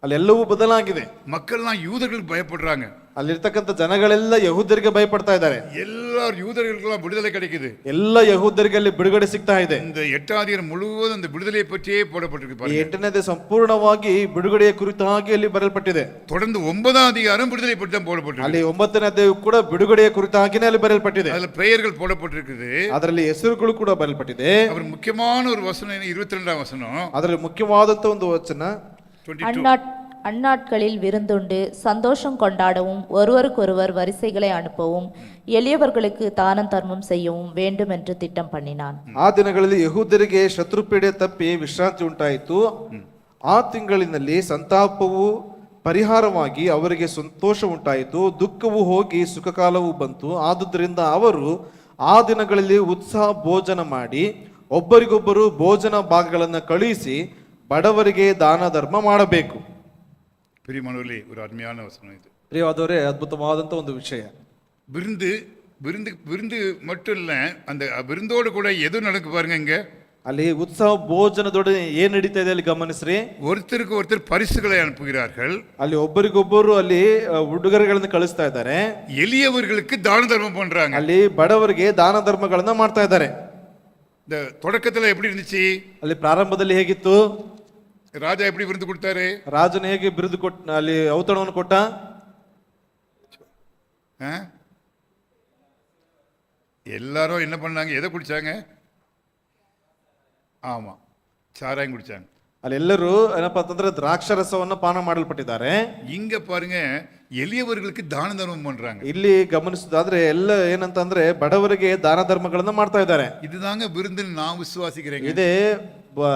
ಅಲ್ಲೆಲ್ಲವೂ ಬದಲಾಗಿದೆ. மக்கள்லாம் யூதர்களுக்கு பயப்படுறாங்க. ಅಲ್ಲಿರ್ತಕ್ಕಂಥ ಜನಗಳೆಲ್ಲ ಯಹೂದ್ಯರಿಗೆ ಭಯಪಡ್ತಾ ಇದ್ದಾರೆ. எல்லாரும் யூதர்களுக்கெல்லாம் விடுதலை கிடைக்குது. ಎಲ್ಲ ಯಹೂದ್ಯರಿಗೆ ಅಲ್ಲಿ ಬಿಡುಗಡೆ ಸಿಗ್ತಾ ಇದೆ. இந்த 8ம் அதிகாரம் முழுவதும் அந்த விடுதலையை பற்றியே போடப்பட்டிருக்கு ಈ பாருங்க. 8ನೇದು ಸಂಪೂರ್ಣವಾಗಿ ಬಿಡುಗಡೆಯ ಕುರಿತಾಗಿ ಅಲ್ಲಿ ಬರೆಯಲ್ಪಟ್ಟಿದೆ. தொடர்ந்து 9ம் அதிகாரம் விடுதலை பற்றி தான் போடப்பட்டிருக்கு. ಅಲ್ಲಿ 9ನೇ ಅಧ್ಯಾಯವು ಕೂಡ ಬಿಡುಗಡೆಯ ಕುರಿತಾಗಿನೇ ಅಲ್ಲಿ ಬರೆಯಲ್ಪಟ್ಟಿದೆ. அதுல பெயர்கள் போடப்பட்டிருக்குது. ಅದರಲ್ಲಿ ಹೆಸರುಗಳು ಕೂಡ ಬರೆಯಲ್ಪಟ್ಟಿದೆ. அவர் முக்கியமான ஒரு வசனம் 22ஆம் வசனம். ಅದರಲ್ಲಿ ಮುಖ್ಯವಾದಂತ ಒಂದು ವಚನ 22. அந்நாட்களில் விருந்துண்டு சந்தோஷம் கொண்டாடவும் ஒருவருக்கொருவர் வரிசைகளை அனுப்பவும் எளியவர்களுக்கு தானம் தர்மம் செய்யவும் வேண்டும் என்று திட்டம் பண்ணினான். ಆ ದಿನಗಳಲ್ಲಿ ಯಹೂದ್ಯರಿಗೆ ಶತ್ರುಪೀಡೆ ತಪ್ಪಿ ವಿಶ್ರಾಂತಿ ಉಂಟಾಯಿತು. ಆ ತಿಂಗಳಿನಲ್ಲಿ ಸಂತಾಪವು ಪರಿಹಾರವಾಗಿ ಅವರಿಗೆ ಸಂತೋಷ ಉಂಟಾಯಿತು. ದುಃಖವು ಹೋಗಿ ಸುಖಕಾಲವು ಬಂತು. ಆದುದರಿಂದ ಅವರು ಆ ದಿನಗಳಲ್ಲಿ ಉತ್ಸಾಹ ಭೋಜನ ಮಾಡಿ ಒಬ್ಬರಿಗೊಬ್ಬರು ಭೋಜನ ಭಾಗಗಳನ್ನು ಕಳುಹಿಸಿ ಬಡವರಿಗೆ ದಾನ ಧರ್ಮ ಮಾಡಬೇಕು. பிரியமானவர்களே, ஒரு அருமையான வசனம் இது. ಪ್ರಿಯವಾದವರೇ, ಅದ್ಭುತವಾದಂತ ಒಂದು ವಿಷಯ. விருந்து விருந்து விருந்து மட்டும் இல்ல, அந்த விருந்தோடு கூட எது நடக்கு பாருங்க. இங்க ಅಲ್ಲಿ ಉತ್ಸವ ಭೋಜನದೊಡನೆ ಏನ್ ನಡೀತಾ ಇದೆ ಅಲ್ಲಿ ಗಮನಿಸ್ರಿ. ஒருத்தருக்கு ஒருத்தர் பரிசுகளை அனுப்புகிறார்கள். ಅಲ್ಲಿ ಒಬ್ಬರಿಗೊಬ್ಬರು ಅಲ್ಲಿ ಉಡುಗೊರೆಗಳನ್ನು ಕಳಿಸ್ತಾ ಇದ್ದಾರೆ. எளியவர்களுக்கு தான தர்மம் பண்றாங்க. ಅಲ್ಲಿ ಬಡವರಿಗೆ ದಾನ ಧರ್ಮಗಳನ್ನ ಮಾಡ್ತಾ ಇದ್ದಾರೆ. இந்த தொடக்கத்துல எப்படி இருந்துச்சு? ಅಲ್ಲಿ ಪ್ರಾರಂಭದಲ್ಲಿ ಹೇಗಿತ್ತು? ராஜா எப்படி விருந்து கொடுத்தாரு? ರಾಜನು ಹೇಗೆ ಬಿರುದು ಕೊಟ್ಟ, ಅಲ್ಲಿ ಔತಣವನ್ನು ಕೊಟ್ಟ? எல்லாரும் என்ன பண்ணாங்க? எதை குடிச்சாங்க? ஆமா, சாராயம் குடிச்சாங்க. ಅಲ್ಲೆಲ್ಲರೂ ಏನಪ್ಪಾ ಅಂತಂದ್ರೆ ದ್ರಾಕ್ಷರಸವನ್ನು ಪಾನ ಮಾಡಲ್ಪಟ್ಟಿದ್ದಾರೆ. இங்க பாருங்க, எளியவர்களுக்கு தான தர்மம் பண்றாங்க. ಇಲ್ಲಿ ಗಮನಿಸೋದಾದ್ರೆ ಎಲ್ಲ ಏನಂತಂದ್ರೆ ಬಡವರಿಗೆ ದಾನ ಧರ್ಮಗಳನ್ನ ಮಾಡ್ತಾ ಇದ್ದಾರೆ. இதுதாங்க விருந்துன்னு நான் விசுவாசிக்கிறேன். ಇದೇ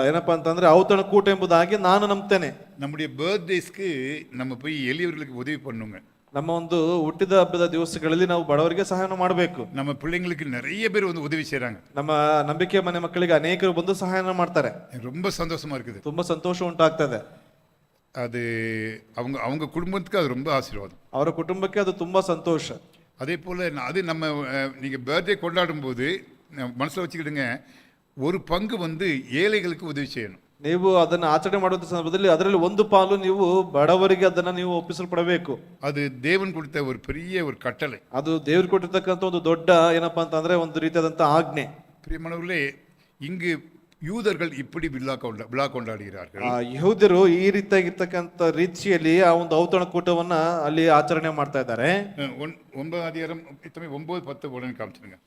ಏನಪ್ಪಾ ಅಂತಂದ್ರೆ ಔತಣ ಕೂಟ ಎಂಬುದಾಗಿ ನಾನು ನಂಬ್ತೇನೆ. நம்முடைய பர்த்டேஸ்க்கு நம்ம போய் எளியவர்களுக்கு உதவி பண்ணுங்க. ನಮ್ಮ ಒಂದು ಹುಟ್ಟಿದ ಹಬ್ಬದ ದಿವಸಗಳಲ್ಲಿ ನಾವು ಬಡವರಿಗೆ ಸಹಾಯ ಮಾಡಬೇಕು. நம்ம பிள்ளைங்களுக்கு நிறைய பேர் வந்து உதவி செய்றாங்க. ನಮ್ಮ ನಂಬಿಕೆ ಮನೆ ಮಕ್ಕಳಿಗೆ ಅನೇಕರು ಬಂದು ಸಹಾಯ ಮಾಡ್ತಾರೆ. ரொம்ப சந்தோஷமா இருக்குது. ತುಂಬಾ ಸಂತೋಷ ಉಂಟಾಗ್ತದೆ. அது அவங்க அவங்க குடும்பத்துக்கு அது ரொம்ப ஆசீர்வாதம். ಅವರ ಕುಟುಂಬಕ್ಕೆ ಅದು ತುಂಬಾ ಸಂತೋಷ. அதே போல் அது நம்ம நீங்கள் பர்த்டே கொண்டாடும் போது மனசில் வச்சுக்கிடுங்க, ஒரு பங்கு வந்து ஏழைகளுக்கு உதவி செய்யணும். ನೀವು ಅದನ್ನ ಆಚರಣೆ ಮಾಡುವಂತ ಸಂದರ್ಭದಲ್ಲಿ ಅದರಲ್ಲಿ ಒಂದು ಪಾಲು ನೀವು ಬಡವರಿಗೆ ಅದನ್ನ ನೀವು ಒಪ್ಪಿಸಲ್ಪಡಬೇಕು. ಅದು ದೇವನ್ ಕೊಡ್ತ ஒரு பெரிய ஒரு கட்டளை. ಅದು ದೇವರು ಕೊಟ್ಟಿರ್ತಕ್ಕಂಥ ಒಂದು ದೊಡ್ಡ ಏನಪ್ಪಾ ಅಂತಂದ್ರೆ ಒಂದು ರೀತಿಯಾದಂತ ಆಜ್ಞೆ. பிரியமானவர்களே, இங்கு யூதர்கள் இப்படி விழா கொண்டாடுகிறார்கள். ಯಹೂದ್ಯರು ಈ ರೀತಿಯಾಗಿರ್ತಕ್ಕಂಥ ರೀತಿಯಲ್ಲಿ ಆ ಒಂದು ಔತಣ ಕೂಟವನ್ನ ಅಲ್ಲಿ ಆಚರಣೆ ಮಾಡ್ತಾ ಇದ್ದಾರೆ. 9ம் அதிகாரம் 9, 10 உடனே காமிச்சிருங்க.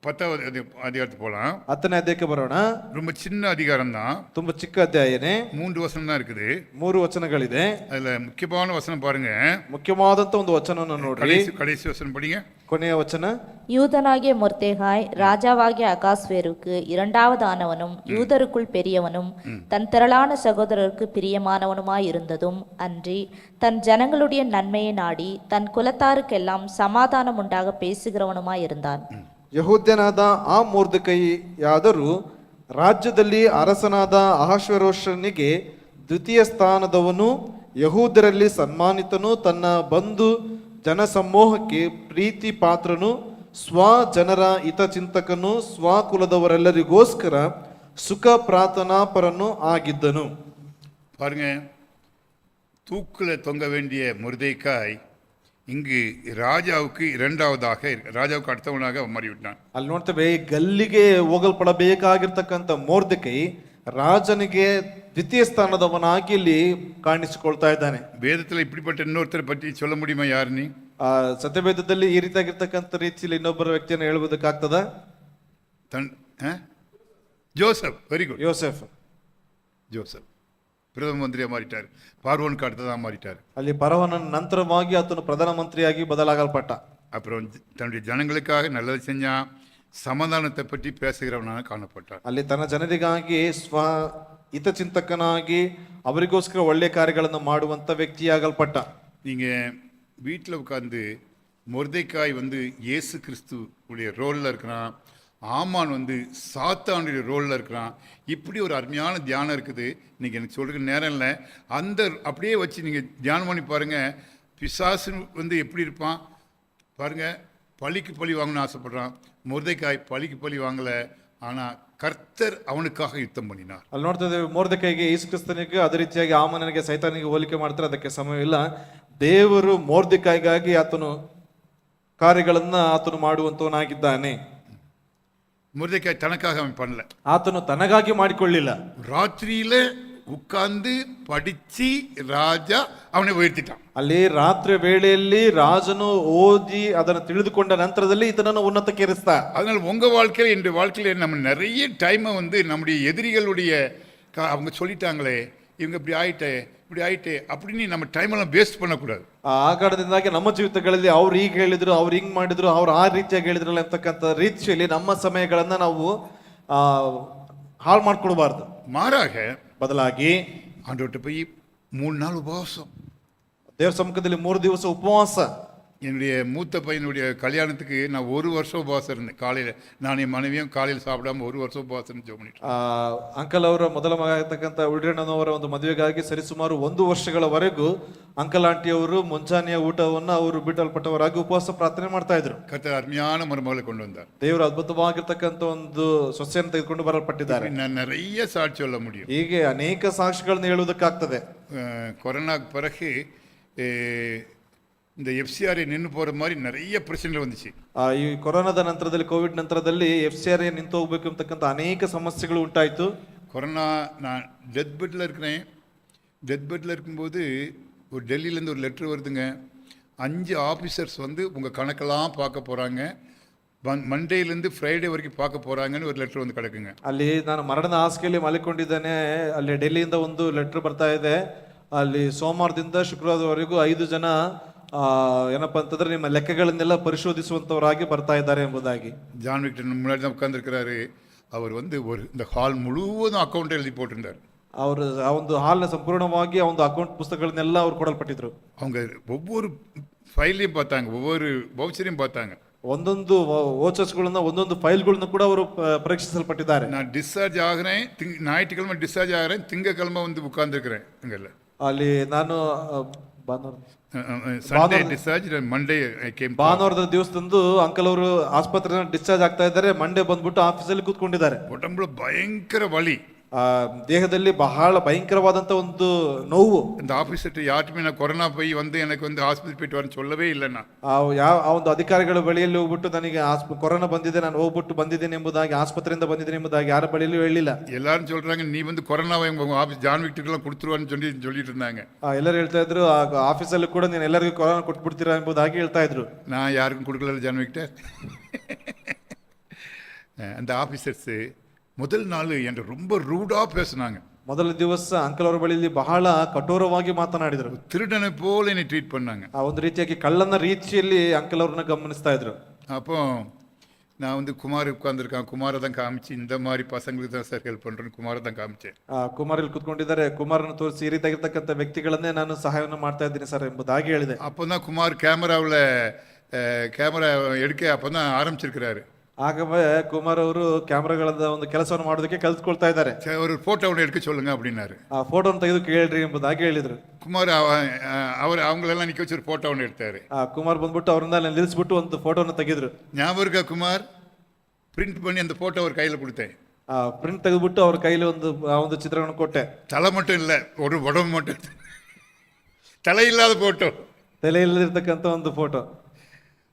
10வது அதிகாரத்துக்கு போகலாம். 10ನೇ ಅಧ್ಯಾಯಕ್ಕೆ ಬರೋಣ. ரொம்ப சின்ன அதிகாரம் தான். ತುಂಬಾ ಚಿಕ್ಕ ಅಧ್ಯಾಯನೇ. 3 வசனம் தான் இருக்குது. 3 ವಚನಗಳಿದೆ. அதுல முக்கியமான வசனம் பாருங்க. ಮುಖ್ಯವಾದಂತ ಒಂದು ವಚನವನ್ನು ನೋಡ್ರಿ. கடைசி வசனம் படிங்க. ಕೊನೆಯ ವಚನ. யூதனாகிய மொர்தெகாய் ராஜாவாகிய அகாஸ்வேருக்கு இரண்டாவது ஆனவனும் யூதருக்குள் பெரியவனும் தன் திரளான சகோதரருக்கு பிரியமானவனுமாய் இருந்ததும் அன்றி தன் ஜனங்களுடைய நன்மையை நாடி தன் குலத்தாருக்கெல்லாம் சமாதானம் உண்டாக பேசுகிறவனுமாய் இருந்தான். ಯಹೂದ್ಯನಾದ ಆ ಮೊರ್ದೆಕೈಯಾದರೂ ರಾಜ್ಯದಲ್ಲಿ ಅರಸನಾದ ಅಹಷ್ವೇರೋಷನಿಗೆ ದ್ವಿತೀಯ ಸ್ಥಾನದವನು, ಯಹೂದ್ಯರಲ್ಲಿ ಸನ್ಮಾನಿತನು, ತನ್ನ ಬಂಧು ಜನಸಮೂಹಕ್ಕೆ ಪ್ರೀತಿ ಪಾತ್ರನು, ಸ್ವಜನರ ಹಿತಚಿಂತಕನು, ಸ್ವಕುಲದವರೆಲ್ಲರಿಗೋಸ್ಕರ ಸುಖ ಪ್ರಾರ್ಥನಾಪರನು ಆಗಿದ್ದನು. பாருங்க, தூக்குல தொங்க வேண்டிய மொர்தெகாய் இங்கு ராஜாவுக்கு இரண்டாவதாக, ராஜாவுக்கு அடுத்தவனாக மாறிவிட்டான். ಅಲ್ಲಿ ನೋಡ್ತೇವೆ, ಗಲ್ಲಿಗೆ ಹೋಗಲ್ಪಡಬೇಕಾಗಿರ್ತಕ್ಕಂಥ ಮೊರ್ದೆಕೈ ರಾಜನಿಗೆ ದ್ವಿತೀಯ ಸ್ಥಾನದವನಾಗಿ ಇಲ್ಲಿ ಕಾಣಿಸಿಕೊಳ್ತಾ ಇದ್ದಾನೆ. வேதத்தில் இப்படிப்பட்ட இன்னொருத்தரை பற்றி சொல்ல முடியுமா? யாருன்னு? ಸತ್ಯವೇದದಲ್ಲಿ ಈ ರೀತಿಯಾಗಿರ್ತಕ್ಕಂಥ ರೀತಿಯಲ್ಲಿ ಇನ್ನೊಬ್ಬರ ವ್ಯಕ್ತಿಯನ್ನು ಹೇಳುವುದಕ್ಕಾಗ್ತದ? Joseph. Very good. Yosef. Joseph பிரதம மந்திரியாக மாறிட்டார். பார்வோனுக்கு அடுத்ததாக மாறிட்டார். ಅಲ್ಲಿ ಫರೋಹನ ನಂತರವಾಗಿ ಆತನು ಪ್ರಧಾನಮಂತ್ರಿಯಾಗಿ ಬದಲಾಗಲ್ಪಟ್ಟ. அப்புறம் தன்னுடைய ஜனங்களுக்காக நல்லது செஞ்சான். சமாதானத்தை பற்றி பேசுகிறவனாக காணப்பட்டார். ಅಲ್ಲಿ ತನ್ನ ಜನರಿಗಾಗಿ ಹಿತಚಿಂತಕನಾಗಿ ಅವರಿಗೋಸ್ಕರ ಒಳ್ಳೆಯ ಕಾರ್ಯಗಳನ್ನು ಮಾಡುವಂತ ವ್ಯಕ್ತಿಯಾಗಲ್ಪಟ್ಟ. நீங்கள் வீட்டில் உட்காந்து மொர்தெக்காய் இயேசு கிறிஸ்து உடைய ரோலில் இருக்கிறான், ஆமான் சாத்தானுடைய ரோலில் இருக்கிறான். இப்படி ஒரு அருமையான தியானம் இருக்குது. இன்னைக்கு எனக்கு சொல்கிற நேரம் இல்லை. அந்த அப்படியே வச்சு நீங்கள் தியானம் பண்ணி பாருங்கள். பிசாசு எப்படி இருப்பான் பாருங்கள். பழிக்கு பழி வாங்கணும்னு ஆசைப்படுறான். மொர்தெக்காய் பழிக்கு பழி வாங்கலை, ஆனால் கர்த்தர் அவனுக்காக யுத்தம் பண்ணினார். ಅಲ್ಲಿ ನೋಡ್ತಾ ಇದ್ದೇವೆ ಮೊರ್ದೆಕೈಗೆ ಯೇಸು ಕ್ರಿಸ್ತನಿಗೆ ಅದೇ ರೀತಿಯಾಗಿ ಆಮನನಿಗೆ ಸೈತಾನಿಗೆ ಹೋಲಿಕೆ ಮಾಡ್ತಾರೆ. ಅದಕ್ಕೆ ಸಮಯವಿಲ್ಲ. ದೇವರು ಮೊರ್ದೆಕೈಗಾಗಿ ಆತನು ಕಾರ್ಯಗಳನ್ನ ಆತನು ಮಾಡುವಂತವನಾಗಿದ್ದಾನೆ. மொர்தெக்காய் தனக்காக அவன் பண்ணல. ಆತನು ತನಗಾಗಿ ಮಾಡಿಕೊಳ್ಳಿಲ್ಲ. ராத்திரியில உட்கார்ந்து படிச்சு ராஜா அவனை உயர்த்திட்டான். ಅಲ್ಲಿ ರಾತ್ರಿ ವೇಳೆಯಲ್ಲಿ ರಾಜನು ಓದಿ ಅದನ್ನು ತಿಳಿದುಕೊಂಡ ನಂತರದಲ್ಲಿ ಇದನ್ನು ಉನ್ನತಕ್ಕೇರಿಸ್ತಾ. அதனால உங்க வாழ்க்கையில என் வாழ்க்கையில நம்ம நிறைய டைமை நம்முடைய எதிரிகளுடைய அவங்க சொல்லிட்டாங்களே, இவங்க இப்படி ஆயிட்டே அப்படின்னு நம்ம டைம் எல்லாம் வேஸ்ட் பண்ணக்கூடாது. ಆ ಕಾರಣದಿಂದಾಗಿ ನಮ್ಮ ಜೀವಿತಗಳಲ್ಲಿ ಅವ್ರು ಈಗ ಹೇಳಿದ್ರು, ಅವ್ರು ಹಿಂಗ್ ಮಾಡಿದ್ರು, ಅವ್ರು ಆ ರೀತಿಯಾಗಿ ಹೇಳಿದ್ರಲ್ಲ ಅಂತಕ್ಕಂಥ ರೀತಿಯಲ್ಲಿ ನಮ್ಮ ಸಮಯಗಳನ್ನ ನಾವು ಹಾಳು ಮಾಡ್ಕೊಳ್ಬಾರ್ದು. மாறாக ಬದಲಾಗಿ ஆண்டவர்கிட்ட போய் 3 நாள் உபவாசம். ದೇವರ ಸಮ್ಮುಖದಲ್ಲಿ 3 ದಿವಸ ಉಪವಾಸ. என்னுடைய மூத்த பையனுடைய கல்யாணத்துக்கு நான் 1 வருஷம் உபவாசம் இருந்தேன். காலையில் நான் என் மனைவியும் காலையில் சாப்பிடாம 1 வருஷம் உபவாசம் ஜெபம் பண்ணிட்டேன். ಅಂಕಲ್ ಅವರ ಮೊದಲ ಮಗ ಆಗಿರ್ತಕ್ಕಂಥ ಉಳಿರಣ್ಣನವರ ಒಂದು ಮದುವೆಗಾಗಿ ಸರಿಸುಮಾರು 1 ವರ್ಷಗಳವರೆಗೂ ಅಂಕಲ್ ಆಂಟಿಯವರು ಮುಂಜಾನೆಯ ಊಟವನ್ನು ಅವರು ಬಿಟ್ಟಲ್ಪಟ್ಟವರಾಗಿ ಉಪವಾಸ ಪ್ರಾರ್ಥನೆ ಮಾಡ್ತಾ ಇದ್ರು. கர்த்தர் அருமையான மருமகளை கொண்டு வந்தார். ದೇವರು ಅದ್ಭುತವಾಗಿರ್ತಕ್ಕಂಥ ಒಂದು ಸೊಸೆಯನ್ನು ತೆಗೆದುಕೊಂಡು ಬರಲ್ಪಟ್ಟಿದ್ದಾರೆ. நான் நிறைய சாட்சி சொல்ல முடியும். ಹೀಗೆ ಅನೇಕ ಸಾಕ್ಷಿಗಳನ್ನು ಹೇಳುವುದಕ್ಕಾಗ್ತದೆ. கொரோனாக்கு பிறகு இந்த எஃப்சிஆரை நின்று போகிற மாதிரி நிறைய பிரச்சனைகள் வந்துச்சு. ಈ ಕೊರೋನಾದ ನಂತರದಲ್ಲಿ, ಕೋವಿಡ್ ನಂತರದಲ್ಲಿ FCRA ನಿಂತು ಹೋಗ್ಬೇಕು ಅಂತಕ್ಕಂಥ ಅನೇಕ ಸಮಸ್ಯೆಗಳು ಉಂಟಾಯಿತು. கொரோனா நான் டெத் பெட்டில் இருக்கிறேன். டெத் பெட்டில் இருக்கும்போது ஒரு டெல்லியிலேருந்து ஒரு லெட்ரு வருதுங்க. 5 ஆஃபீஸர்ஸ் உங்கள் கணக்கெல்லாம் பார்க்க போகிறாங்க, மண்டேலேருந்து ஃப்ரைடே வரைக்கும் பார்க்க போகிறாங்கன்னு ஒரு லெட்ரு கிடக்குங்க. ಅಲ್ಲಿ ನಾನು ಮರಣದ ಹಾಸಿಗೆಯಲ್ಲಿ ಮಲಿಕೊಂಡಿದ್ದೇನೆ. ಅಲ್ಲಿ ಡೆಲ್ಲಿಯಿಂದ ಒಂದು ಲೆಟರ್ ಬರ್ತಾ ಇದೆ. ಅಲ್ಲಿ ಸೋಮವಾರದಿಂದ ಶುಕ್ರವಾರದವರೆಗೂ 5 ಜನ ಏನಪ್ಪಾ ಅಂತಂದ್ರೆ ನಿಮ್ಮ ಲೆಕ್ಕಗಳನ್ನೆಲ್ಲ ಪರಿಶೋಧಿಸುವಂತವರಾಗಿ ಬರ್ತಾ ಇದ್ದಾರೆ ಎಂಬುದಾಗಿ. ஜான் விக்டர் முன்னாடி தான் உட்காந்துருக்கிறாரு. அவர் இந்த ஹால் முழுவதும் அக்கௌண்ட் எழுதி போட்டிருந்தார். ಅವರು ಆ ಒಂದು ಹಾಲ್ನ ಸಂಪೂರ್ಣವಾಗಿ ಆ ಒಂದು ಅಕೌಂಟ್ ಪುಸ್ತಕಗಳನ್ನೆಲ್ಲ ಅವ್ರು ಕೊಡಲ್ಪಟ್ಟಿದ್ರು. அவங்க ஒவ்வொரு ஃபைலையும் பார்த்தாங்க, ஒவ்வொரு வவுச்சரையும் பார்த்தாங்க. ಒಂದೊಂದು ವೋಚರ್ಸ್ಗಳನ್ನ, ಒಂದೊಂದು ಫೈಲ್ಗಳನ್ನ ಕೂಡ ಅವರು ಪರೀಕ್ಷಿಸಲ್ಪಟ್ಟಿದ್ದಾರೆ. நான் டிஸ்சார்ஜ் ஆகிறேன், ஞாயிற்றுக்கிழமை டிஸ்சார்ஜ் ஆகிறேன், திங்கக்கிழமை உட்காந்துருக்கிறேன். ಅಲ್ಲಿ ನಾನು Sunday discharge, Monday I came. ಭಾನುವಾರದ ದಿವಸದಂದು ಅಂಕಲ್ ಅವರು ಆಸ್ಪತ್ರೆ ಡಿಸ್ಚಾರ್ಜ್ ಆಗ್ತಾ ಇದ್ದಾರೆ. ಮಂಡೇ ಬಂದ್ಬಿಟ್ಟು ಆಫೀಸಲ್ಲಿ ಕೂತ್ಕೊಂಡಿದ್ದಾರೆ. உடம்புல பயங்கர வலி. ದೇಹದಲ್ಲಿ ಬಹಳ ಭಯಂಕರವಾದಂತ ಒಂದು ನೋವು. இந்த ஆபீசர் யாருமே நான் கொரோனா போய் எனக்கு ஆஸ்பತ್ರೆ போயிட்டு வரேன்னு சொல்லவே இல்லைன்னா. ಆ ಒಂದು ಅಧಿಕಾರಿಗಳ ಬಳಿಯಲ್ಲಿ ಹೋಗ್ಬಿಟ್ಟು ನನಗೆ ಕೊರೋನಾ ಬಂದಿದೆ, ನಾನು ಹೋಗ್ಬಿಟ್ಟು ಬಂದಿದ್ದೇನೆ ಎಂಬುದಾಗಿ, ಆಸ್ಪತ್ರೆಯಿಂದ ಬಂದಿದ್ದೇನೆ ಎಂಬುದಾಗಿ ಯಾರ ಬಳಿಯಲ್ಲೂ ಹೇಳಿಲ್ಲ. எல்லாரும் சொல்றாங்க நீ கொரோனாவை ஆபீஸ் ஜான் விக்டர்லாம் கொடுத்துருவான்னு சொல்லிட்டு இருந்தாங்க. ಎಲ್ಲರೂ ಹೇಳ್ತಾ ಇದ್ರು ಆಫೀಸಲ್ಲಿ ಕೂಡ ನೀನು ಎಲ್ಲರಿಗೂ ಕೊರೋನಾ ಕೊಟ್ಬಿಡ್ತೀರಾ ಎಂಬುದಾಗಿ ಹೇಳ್ತಾ ಇದ್ರು. நான் யாருக்கும் கொடுக்கல ஜான் விக்டர். அந்த ஆபீசர்ஸ் முதல் நாள் என்ற ரொம்ப ரூடா பேசினாங்க. ಮೊದಲ ದಿವಸ ಅಂಕಲ್ ಅವರ ಬಳಿಯಲ್ಲಿ ಬಹಳ ಕಠೋರವಾಗಿ ಮಾತನಾಡಿದರು. திருடனை போல என்னை ட்ரீட் பண்ணாங்க. ಆ ಒಂದು ರೀತಿಯಾಗಿ ಕಳ್ಳನ ರೀತಿಯಲ್ಲಿ ಅಂಕಲ್ ಅವ್ರನ್ನ ಗಮನಿಸ್ತಾ ಇದ್ರು. அப்போ நான் குமார் உட்காந்துருக்கான், குமாரை தான் காமிச்சு இந்த மாதிரி பசங்களுக்கு தான் சார் ஹெல்ப் பண்றேன்னு குமாரை தான் காமிச்சேன். ಕುಮಾರಲ್ಲಿ ಕೂತ್ಕೊಂಡಿದ್ದಾರೆ. ಕುಮಾರನ ತೋರಿಸಿ ಈ ರೀತಿಯಾಗಿರ್ತಕ್ಕಂಥ ವ್ಯಕ್ತಿಗಳನ್ನೇ ನಾನು ಸಹಾಯವನ್ನು ಮಾಡ್ತಾ ಇದ್ದೀನಿ ಸರ್ ಎಂಬುದಾಗಿ ಹೇಳಿದೆ. அப்போதான் குமார் கேமரா எடுக்க அப்போதான் ஆரம்பிச்சிருக்கிறாரு. ಆಗವೇ ಕುಮಾರ್ ಅವರು ಕ್ಯಾಮ್ರಾಗಳದ ಒಂದು ಕೆಲಸವನ್ನು ಮಾಡೋದಕ್ಕೆ ಕಲ್ತ್ಕೊಳ್ತಾ ಇದ್ದಾರೆ. ஒரு போட்டோவை எடுக்க சொல்லுங்க அப்படின்னாரு. ಆ ಫೋಟೋನ ತೆಗೆದು ಕೇಳ್ರಿ ಎಂಬುದಾಗಿ ಹೇಳಿದ್ರು. குமார் அவங்களெல்லாம் நிக்க வச்சு ஒரு போட்டோவை எடுத்தாரு. ಕುಮಾರ್ ಬಂದ್ಬಿಟ್ಟು ಅವ್ರನ್ನ ನಿಲ್ಲಿಸ್ಬಿಟ್ಟು ಒಂದು ಫೋಟೋನ ತೆಗೆದ್ರು. ஞாபகம் இருக்கா குமார்? பிரிண்ட் பண்ணி அந்த போட்டோ ஒரு கையில கொடுத்தேன். ಪ್ರಿಂಟ್ ತೆಗೆದ್ಬಿಟ್ಟು ಅವ್ರ ಕೈಲಿ ಒಂದು ಚಿತ್ರವನ್ನು ಕೊಟ್ಟೆ. தலை மட்டும் இல்ல, ஒரு உடம்பு மட்டும், தலை இல்லாத போட்டோ, ತಲೆ ಇಲ್ಲದಿರ್ತಕ್ಕಂಥ ಒಂದು ಫೋಟೋ.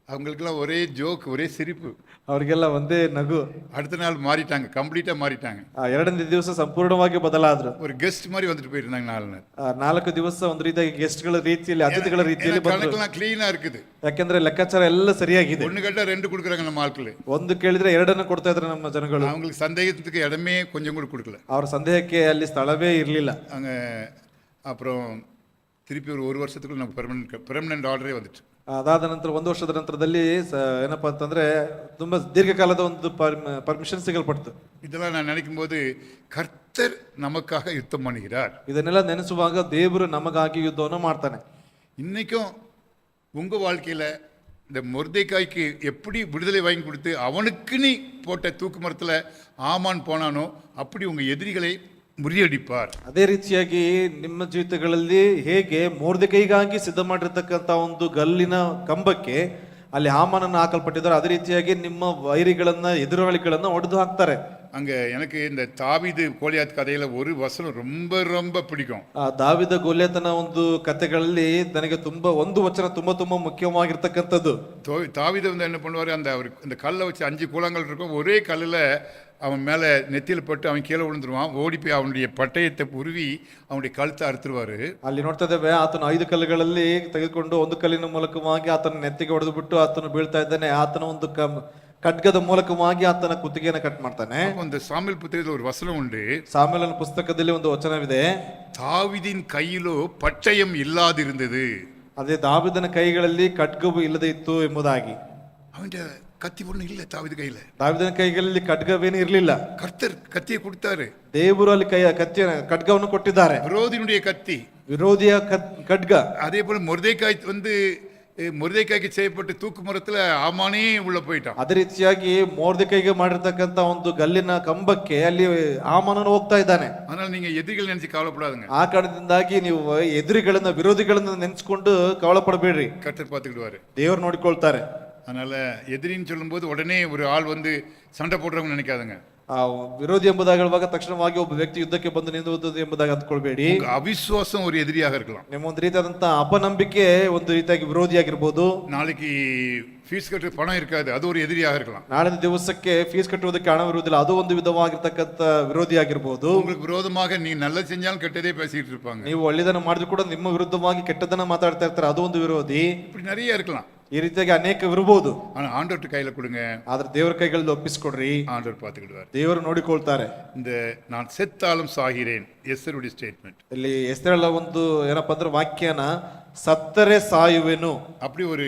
அவங்களுக்கெல்லாம் ஒரே ஜோக், ஒரே சிரிப்பு. ಅವರಿಗೆಲ್ಲ ಒಂದೇ ನಗು. அடுத்த நாள் மாறிட்டாங்க, கம்ப்ளீட்டாக மாறிட்டாங்க. ಎರಡನೇ ದಿವಸ ಸಂಪೂರ್ಣವಾಗಿ ಬದಲಾದ್ರು. ஒரு கெஸ்ட் மாதிரி வந்துட்டு போயிருந்தாங்க 4 நாள். 4 ದಿವಸ ಒಂದು ರೀತಿಯಾಗಿ ಗೆಸ್ಟ್ಗಳ ರೀತಿಯಲ್ಲಿ, ಅತಿಥಿಗಳ ರೀತಿಯಲ್ಲಿ ಬಂದ್ರು. கணக்கெல்லாம் ಕ್ಲೀನಾ இருக்குது. ಯಾಕೆಂದ್ರೆ ಲೆಕ್ಕಾಚಾರ ಎಲ್ಲ ಸರಿಯಾಗಿದೆ. ஒன்று கேட்டால் 2 கொடுக்குறாங்க நம்ம ஆட்கள். ಒಂದು ಕೇಳಿದ್ರೆ ಎರಡನ್ನು ಕೊಡ್ತಾ ಇದ್ರು ನಮ್ಮ ಜನಗಳು. அவங்களுக்கு சந்தேகத்துக்கு இடமே கொஞ்சம் கூட கொடுக்கல. ಅವರ ಸಂದೇಹಕ್ಕೆ ಅಲ್ಲಿ ಸ್ಥಳವೇ ಇರಲಿಲ್ಲ. அங்கே அப்புறம் திருப்பி ஒரு வருஷத்துக்குள்ள நமக்கு பெர்மனெண்ட் ஆர்டரே வந்துட்டு. ಅದಾದ ನಂತರ 1 ವರ್ಷದ ನಂತರದಲ್ಲಿ ಏನಪ್ಪಾ ಅಂತಂದ್ರೆ ತುಂಬಾ ದೀರ್ಘಕಾಲದ ಒಂದು ಪರ್ಮಿಷನ್ ಸಿಗಲ್ಪಡ್ತು. இதெல்லாம் நான் நினைக்கும் போது கர்த்தர் நமக்காக யுத்தம் பண்ணுகிறார். ಇದನ್ನೆಲ್ಲ ನೆನೆಸುವಾಗ ದೇವರು ನಮಗಾಗಿ ಯುದ್ಧವನ್ನು ಮಾಡ್ತಾನೆ. இன்னைக்கும் உங்க வாழ்க்கையில இந்த மொர்தெகாய்க்கு எப்படி விடுதலை வாங்கி கொடுத்து அவனுக்கு நீ போட்ட தூக்கு மரத்துல ஆமான் போனானோ அப்படி உங்க எதிரிகளை ಮುರಿಯಡಿಪಾರ್. ಅದೇ ರೀತಿಯಾಗಿ ನಿಮ್ಮ ಜೀವಿತಗಳಲ್ಲಿ ಹೇಗೆ ಮೊರ್ದೆಕೈಗಾಗಿ ಸಿದ್ಧ ಮಾಡಿರ್ತಕ್ಕಂಥ ಒಂದು ಗಲ್ಲಿನ ಕಂಬಕ್ಕೆ ಅಲ್ಲಿ ಹಾಮಾನನ್ನು ಹಾಕಲ್ಪಟ್ಟಿದ್ದಾರೆ, ಅದೇ ರೀತಿಯಾಗಿ ನಿಮ್ಮ ವೈರಿಗಳನ್ನ, ಎದುರಾಳಿಗಳನ್ನ ಒಡೆದು ಹಾಕ್ತಾರೆ. அங்க எனக்கு இந்த தாவீது கோலியாத் கதையில ஒரு வசனம் ரொம்ப ரொம்ப பிடிக்கும். ದಾವಿದ ಗೋಲಿಯಾತನ ಒಂದು ಕಥೆಗಳಲ್ಲಿ ನನಗೆ ತುಂಬಾ ಒಂದು ವಚನ ತುಂಬಾ ತುಂಬಾ ಮುಖ್ಯವಾಗಿರ್ತಕ್ಕಂಥದ್ದು. தாவீது வந்து என்ன பண்ணுவாரு, அந்த கல்லை வச்சு 5 கூழாங்கல் இருக்கும், ஒரே கல்லில் அவன் மேலே நெத்தியில் பட்டு அவன் கீழே விழுந்துருவான். ஓடி போய் அவனுடைய பட்டயத்தை உருவி அவனுடைய ಕழுத்தை ಅறுத்துருவாரு. ಅಲ್ಲಿ ನೋಡ್ತಾ ಇದ್ದೇವೆ, ಆತನು 5 ಕಲ್ಲುಗಳಲ್ಲಿ ತೆಗೆದುಕೊಂಡು ಒಂದು ಕಲ್ಲಿನ ಮೂಲಕವಾಗಿ ಆತನ ನೆತ್ತಿಗೆ ಹೊಡೆದು ಬಿಟ್ಟು ಆತನು ಬೀಳ್ತಾ ಇದ್ದಾನೆ. ಆತನ ಒಂದು ಖಡ್ಗದ ಮೂಲಕವಾಗಿ ಆತನ ಕುತ್ತಿಗೆಯನ್ನು ಕಟ್ ಮಾಡ್ತಾನೆ. ಒಂದು ಸಾಮ್ಯೇಲ್ ಪುಸ್ತಕದಲ್ಲಿ ஒரு வசனம் உண்டு. ಸಾಮ್ಯೇಲನ ಪುಸ್ತಕದಲ್ಲಿ ಒಂದು ವಚನವಿದೆ, தாவீதின் கையிலோ பட்டயம் இல்லாதிருந்தது. ಅದೇ ದಾವಿದನ ಕೈಗಳಲ್ಲಿ ಖಡ್ಗವು ಇಲ್ಲದೆ ಇತ್ತು ಎಂಬುದಾಗಿ. அவன்ட கத்தி ஒண்ணு இல்ல தாவீது கையில. ದಾವಿದನ ಕೈಗಳಲ್ಲಿ ಖಡ್ಗವೇನು ಇರಲಿಲ್ಲ. கர்த்தர் கத்தியை கொடுத்தாரு. ದೇವರು ಅಲ್ಲಿ ಖಡ್ಗವನ್ನು ಕೊಟ್ಟಿದ್ದಾರೆ. விரோதியினுடைய கத்தி, ವಿರೋಧಿಯ ಖಡ್ಗ. அதே போல மொர்தெகாய் வந்து ಮೊರ್ದೆಕಾಯಿಗೆ செய்யப்பட்டு தூக்கு ಮರத்துல ಆಮಾನೇ ಉள்ள போயிட்டான். ಅದೇ ರೀತಿಯಾಗಿ ಮೊರ್ದೆಕೈಗೆ ಮಾಡಿರ್ತಕ್ಕಂಥ ಒಂದು ಗಲ್ಲಿನ ಕಂಬಕ್ಕೆ ಅಲ್ಲಿ ಆಮಾನನು ಹೋಗ್ತಾ ಇದ್ದಾನೆ. அதனால நீங்க எதிரிகள் நினைச்சு கவலைப்படாதுங்க. ಆ ಕಾರಣದಿಂದಾಗಿ ನೀವು ಎದುರಿಗಳನ್ನ, ವಿರೋಧಿಗಳನ್ನ ನೆನೆಸ್ಕೊಂಡು ಕವಲ ಪಡಬೇಡ್ರಿ. கர்த்தர் பார்த்துக்கிடுவாரு, ದೇವರು ನೋಡಿಕೊಳ್ತಾರೆ. அதனால எதிரின்னு சொல்லும்போது உடனே ஒரு ஆள் வந்து சண்டை போடுறவங்க நினைக்காதுங்க. ಆ ವಿರೋಧಿ ಎಂಬುದಾಗಿ ಹೇಳುವಾಗ ತಕ್ಷಣವಾಗಿ ಒಬ್ಬ ವ್ಯಕ್ತಿ ಯುದ್ಧಕ್ಕೆ ಬಂದು ನಿಲ್ಲುವುದು ಎಂಬುದಾಗಿ ಅಂದ್ಕೊಳ್ಬೇಡಿ. ಅವಿಶ್ವಾಸಂ ஒரு எதிரியாக இருக்கலாம். ನಿಮ್ಮ ಒಂದು ರೀತಿಯಾದಂತ ಅಪನಂಬಿಕೆ ಒಂದು ರೀತಿಯಾಗಿ ವಿರೋಧಿಯಾಗಿರ್ಬೋದು. நாளைக்கு ಫೀಸ್ ಕಟ್ಟೋ ಪಣ இருக்காது, ಅದು ஒரு எதிரியாக இருக்கலாம். ನಾಳಿನ ದಿವಸಕ್ಕೆ ಫೀಸ್ ಕಟ್ಟುವುದಕ್ಕೆ ಹಣವಿರುವುದಿಲ್ಲ, ಅದು ಒಂದು ವಿಧವಾಗಿರ್ತಕ್ಕಂಥ ವಿರೋಧಿಯಾಗಿರ್ಬೋದು. உங்களுக்கு விரோதமாக நீ நல்லது செஞ்சாலும் ಕೆಟ್ಟದೇ பேசிட்டு இருப்பாங்க. ನೀವು ಒಳ್ಳೆದನ್ನು ಮಾಡಿದ್ರು ಕೂಡ ನಿಮ್ಮ ವಿರುದ್ಧವಾಗಿ ಕೆಟ್ಟದನ್ನ ಮಾತಾಡ್ತಾ ಇರ್ತಾರೆ, ಅದು ಒಂದು ವಿರೋಧಿ. இப்படி நிறைய இருக்கலாம். ಈ ರೀತಿಯಾಗಿ ಅನೇಕ ಇರಬಹುದು. ஆனா ஆண்டவர்ட்ட கையில கொடுங்க, ಆದ್ರೆ ದೇವರ ಕೈಗಳಲ್ಲಿ ಒಪ್ಪಿಸಿಕೊಡ್ರಿ, ஆண்டவர் பார்த்துக்கிடுவார். ದೇವರು ನೋಡಿಕೊಳ್ತಾರೆ. இந்த நான் செத்தாலும் சாகிறேன் எஸ்தருடைய ஸ்டேட்மெண்ட். ಇಲ್ಲಿ ಎಸ್ತೇರಳ ಒಂದು ಏನಪ್ಪಾ ಅಂದ್ರೆ ವಾಕ್ಯನ ಸತ್ತರೆ ಸಾಯುವೆನು, அப்படி ஒரு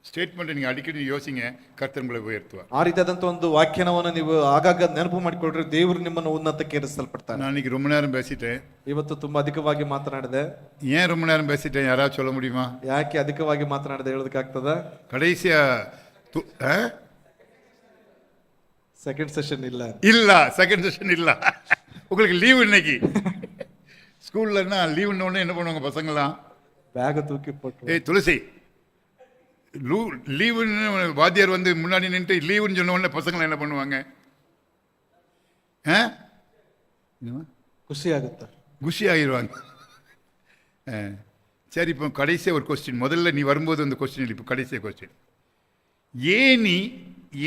ಸ್ಟೇಟ್ಮೆಂಟ್ ನೀವು ಅಡಿಕಡಿ ಯೋಚಿங்க, ಕರ್ತರ್ ಉங்களை ಉಯರ್த்துவார். ಆ ರೀತಿಯಾದಂತ ಒಂದು ವಾಕ್ಯನವನ್ನು ನೀವು ಆಗಾಗ ನೆನಪು ಮಾಡಿಕೊಳ್ರಿ, ದೇವರು ನಿಮ್ಮನ್ನು ಉನ್ನತಕ್ಕೆ ಏರಿಸಲ್ಪಡ್ತಾನೆ. நான் இன்னைக்கு ரொம்ப நேரம் பேசிட்டேன். ಇವತ್ತು ತುಂಬಾ ಅಧಿಕವಾಗಿ ಮಾತನಾಡಿದೆ. ஏன் ரொம்ப நேரம் பேசிட்டேன் யாராவது சொல்ல முடியுமா? ಯಾಕೆ ಅಧಿಕವಾಗಿ ಮಾತನಾಡಿದೆ ಹೇಳೋದಕ್ಕಾಗ್ತದ? கடைசியா ಸೆಕೆಂಡ್ ಸೆಷನ್ ಇಲ್ಲ, செகண்ட் செஷன் இல்ல. உங்களுக்கு லீவு இன்னைக்கு. ஸ்கூல்லன்னா லீவுன்னு என்ன பண்ணுவாங்க பசங்களாம்? ಬ್ಯಾಗ್ ತೂಕಿ போட்டு, ஏய் துளசி, லீவுன்னு வாத்தியார் வந்து முன்னாடி நின்று லீவுன்னு சொன்ன உடனே பசங்களை என்ன பண்ணுவாங்க? ಖುಷಿ ಆಗುತ್ತೆ, குஷி ஆகிடுவாங்க. சரி, இப்போ கடைசியாக ஒரு கொஸ்டின். முதல்ல நீ வரும்போது அந்த கொஸ்டின் இல்லை, இப்போ கடைசியாக கொஸ்டின்.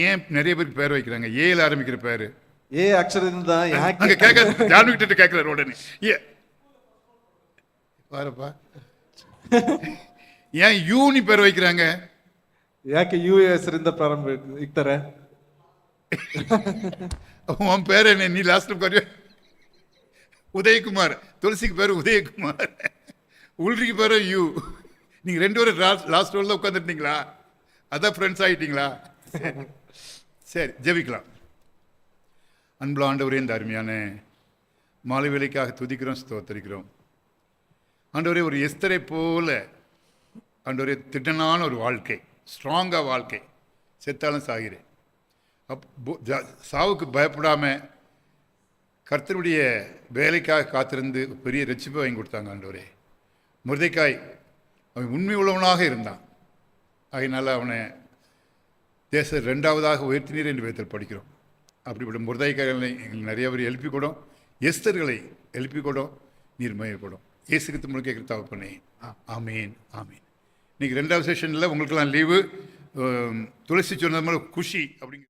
ஏன் நிறைய பேருக்கு பேர் வைக்கிறாங்க? ஏல ஆரம்பிக்கிற பேர், ಏ ಅಕ್ಷರದಿಂದ ಯಾಕೆ? அங்கே கேட்க ஜான்விக்கிட்ட கேட்குறாரு உடனே, பாருப்பா ஏன் யூனி பேர் வைக்கிறாங்க? ಯಾಕೆ ಯು ಹೆಸರಿಂದ ಪ್ರಾರಂಭ ಇಕ್ತಾರೆ? உன் பேர் என்ன? நீ லாஸ்ட் உதயகுமார். துளசிக்கு பேர் உதயகுமார், உள்ரிக்கு பேர் யூ. நீங்க 2 பேரும் லாஸ்ட் ரோல்ல உட்காந்துருந்தீங்களா? அதான் ஃப்ரெண்ட்ஸ் ஆகிட்டீங்களா? சரி, ஜெபிக்கலாம். அன்புள்ள ஆண்டவரே, இந்த அருமையான மாலை வேலைக்காக துதிக்கிறோம், ஸ்தோத்தரிக்கிறோம். ஆண்டவரே, ஒரு எஸ்தரை போல ஆண்டவரே திட்டனான ஒரு வாழ்க்கை, ஸ்ட்ராங்காக வாழ்க்கை, செத்தாலும் சாகிறேன். சாவுக்கு பயப்படாம கர்த்தருடைய வேலைக்காக காத்திருந்து பெரிய ரட்சிப்பை வாங்கி கொடுத்தாங்க ஆண்டவரே. மொர்தெகாய் அவன் உண்மை உள்ளவனாக இருந்தான், அதனால அவனை தேச 2வதாக உயர்த்தினீர் என்று வேதத்தில் படிக்கிறோம். அப்படிப்பட்ட மொர்தெகாய்களை எங்களுக்கு நிறைய பேர் எழுப்பி கொடும், எஸ்தர்களை எழுப்பி கொடும், நீர் மயப்படும். இயேசு கிறிஸ்து முழுக்க கிறிஸ்தாவை பண்ணேன். ஆமீன், ஆமீன். இன்னைக்கு 2வது செஷனில் உங்களுக்கெல்லாம் லீவு. துளசி சொன்னது மாதிரி குஷி அப்படிங்க